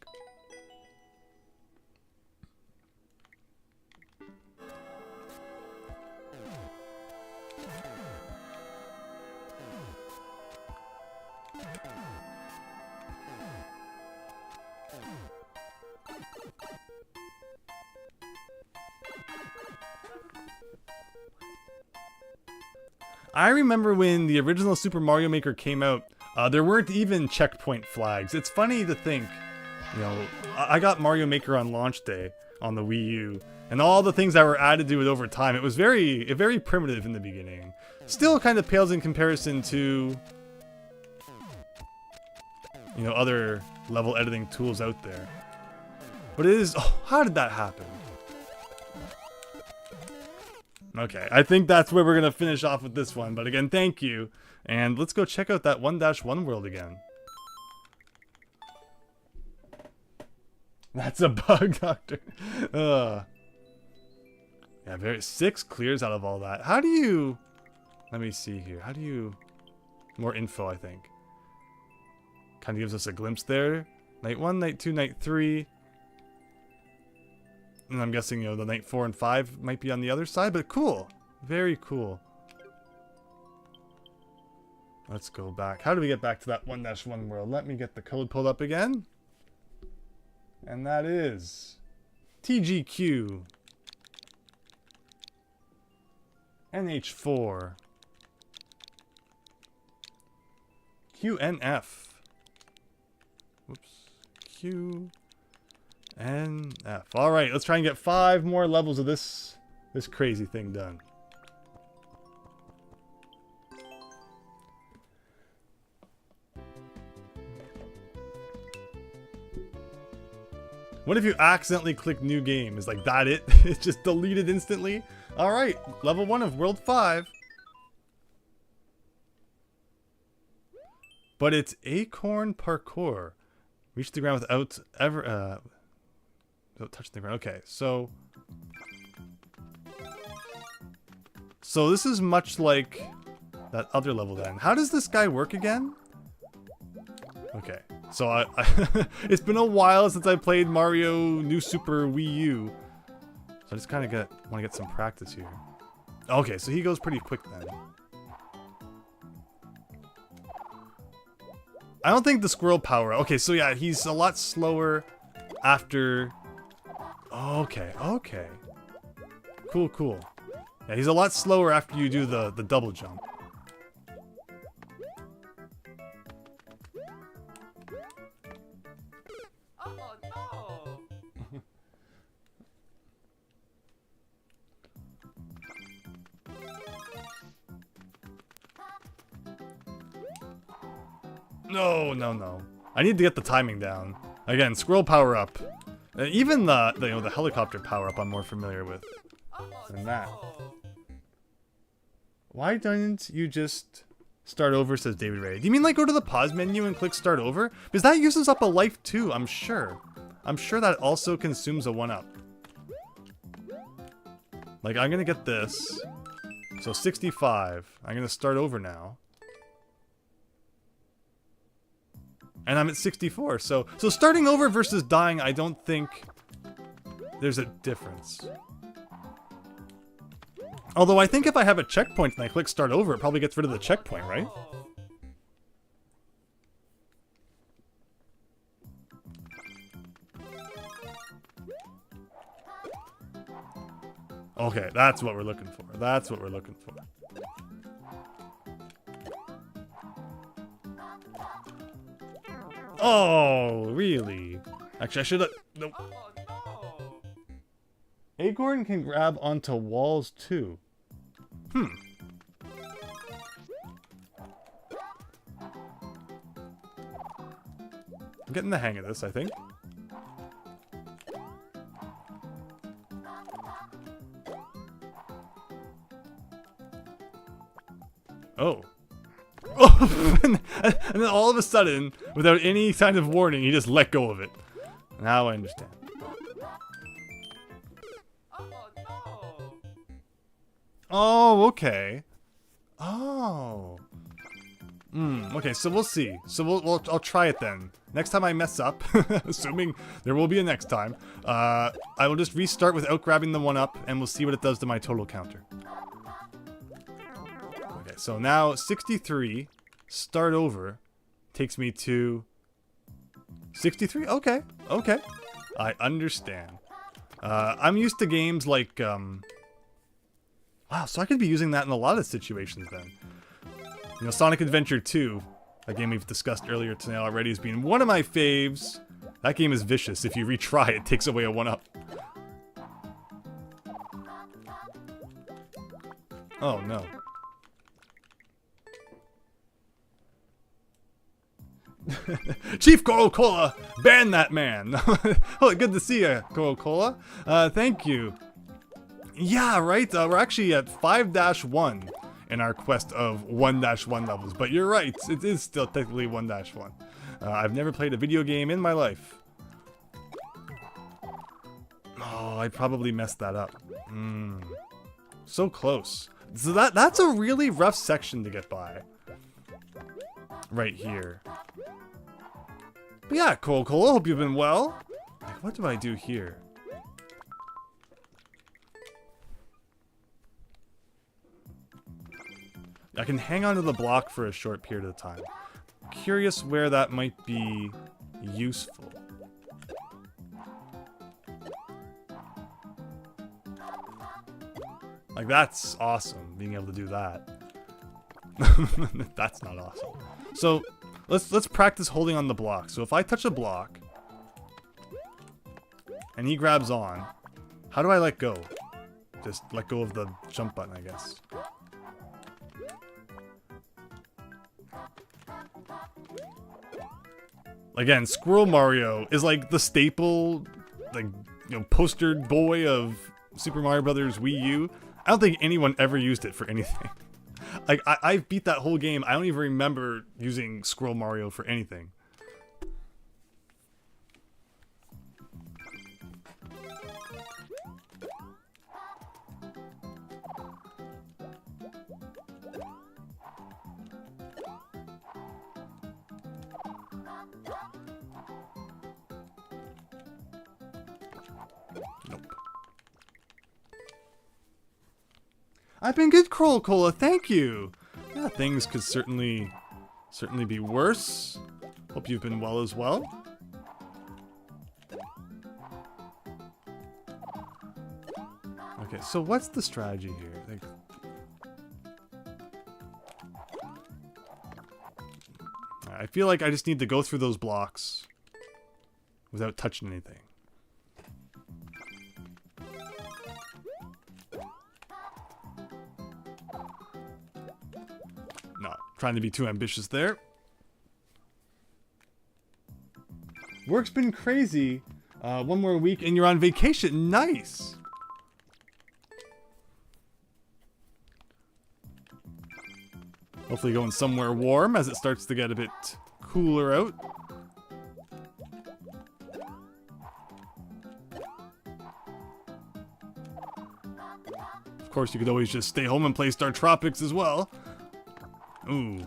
I remember when the original Super Mario Maker came out, there weren't even checkpoint flags. It's funny to think, you know, I got Mario Maker on launch day on the Wii U, and all the things that were added to it over time, it was very primitive in the beginning. Still kind of pales in comparison to, you know, other level editing tools out there. But it is, oh, how did that happen? Okay, I think that's where we're going to finish off with this one. But again, thank you. And let's go check out that 1-1 world again. That's a bug, Doctor. Yeah, 6 clears out of all that. How do you... Let me see here. How do you... More info, I think. Kind of gives us a glimpse there. Night 1, Night 2, Night 3... And I'm guessing, you know, the Night 4 and 5 might be on the other side, but cool. Very cool. Let's go back. How do we get back to that 1-1 world? Let me get the code pulled up again. And that is TGQ NH4 QNF. Whoops. Q and F. Alright, let's try and get 5 more levels of this crazy thing done. What if you accidentally click new game? Is like that it? It's just deleted instantly? Alright, level 1 of World 5. But it's Acorn parkour. Reach the ground without ever... Don't touch the ground. Okay, so this is much like that other level then. How does this guy work again? Okay, so I it's been a while since I played Mario New Super Wii U. So I just kind of want to get some practice here. Okay, so he goes pretty quick then. I don't think the squirrel power... Okay, so yeah, he's a lot slower after... Okay, okay. Cool, cool. Yeah, he's a lot slower after you do the double jump. Oh no! No. I need to get the timing down. Again, squirrel power up. Even the helicopter power up I'm more familiar with than that. Why don't you just start over, says David Ray. Do you mean like go to the pause menu and click start over? Because that uses up a life too, I'm sure. I'm sure that also consumes a 1-up. Like I'm gonna get this. So 65. I'm gonna start over now. And I'm at 64, so starting over versus dying, I don't think there's a difference. Although I think if I have a checkpoint and I click start over, it probably gets rid of the checkpoint, right? Okay, that's what we're looking for. That's what we're looking for. Oh, really? Actually, I should have... Nope. Acorn can grab onto walls, too. I'm getting the hang of this, I think. Oh. Oh, and then all of a sudden, without any kind of warning, he just let go of it. Now I understand. Oh no! Oh, okay. Oh. Okay, so we'll see. So I'll try it then. Next time I mess up, assuming there will be a next time, I will just restart without grabbing the 1-up, and we'll see what it does to my total counter. Okay, so now 63, start over, takes me to 63. Okay, okay. I understand. I'm used to games like, wow, so I could be using that in a lot of situations then. You know, Sonic Adventure 2, a game we've discussed earlier tonight already, has been one of my faves. That game is vicious. If you retry, it takes away a 1-up. Oh, no. Chief Coca-Cola, ban that man. Oh, good to see you, Coca-Cola. Thank you. Yeah, right. We're actually at 5-1 in our quest of 1-1 levels, but you're right. It is still technically 1-1. I've never played a video game in my life. Oh, I probably messed that up. So close. So that's a really rough section to get by. Right here. But yeah, Coca-Cola, hope you've been well. Like, what do I do here? I can hang onto the block for a short period of time. Curious where that might be useful. Like, that's awesome, being able to do that. That's not awesome. So, let's practice holding on the block. So if I touch a block, and he grabs on, how do I let go? Just let go of the jump button, I guess. Again, Squirrel Mario is like the staple, like, you know, poster boy of Super Mario Brothers Wii U. I don't think anyone ever used it for anything. Like, I've beat that whole game. I don't even remember using Squirrel Mario for anything. I've been good, Coca-Cola, thank you! Yeah, things could certainly be worse. Hope you've been well as well. Okay, so what's the strategy here? Like, I feel like I just need to go through those blocks without touching anything. Not trying to be too ambitious there. Work's been crazy. One more week and you're on vacation. Nice. Hopefully going somewhere warm as it starts to get a bit cooler out. Of course, you could always just stay home and play Star Tropics as well. Ooh.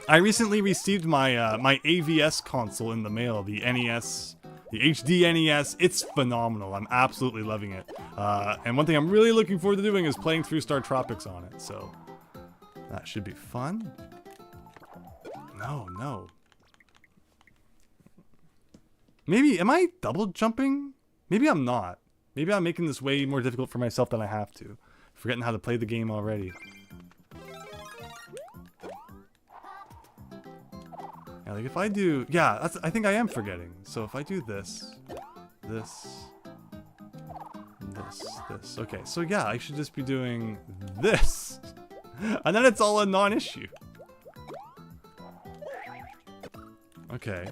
I recently received my my AVS console in the mail, the NES, the HD NES. It's phenomenal. I'm absolutely loving it. And one thing I'm really looking forward to doing is playing through Star Tropics on it. So that should be fun. No. Maybe, am I double jumping? Maybe I'm not. Maybe I'm making this way more difficult for myself than I have to. Forgetting how to play the game already. Yeah, like if I do... Yeah, that's, I think I am forgetting. So if I do this... This... Okay, so yeah, I should just be doing this. And then it's all a non-issue. Okay.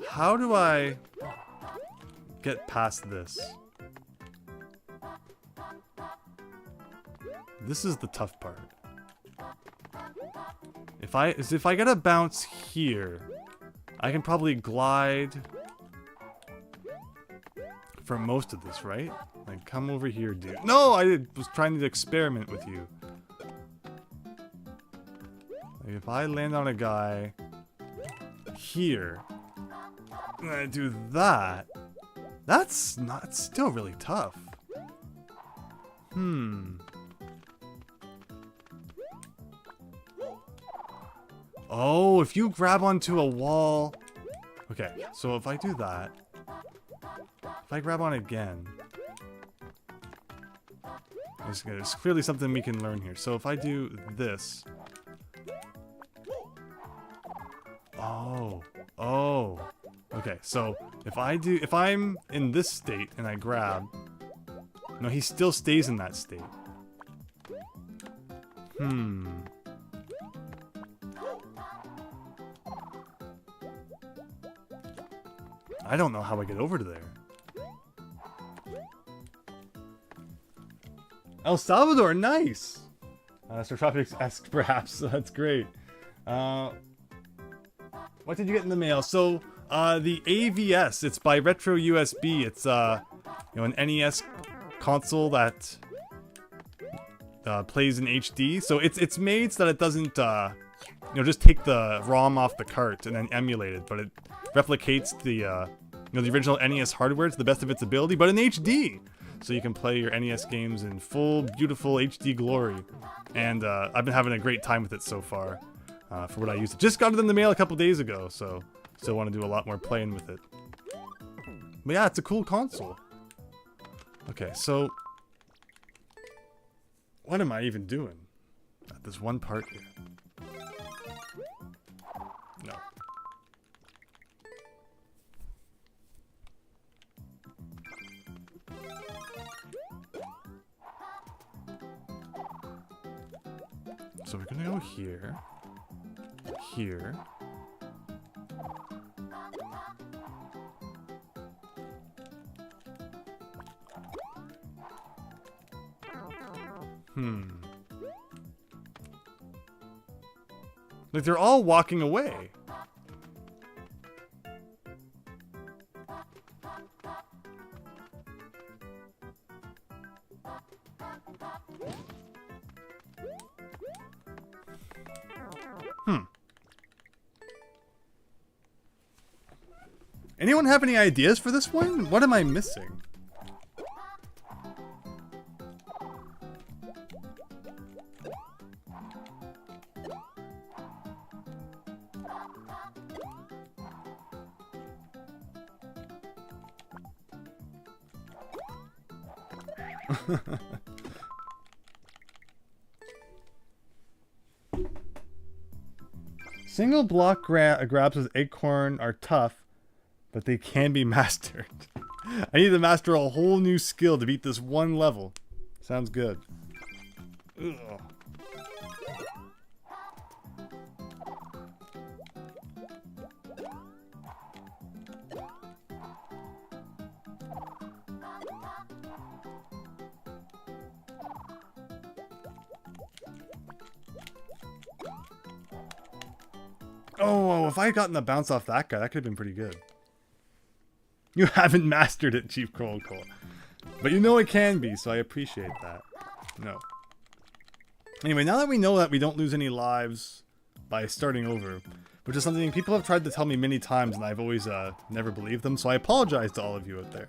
How do I... get past this? This is the tough part. If I get a bounce here, I can probably glide for most of this, right? Like, come over here, dude. No, I was trying to experiment with you. Like, if I land on a guy here, and I do that, that's still really tough. Oh, if you grab onto a wall... Okay, so if I do that... If I grab on again... There's clearly something we can learn here. So if I do this... Oh. Oh. Okay, so if I'm in this state and I grab... No, he still stays in that state. I don't know how I get over to there. El Salvador, nice! Star Tropics-esque, perhaps. That's great. What did you get in the mail? So, the AVS, it's by Retro USB. It's, an NES console that plays in HD. So it's made so that it doesn't, just take the ROM off the cart and then emulate it, but it replicates the, the original NES hardware to the best of its ability, but in HD. So you can play your NES games in full, beautiful HD glory. And I've been having a great time with it so far, for what I used. Just got it in the mail a couple days ago, so still want to do a lot more playing with it. But yeah, it's a cool console. Okay, so what am I even doing at this one part here? No. So we're gonna go here, here. Like, they're all walking away. Anyone have any ideas for this one? What am I missing? Single block grabs with Acorn are tough, but they can be mastered. I need to master a whole new skill to beat this one level. Sounds good. Ugh. Oh, if I had gotten the bounce off that guy, that could have been pretty good. You haven't mastered it, Chief Cold Cold. But you know it can be, so I appreciate that. No. Anyway, now that we know that we don't lose any lives by starting over, which is something people have tried to tell me many times and I've always never believed them, so I apologize to all of you out there.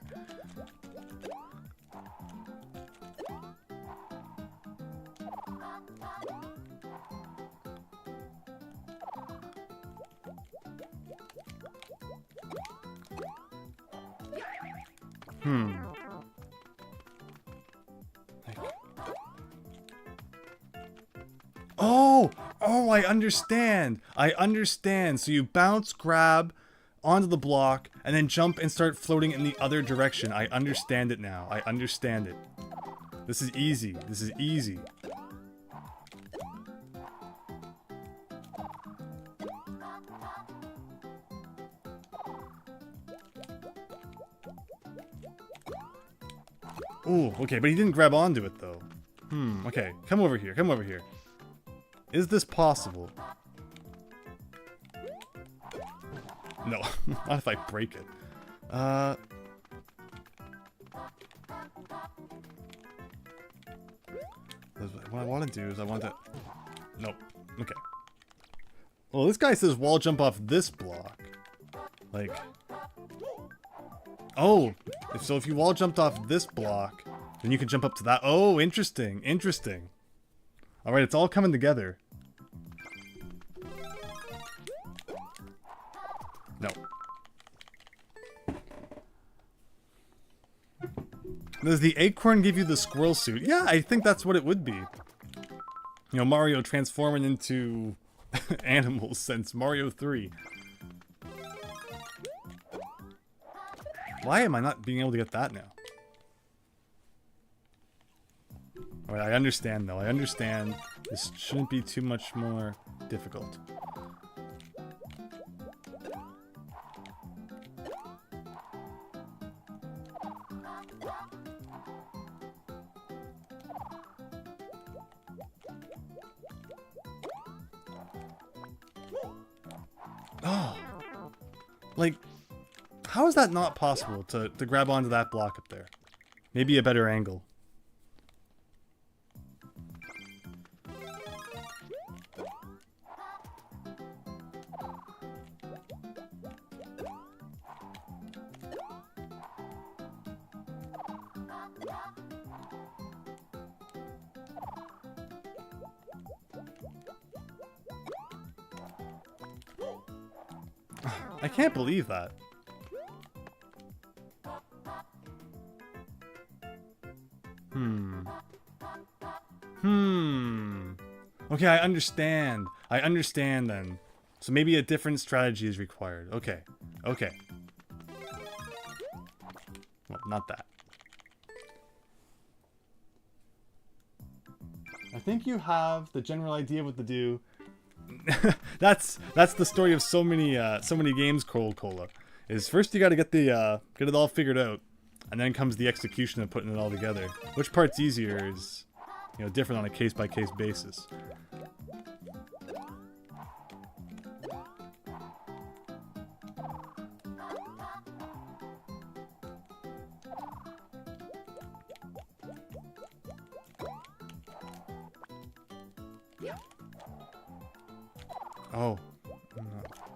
Oh, I understand. I understand. So you bounce, grab onto the block, and then jump and start floating in the other direction. I understand it now. I understand it. This is easy. This is easy. Ooh, okay, but he didn't grab onto it, though. Okay, come over here. Come over here. Is this possible? No. Not if I break it. What I want to do is I want to... Nope. Okay. Well, this guy says wall jump off this block. Like... Oh! So if you wall jumped off this block, then you can jump up to that. Oh, interesting. Interesting. Alright, it's all coming together. No. Does the Acorn give you the squirrel suit? Yeah, I think that's what it would be. You know, Mario transforming into animals since Mario 3. Why am I not being able to get that now? Alright, I understand though. I understand. This shouldn't be too much more difficult. Oh, like, how is that not possible to grab onto that block up there? Maybe a better angle. I can't believe that. Okay, I understand. I understand then. So maybe a different strategy is required. Okay. Okay. Well, not that. I think you have the general idea what to do. that's the story of so many games, Cola. Is first you got to get it all figured out, and then comes the execution of putting it all together. Which part's easier is, you know, different on a case-by-case basis. Oh.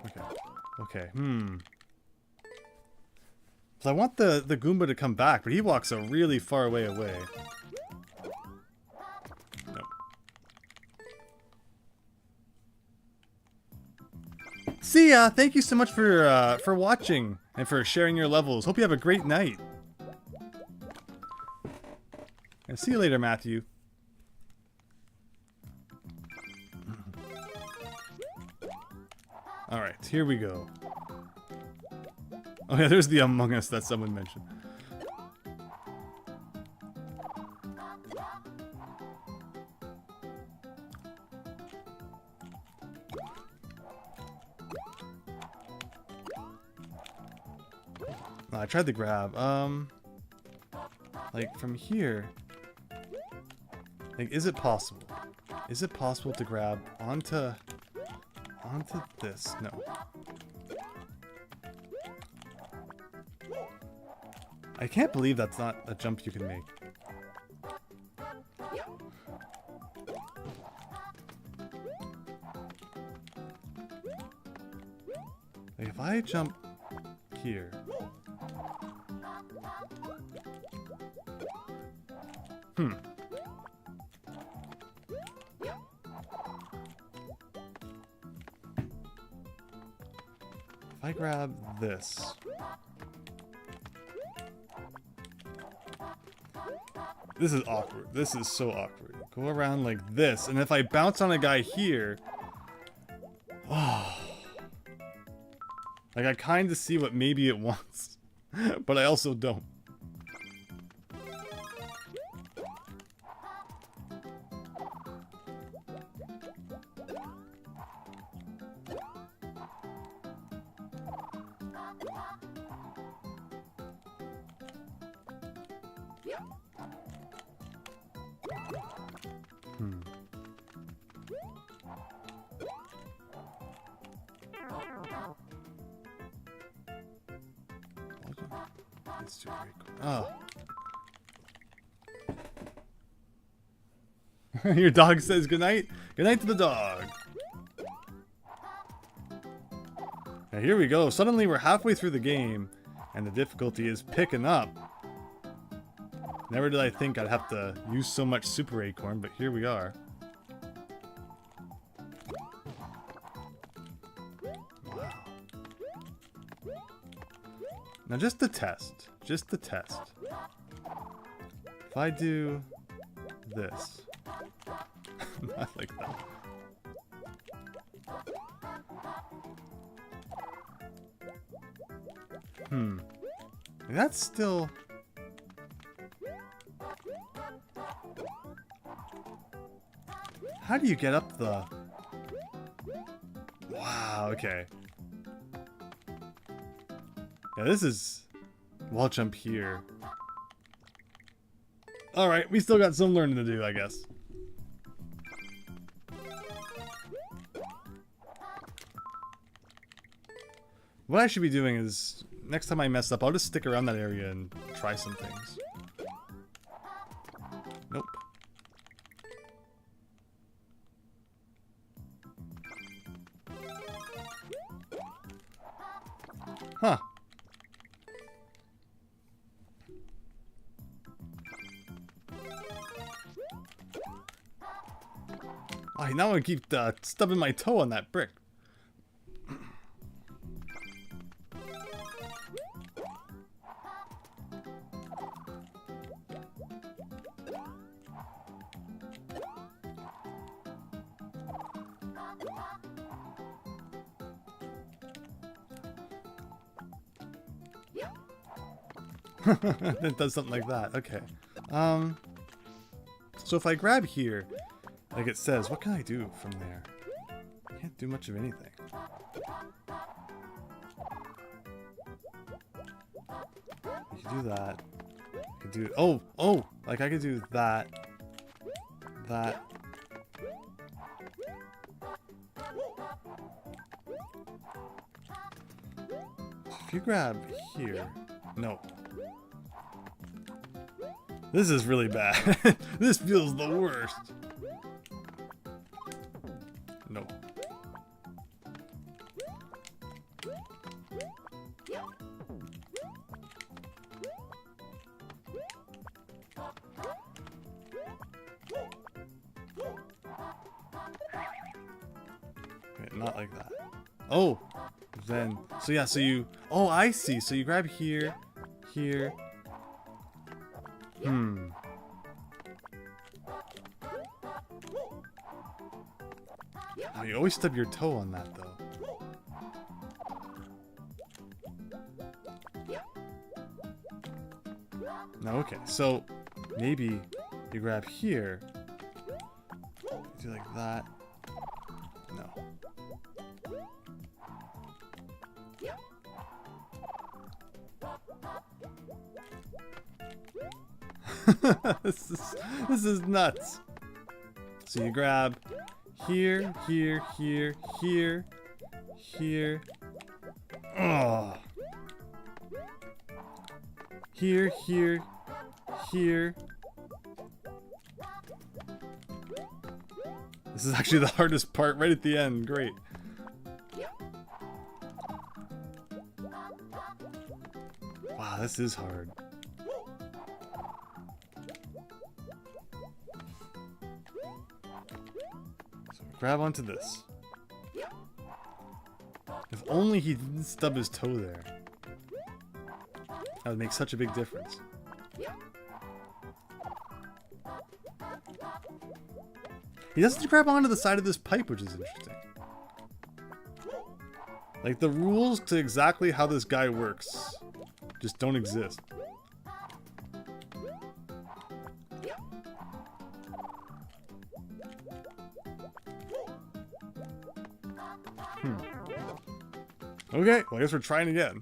Okay. Okay. So I want the Goomba to come back, but he walks a really far way away. Nope. See ya! Thank you so much for watching and for sharing your levels. Hope you have a great night. And see you later, Matthew. Alright, here we go. Oh yeah, there's the Among Us that someone mentioned. I tried to grab, like from here. Like, is it possible? Is it possible to grab onto this? No. I can't believe that's not a jump you can make. Like if I jump here. If I grab this. This is awkward. This is so awkward. Go around like this, and if I bounce on a guy here... Oh. Like, I kind of see what maybe it wants, but I also don't. It's super cool. Oh. Your dog says goodnight. Goodnight to the dog. Now here we go. Suddenly we're halfway through the game and the difficulty is picking up. Never did I think I'd have to use so much Super Acorn, but here we are. Wow. Now just the test. Just the test. If I do this. Not like that. That's still... How do you get up the... Wow, okay. Yeah, this is... Wall jump here. Alright, we still got some learning to do, I guess. What I should be doing is, next time I mess up, I'll just stick around that area and try some things. Nope. Huh. Oh, now I keep stubbing my toe on that brick. It does something like that. Okay. So if I grab here, like it says, what can I do from there? I can't do much of anything. I could do that. I could do... Oh! Like I could do that. That. If you grab here... No. This is really bad. This feels the worst. No. Wait, not like that. Oh! Then, so yeah, so you... Oh, I see. So you grab here, here. Oh, you always stub your toe on that, though. No, okay, so maybe you grab here, do like that. No. This is nuts. So you grab here, here, here, here, here. Oh. Here, here, here. This is actually the hardest part right at the end. Great. Wow, this is hard. Grab onto this. If only he didn't stub his toe there. That would make such a big difference. He doesn't grab onto the side of this pipe, which is interesting. Like, the rules to exactly how this guy works just don't exist. Okay, well I guess we're trying again.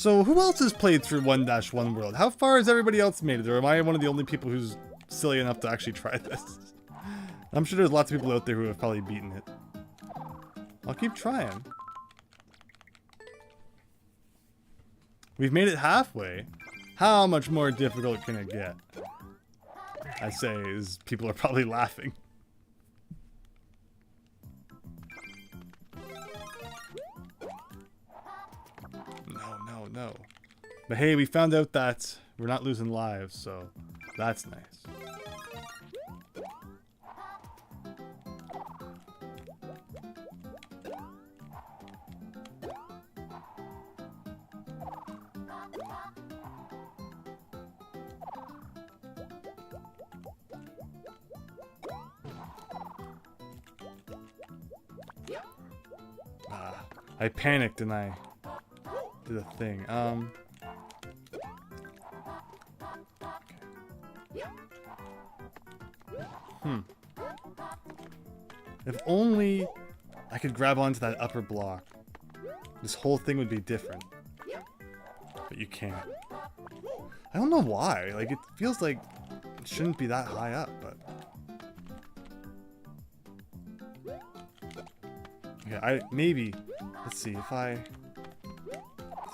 So who else has played through 1-1 World? How far has everybody else made it? Or am I one of the only people who's silly enough to actually try this? I'm sure there's lots of people out there who have probably beaten it. I'll keep trying. We've made it halfway. How much more difficult can it get? I say, is people are probably laughing. No. But hey, we found out that we're not losing lives, so that's nice. I panicked and I did a thing. If only I could grab onto that upper block. This whole thing would be different. But you can't. I don't know why. Like, it feels like it shouldn't be that high up, but... Okay, maybe... Let's see, if I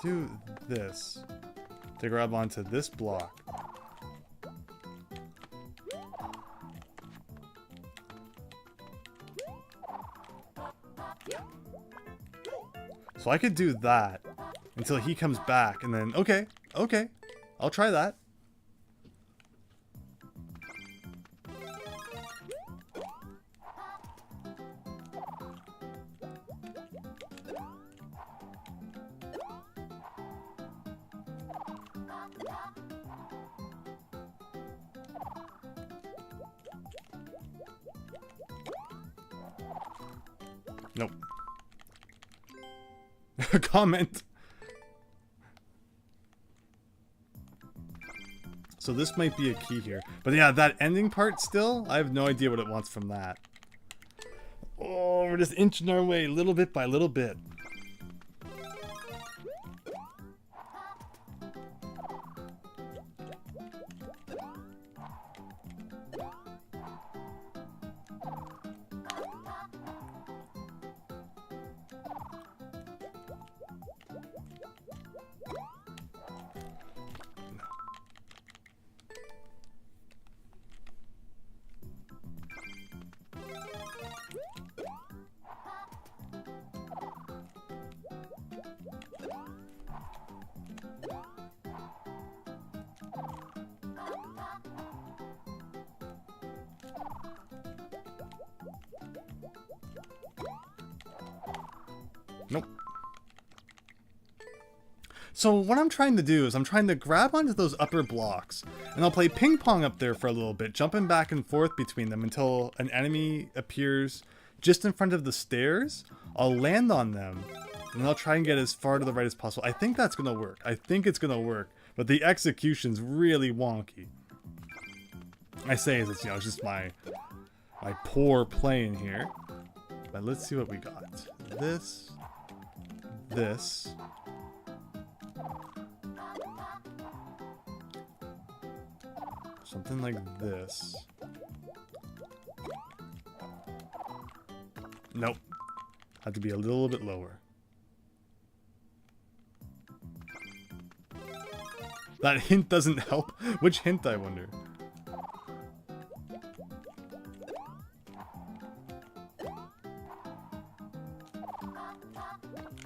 do this to grab onto this block. So I could do that until he comes back and then, okay, I'll try that. Nope. Comment. So this might be a key here. But yeah, that ending part still, I have no idea what it wants from that. Oh, we're just inching our way little bit by little bit. Nope. So what I'm trying to do is I'm trying to grab onto those upper blocks, and I'll play ping pong up there for a little bit, jumping back and forth between them until an enemy appears just in front of the stairs. I'll land on them, and I'll try and get as far to the right as possible. I think that's gonna work. I think it's gonna work, but the execution's really wonky. I say it's, you know, it's just my poor playing here. But let's see what we got. This. Something like this. Nope. Had to be a little bit lower. That hint doesn't help. Which hint, I wonder?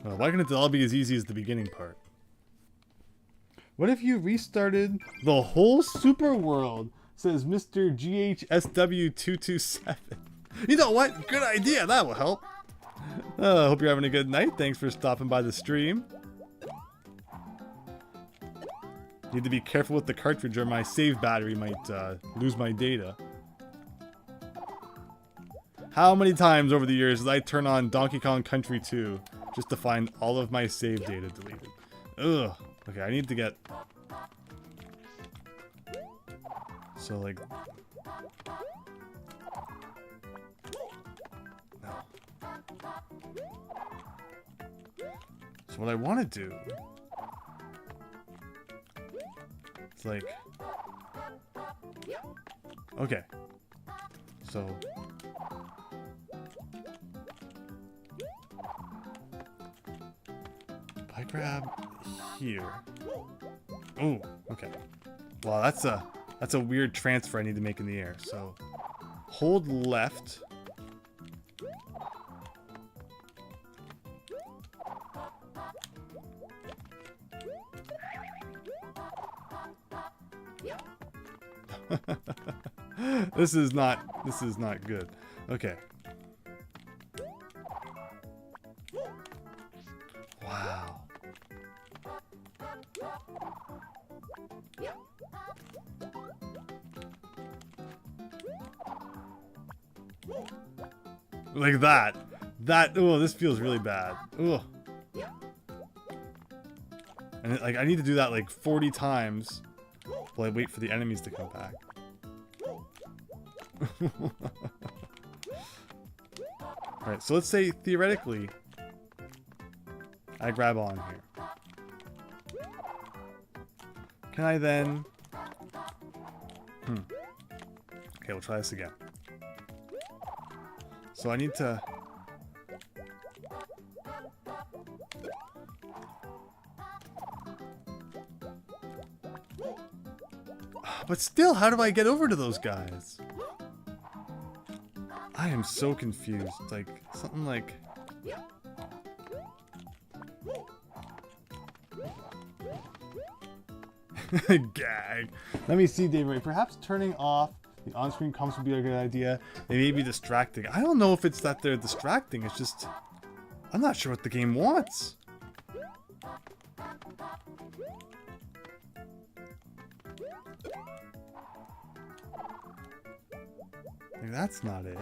Well, why can't it all be as easy as the beginning part? What if you restarted the whole super world? Says Mr. GHSW227. You know what? Good idea. That will help. Hope you're having a good night. Thanks for stopping by the stream. Need to be careful with the cartridge or my save battery might lose my data. How many times over the years did I turn on Donkey Kong Country 2 just to find all of my save data deleted? Ugh. Okay, I need to get... So, like... No. So what I want to do It's like... Okay. So... If I grab here... Oh, okay. Wow, that's a weird transfer I need to make in the air. So, hold left. This is not good. Okay. Wow. Like that. Oh, this feels really bad. Ugh. And like, I need to do that like 40 times while I wait for the enemies to come back. Alright, so let's say, theoretically, I grab on here. Can I then... Okay, we'll try this again. So I need to... But still, how do I get over to those guys? I am so confused. It's like, something like... Gag. Let me see, David. Perhaps turning off the on-screen comms would be a good idea. They may be distracting. I don't know if it's that they're distracting. It's just... I'm not sure what the game wants. Like, that's not it.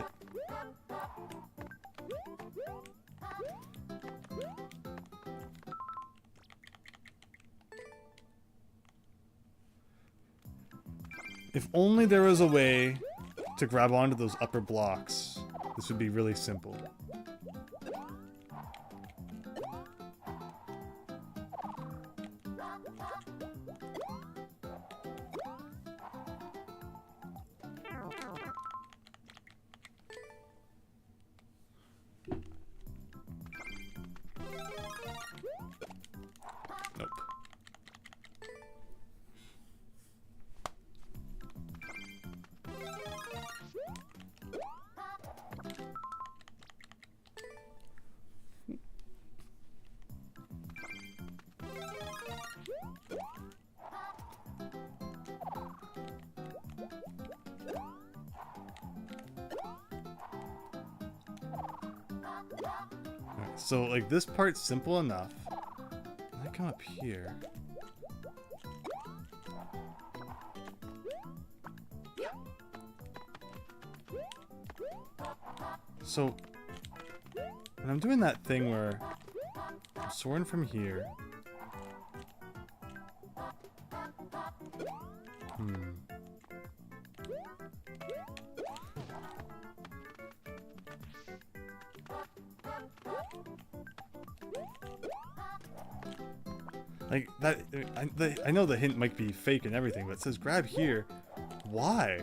If only there was a way to grab onto those upper blocks, this would be really simple. Nope. Alright, so like this part's simple enough. I come up here. So when I'm doing that thing where I'm soaring from here. Like, that, I know the hint might be fake and everything, but it says grab here. Why?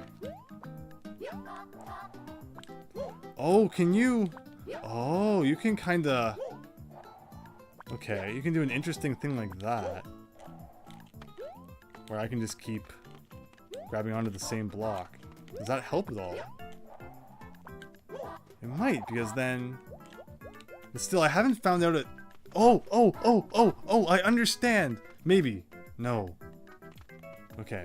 Oh, can you... Oh, you can kinda... Okay, you can do an interesting thing like that. Where I can just keep grabbing onto the same block. Does that help at all? It might, because then... But still, I haven't found out it... Oh, I understand. Maybe. No. Okay.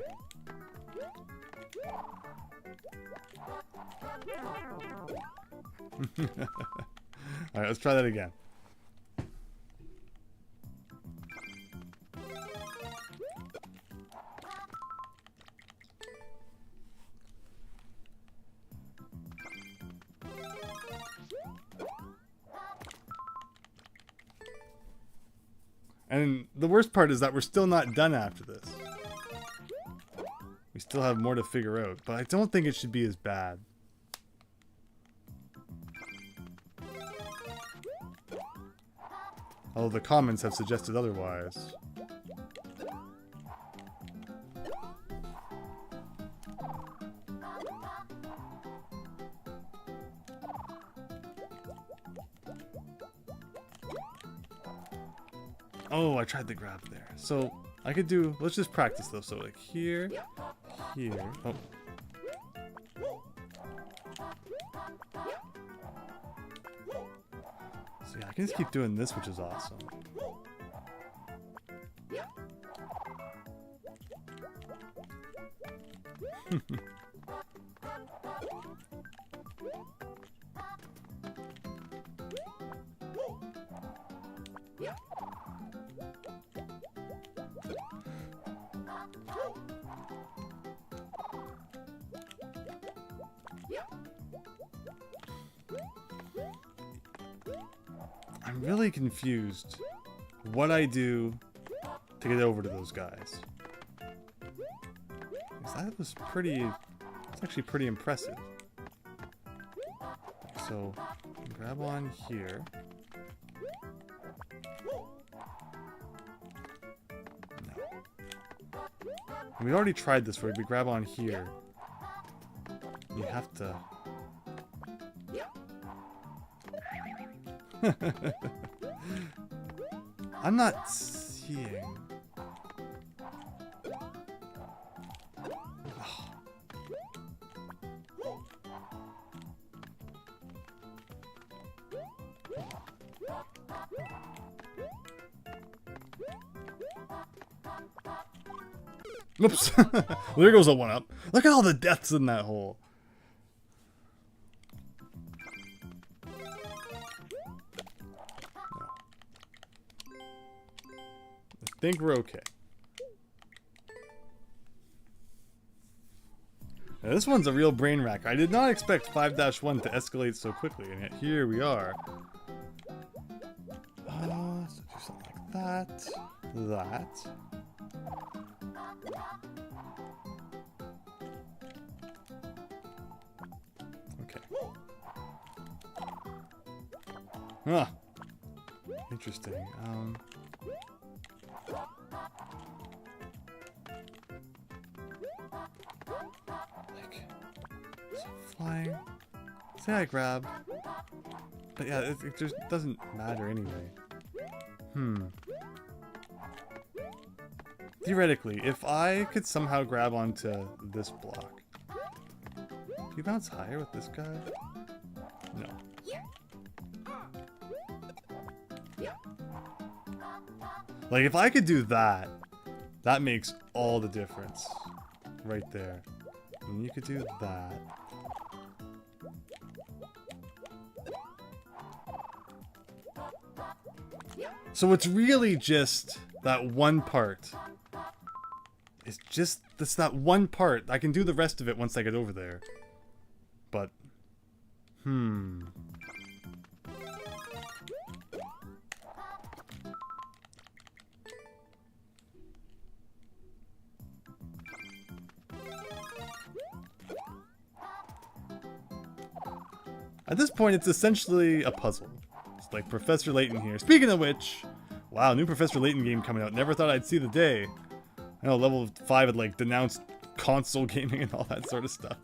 Alright, let's try that again. And the worst part is that we're still not done after this. We still have more to figure out, but I don't think it should be as bad. Although the comments have suggested otherwise. Oh, I tried the grab there. So I could do, let's just practice though. So like here, here. Oh. So yeah, I can just keep doing this, which is awesome. I'm really confused what I do to get over to those guys. That was pretty, it's actually pretty impressive. So, grab on here. No. We already tried this where we grab on here. You have to... I'm not seeing. Oh. Oops. Well, there goes a 1-up. Look at all the deaths in that hole. I think we're okay. Now, this one's a real brain rack. I did not expect 5-1 to escalate so quickly, and yet here we are. So do something like that. That. Okay. Ah. Interesting. Flying. Say I grab. But yeah, it just doesn't matter anyway. Theoretically, if I could somehow grab onto this block. Do you bounce higher with this guy? No. Like, if I could do that, that makes all the difference. Right there. And you could do that. So it's really just that one part. It's just that one part. I can do the rest of it once I get over there. But, At this point, it's essentially a puzzle. It's like Professor Layton here. Speaking of which, wow, new Professor Layton game coming out. Never thought I'd see the day. I know level 5 had like denounced console gaming and all that sort of stuff.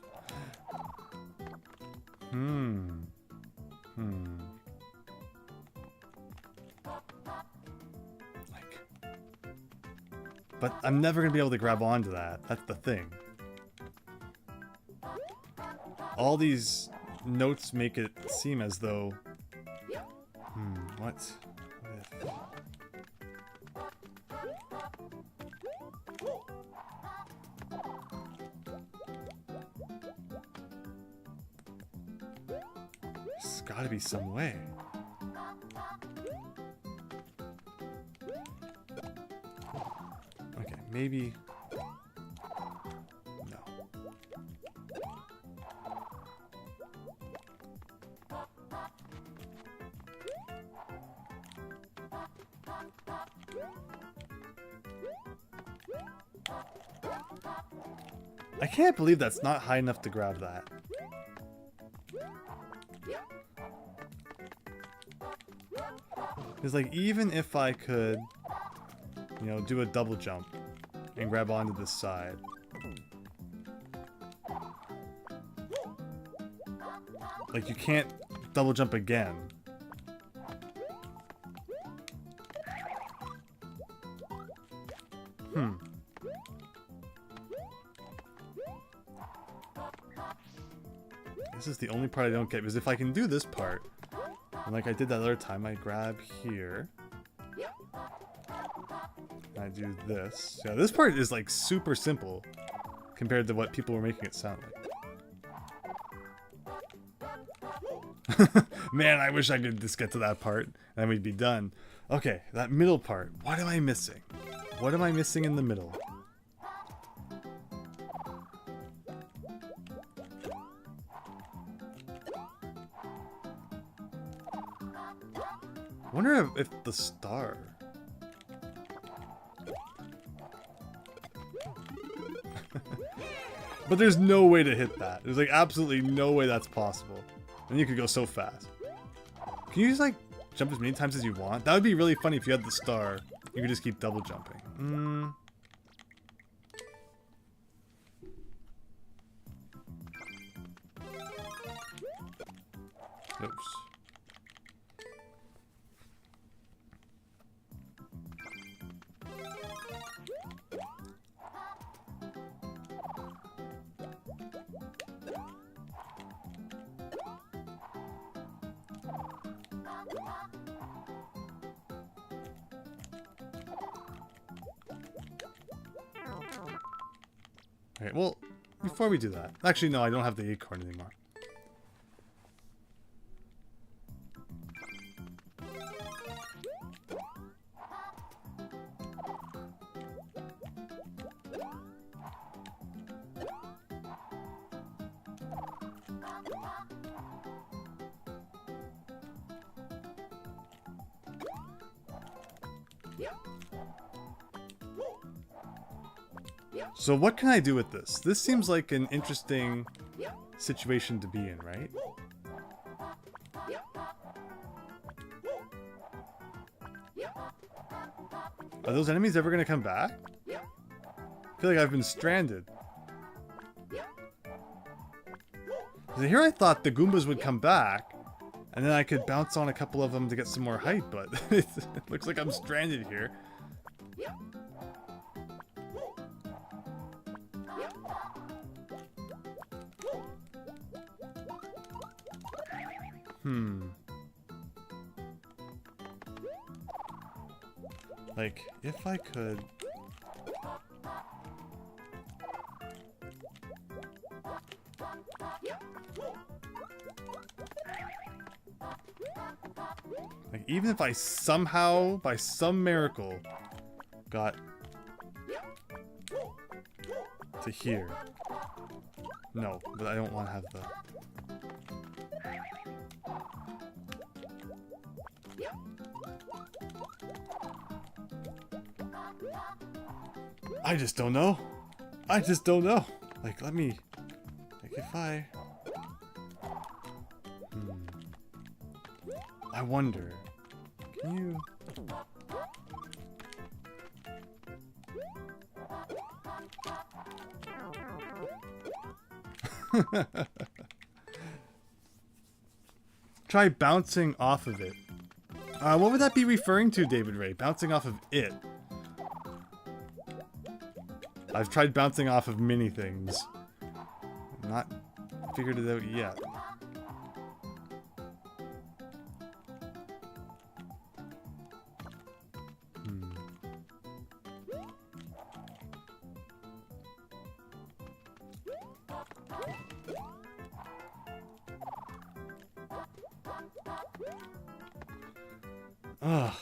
Like, but I'm never gonna be able to grab onto that. That's the thing. All these notes make it seem as though... what? There's gotta be some way. Okay, maybe... I can't believe that's not high enough to grab that. Because, like, even if I could, you know, do a double jump and grab onto this side. Like, you can't double jump again. This is the only part I don't get, because if I can do this part, and like I did that other time, I grab here. And I do this. Yeah, this part is like super simple compared to what people were making it sound like. Man, I wish I could just get to that part, and then we'd be done. Okay, that middle part. What am I missing? What am I missing in the middle? I wonder if the star... But there's no way to hit that. There's like absolutely no way that's possible. And you could go so fast. Can you just like jump as many times as you want? That would be really funny if you had the star. You could just keep double jumping. Oops. Okay, well, before we do that... Actually, no, I don't have the Acorn anymore. So what can I do with this? This seems like an interesting situation to be in, right? Are those enemies ever going to come back? I feel like I've been stranded. So here I thought the Goombas would come back, and then I could bounce on a couple of them to get some more height, but it looks like I'm stranded here. Like, if I could... Like, even if I somehow, by some miracle, got to here. No, but I don't want to have the... I just don't know. I just don't know. Like, let me... Like, if I... I wonder... Can you... Try bouncing off of it. What would that be referring to, David Ray? Bouncing off of it. I've tried bouncing off of many things. Not figured it out yet. Ugh.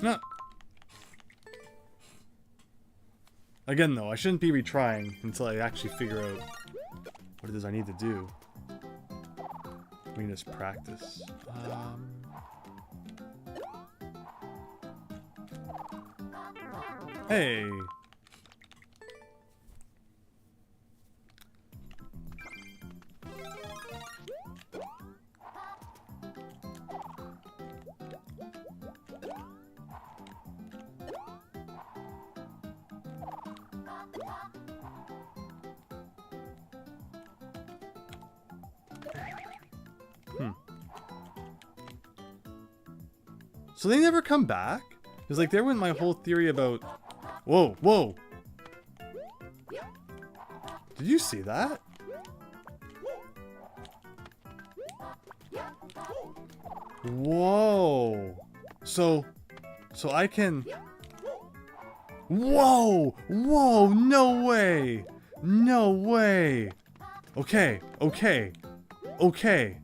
No. Again, though, I shouldn't be retrying until I actually figure out what it is I need to do. We can just practice. Hey! So they never come back? Because like there went my whole theory about... Whoa, whoa! Did you see that? Whoa! So I can... Whoa! Whoa! No way! No way! Okay, okay, okay.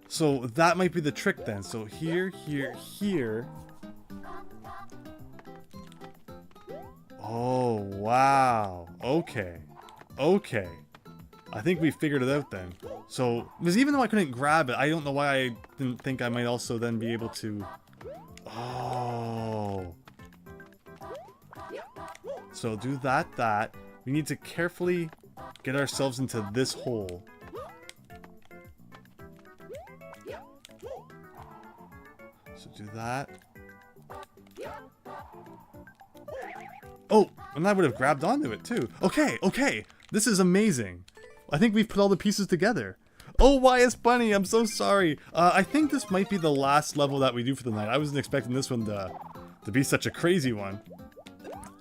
So that might be the trick then. So here, here, here. Oh, wow. Okay. Okay. I think we figured it out then. So, because even though I couldn't grab it, I don't know why I didn't think I might also then be able to... Oh. So do that. We need to carefully get ourselves into this hole. So do that. Oh, and I would have grabbed onto it too. Okay, okay. This is amazing. I think we've put all the pieces together. Oh, YS Bunny, I'm so sorry. I think this might be the last level that we do for the night. I wasn't expecting this one to be such a crazy one.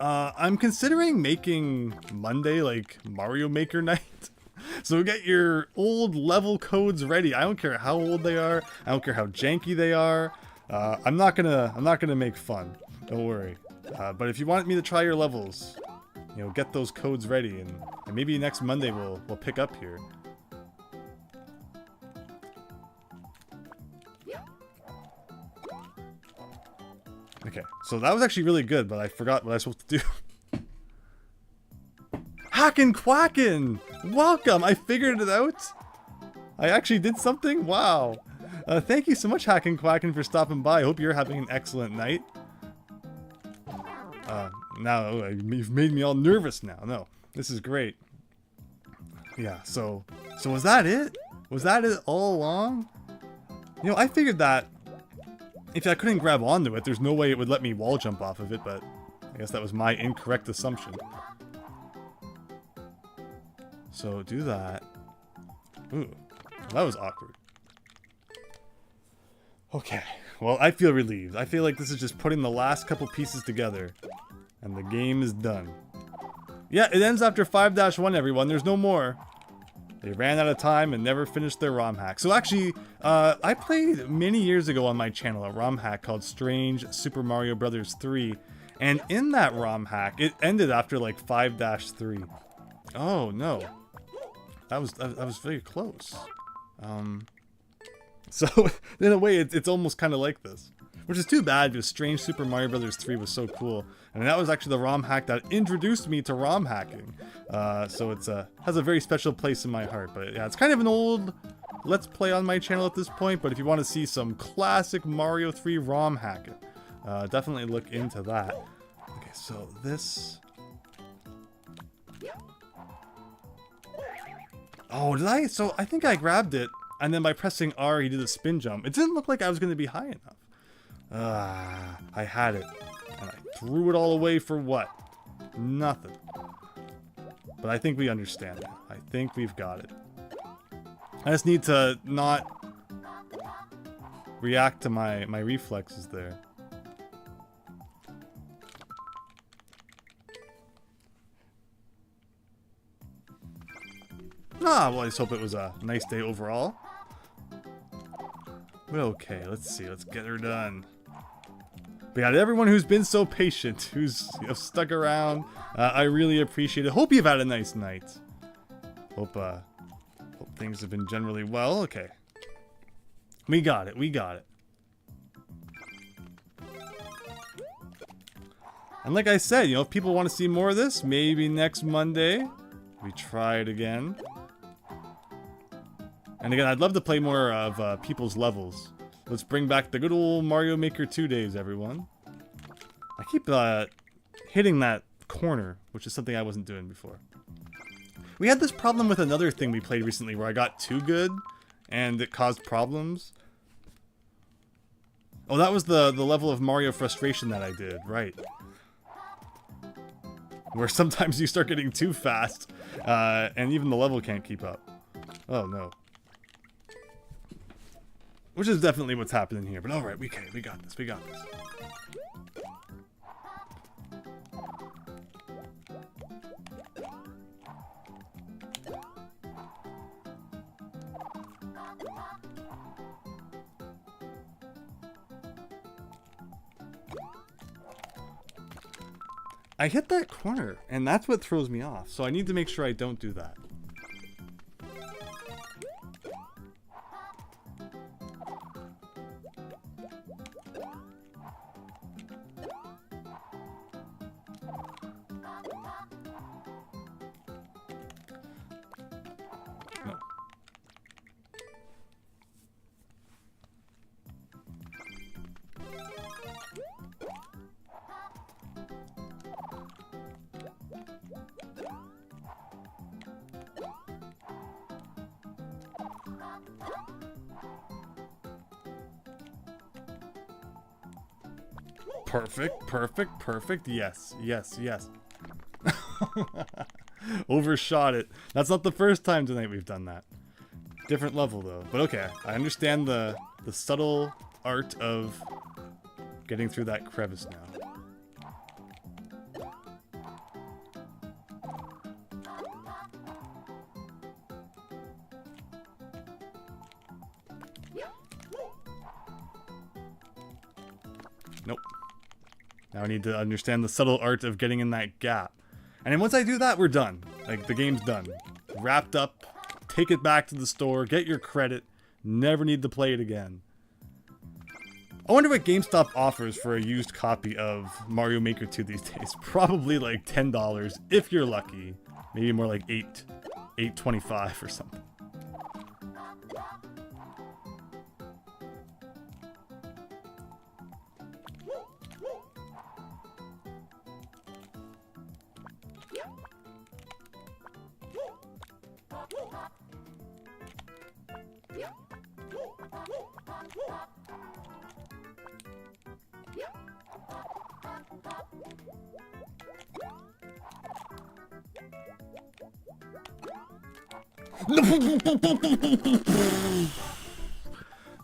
I'm considering making Monday like Mario Maker night. So get your old level codes ready. I don't care how old they are. I don't care how janky they are. I'm not gonna make fun. Don't worry. But if you want me to try your levels, you know, get those codes ready, and maybe next Monday we'll pick up here. Okay, so that was actually really good, but I forgot what I was supposed to do. Hackin' Quackin'! Welcome! I figured it out! I actually did something? Wow! Thank you so much, Hackin' Quackin', for stopping by. I hope you're having an excellent night. Now, you've made me all nervous now. No, this is great. Yeah, so was that it? Was that it all along? You know, I figured that if I couldn't grab onto it, there's no way it would let me wall jump off of it, but I guess that was my incorrect assumption. So do that. Ooh, that was awkward. Okay, well, I feel relieved. I feel like this is just putting the last couple pieces together, and the game is done. Yeah, it ends after 5-1, everyone. There's no more. They ran out of time and never finished their ROM hack. So actually, I played many years ago on my channel a ROM hack called Strange Super Mario Bros. 3. And in that ROM hack, it ended after like 5-3. Oh, no. That was very close. So, in a way, it's almost kind of like this. Which is too bad, because Strange Super Mario Bros. 3 was so cool. And that was actually the ROM hack that introduced me to ROM hacking. So it's has a very special place in my heart. But yeah, it's kind of an old Let's Play on my channel at this point. But if you want to see some classic Mario 3 ROM hacking, definitely look into that. Okay, so this... Oh, did I? So I think I grabbed it, and then by pressing R, he did a spin jump. It didn't look like I was going to be high enough. I had it, and I threw it all away for what? Nothing. But I think we understand it. I think we've got it. I just need to not react to my reflexes there. Well, I just hope it was a nice day overall. But okay, let's see. Let's get her done. But yeah, to everyone who's been so patient, who's stuck around, I really appreciate it. Hope you've had a nice night. Hope things have been generally well. Okay. We got it. We got it. And like I said, you know, if people want to see more of this, maybe next Monday we try it again. And again, I'd love to play more of people's levels. Let's bring back the good old Mario Maker 2 days, everyone. I keep hitting that corner, which is something I wasn't doing before. We had this problem with another thing we played recently where I got too good, and it caused problems. Oh, that was the level of Mario Frustration that I did, right. Where sometimes you start getting too fast, and even the level can't keep up. Oh, no. Which is definitely what's happening here. But alright, we got this. We got this. I hit that corner, and that's what throws me off. So I need to make sure I don't do that. No. Perfect, perfect, perfect. Yes, yes, yes. Overshot it. That's not the first time tonight we've done that. Different level though. But okay, I understand the subtle art of getting through that crevice now. Nope. Now I need to understand the subtle art of getting in that gap. And then once I do that, we're done. Like, the game's done. Wrapped up. Take it back to the store. Get your credit. Never need to play it again. I wonder what GameStop offers for a used copy of Mario Maker 2 these days. Probably like $10 if you're lucky. Maybe more like $8.25 or something.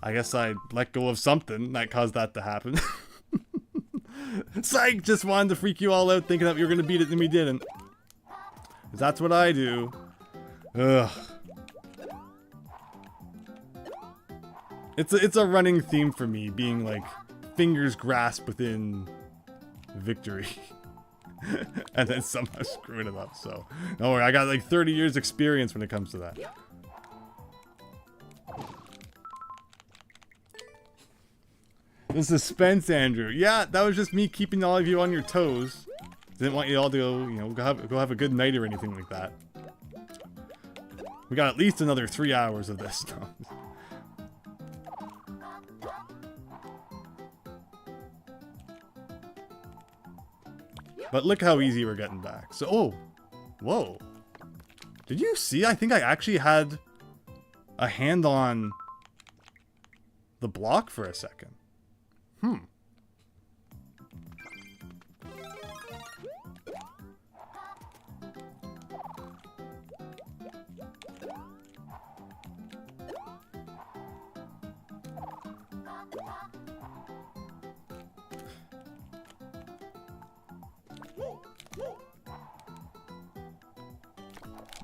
I guess I let go of something that caused that to happen. Psych! Just wanted to freak you all out thinking that we were gonna beat it and we didn't. 'Cause that's what I do. Ugh. It's a running theme for me, being like fingers grasped within victory. And then somehow screwing it up, so don't worry, I got like 30 years experience when it comes to that. The suspense, Andrew. Yeah, that was just me keeping all of you on your toes. Didn't want you all to go, you know, go have a good night or anything like that. We got at least another 3 hours of this stuff. But look how easy we're getting back. So, oh, whoa. Did you see? I think I actually had a hand on the block for a second.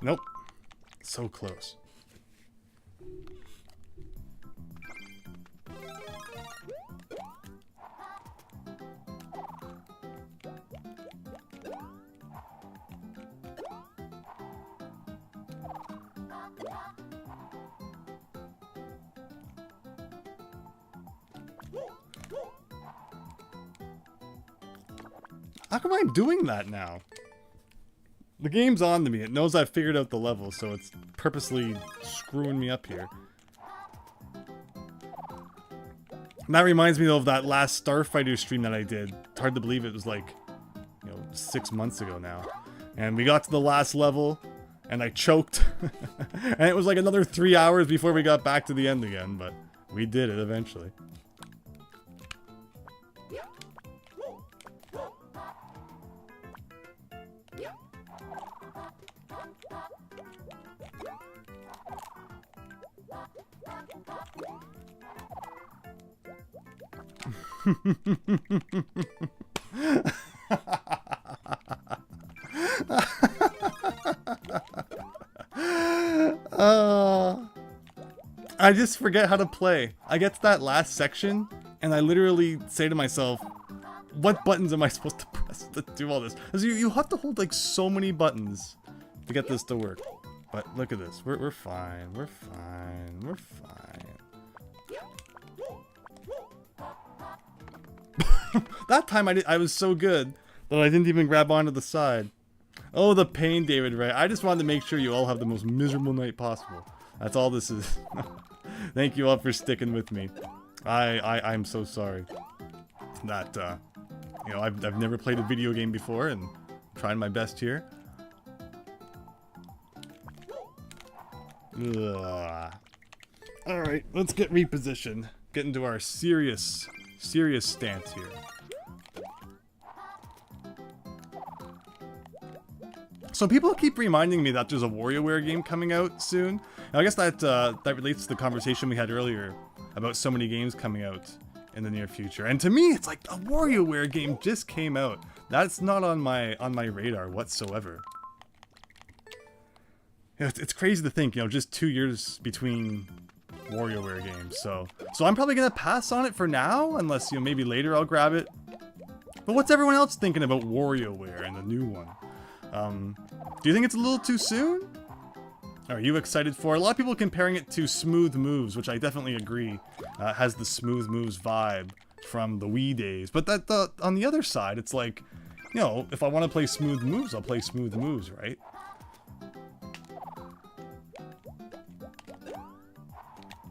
Nope. So close. How come I'm doing that now? The game's on to me. It knows I've figured out the level, so it's purposely screwing me up here. And that reminds me of that last Starfighter stream that I did. It's hard to believe it was like, you know, 6 months ago now. And we got to the last level, and I choked. And it was like another 3 hours before we got back to the end again, but we did it eventually. I just forget how to play. I get to that last section, and I literally say to myself, what buttons am I supposed to press to do all this? Because you have to hold like so many buttons to get this to work. But look at this. We're fine. We're fine. We're fine. That time I was so good that I didn't even grab onto the side. Oh, the pain, David Ray. I just wanted to make sure you all have the most miserable night possible. That's all this is. Thank you all for sticking with me. I'm so sorry that, you know, I've never played a video game before and I'm trying my best here. Alright, let's get repositioned. Get into our serious stance here. So people keep reminding me that there's a WarioWare game coming out soon. Now, I guess that that relates to the conversation we had earlier about so many games coming out in the near future. And to me, it's like a WarioWare game just came out. That's not on my radar whatsoever. You know, it's crazy to think, you know, just 2 years between WarioWare games. So I'm probably gonna pass on it for now, unless, you know, maybe later I'll grab it. But what's everyone else thinking about WarioWare and the new one? Do you think it's a little too soon? Are you excited for it? A lot of people comparing it to Smooth Moves, which I definitely agree has the Smooth Moves vibe from the Wii days. But on the other side, it's like, you know, if I want to play Smooth Moves, I'll play Smooth Moves, right?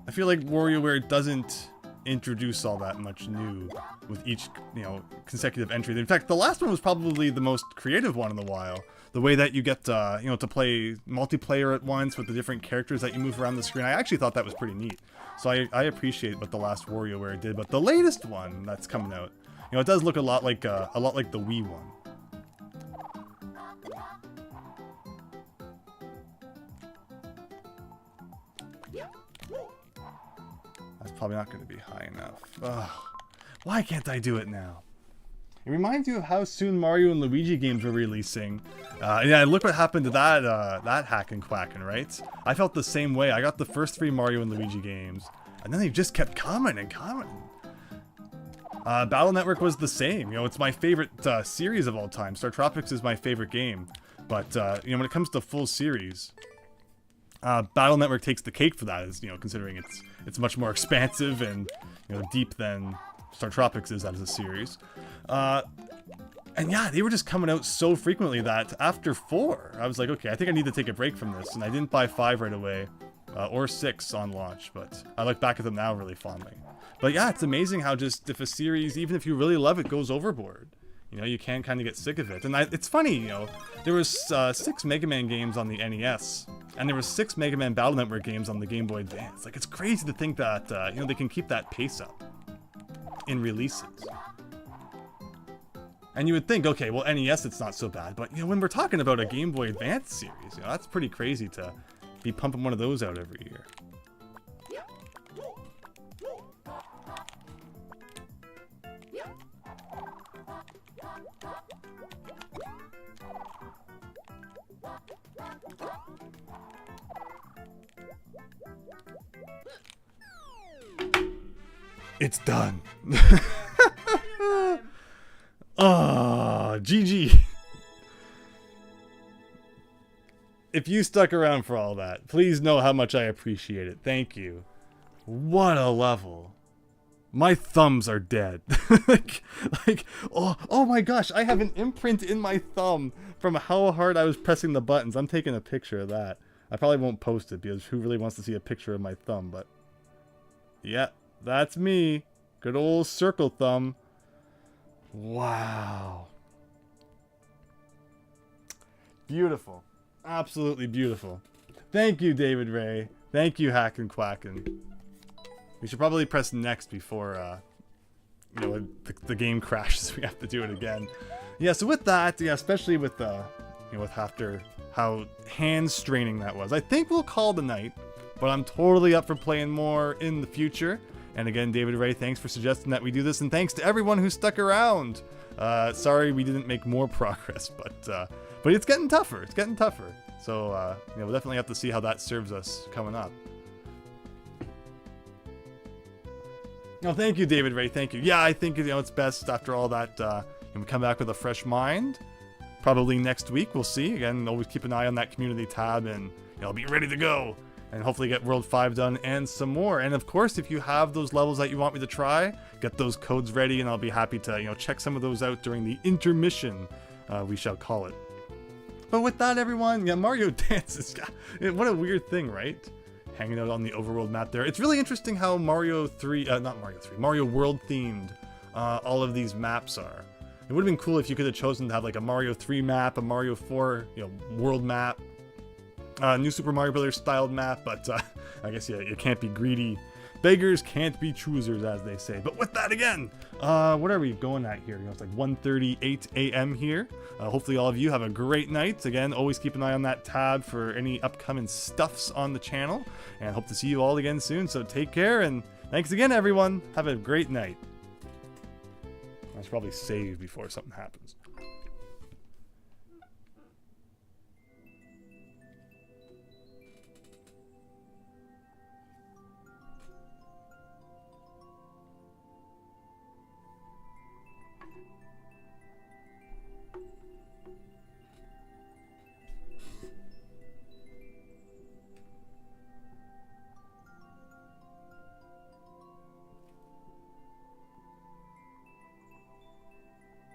I feel like WarioWare doesn't introduce all that much new with each, you know, consecutive entry. In fact, the last one was probably the most creative one in a while. The way that you get, you know, to play multiplayer at once with the different characters that you move around the screen. I actually thought that was pretty neat. So I appreciate what the last WarioWare did. But the latest one that's coming out, you know, it does look a lot like the Wii one. That's probably not going to be high enough. Ugh. Why can't I do it now? It reminds you of how soon Mario and Luigi games were releasing. Yeah, look what happened to that hacking quacking, right? I felt the same way. I got the first 3 Mario and Luigi games, and then they just kept coming and coming. Battle Network was the same. You know, it's my favorite series of all time. Star Tropics is my favorite game, but you know, when it comes to full series, Battle Network takes the cake for that. Is, you know, considering it's much more expansive and, you know, deep than Star Tropics is as a series. And yeah, they were just coming out so frequently that after 4, I was like, okay, I think I need to take a break from this. And I didn't buy 5 right away, or 6 on launch, but I look back at them now really fondly. But yeah, it's amazing how just if a series, even if you really love it, goes overboard, you know, you can kind of get sick of it. And it's funny, you know, there was 6 Mega Man games on the NES, and there was 6 Mega Man Battle Network games on the Game Boy Advance. Like, it's crazy to think that, you know, they can keep that pace up in releases. And you would think, okay, well, NES, it's not so bad. But, you know, when we're talking about a Game Boy Advance series, you know, that's pretty crazy to be pumping one of those out every year. It's done. Ah, GG. If you stuck around for all that, please know how much I appreciate it. Thank you. What a level. My thumbs are dead. oh my gosh, I have an imprint in my thumb from how hard I was pressing the buttons. I'm taking a picture of that. I probably won't post it because who really wants to see a picture of my thumb, but yeah, that's me. Good old circle thumb. Wow. Beautiful. Absolutely beautiful. Thank you, David Ray. Thank you, Hackin' Quackin'. We should probably press next before, you know, the game crashes. We have to do it again. Yeah, so with that, yeah, especially with, you know, with after how hand-straining that was, I think we'll call the night, but I'm totally up for playing more in the future. And again, David Ray, thanks for suggesting that we do this, and thanks to everyone who stuck around. Sorry we didn't make more progress, but it's getting tougher. It's getting tougher. So we'll definitely have to see how that serves us coming up. No, thank you, David Ray. Thank you. Yeah, I think it's best after all that we come back with a fresh mind. Probably next week. We'll see. Again, always keep an eye on that community tab, and I'll be ready to go. And hopefully get World 5 done and some more. And of course, if you have those levels that you want me to try, get those codes ready, and I'll be happy to check some of those out during the intermission, we shall call it. But with that, everyone, yeah, Mario dances. What a weird thing, right? Hanging out on the overworld map there. It's really interesting how Mario World themed all of these maps are. It would have been cool if you could have chosen to have like a Mario 3 map, a Mario 4 world map, New Super Mario Bros. Styled map, but I guess you can't be greedy. Beggars can't be choosers, as they say. But with that, again, what are we going at here? It's like 1:38 a.m. here. Hopefully all of you have a great night. Again, always keep an eye on that tab for any upcoming stuffs on the channel. And hope to see you all again soon. So take care, and thanks again, everyone. Have a great night. I should probably save before something happens.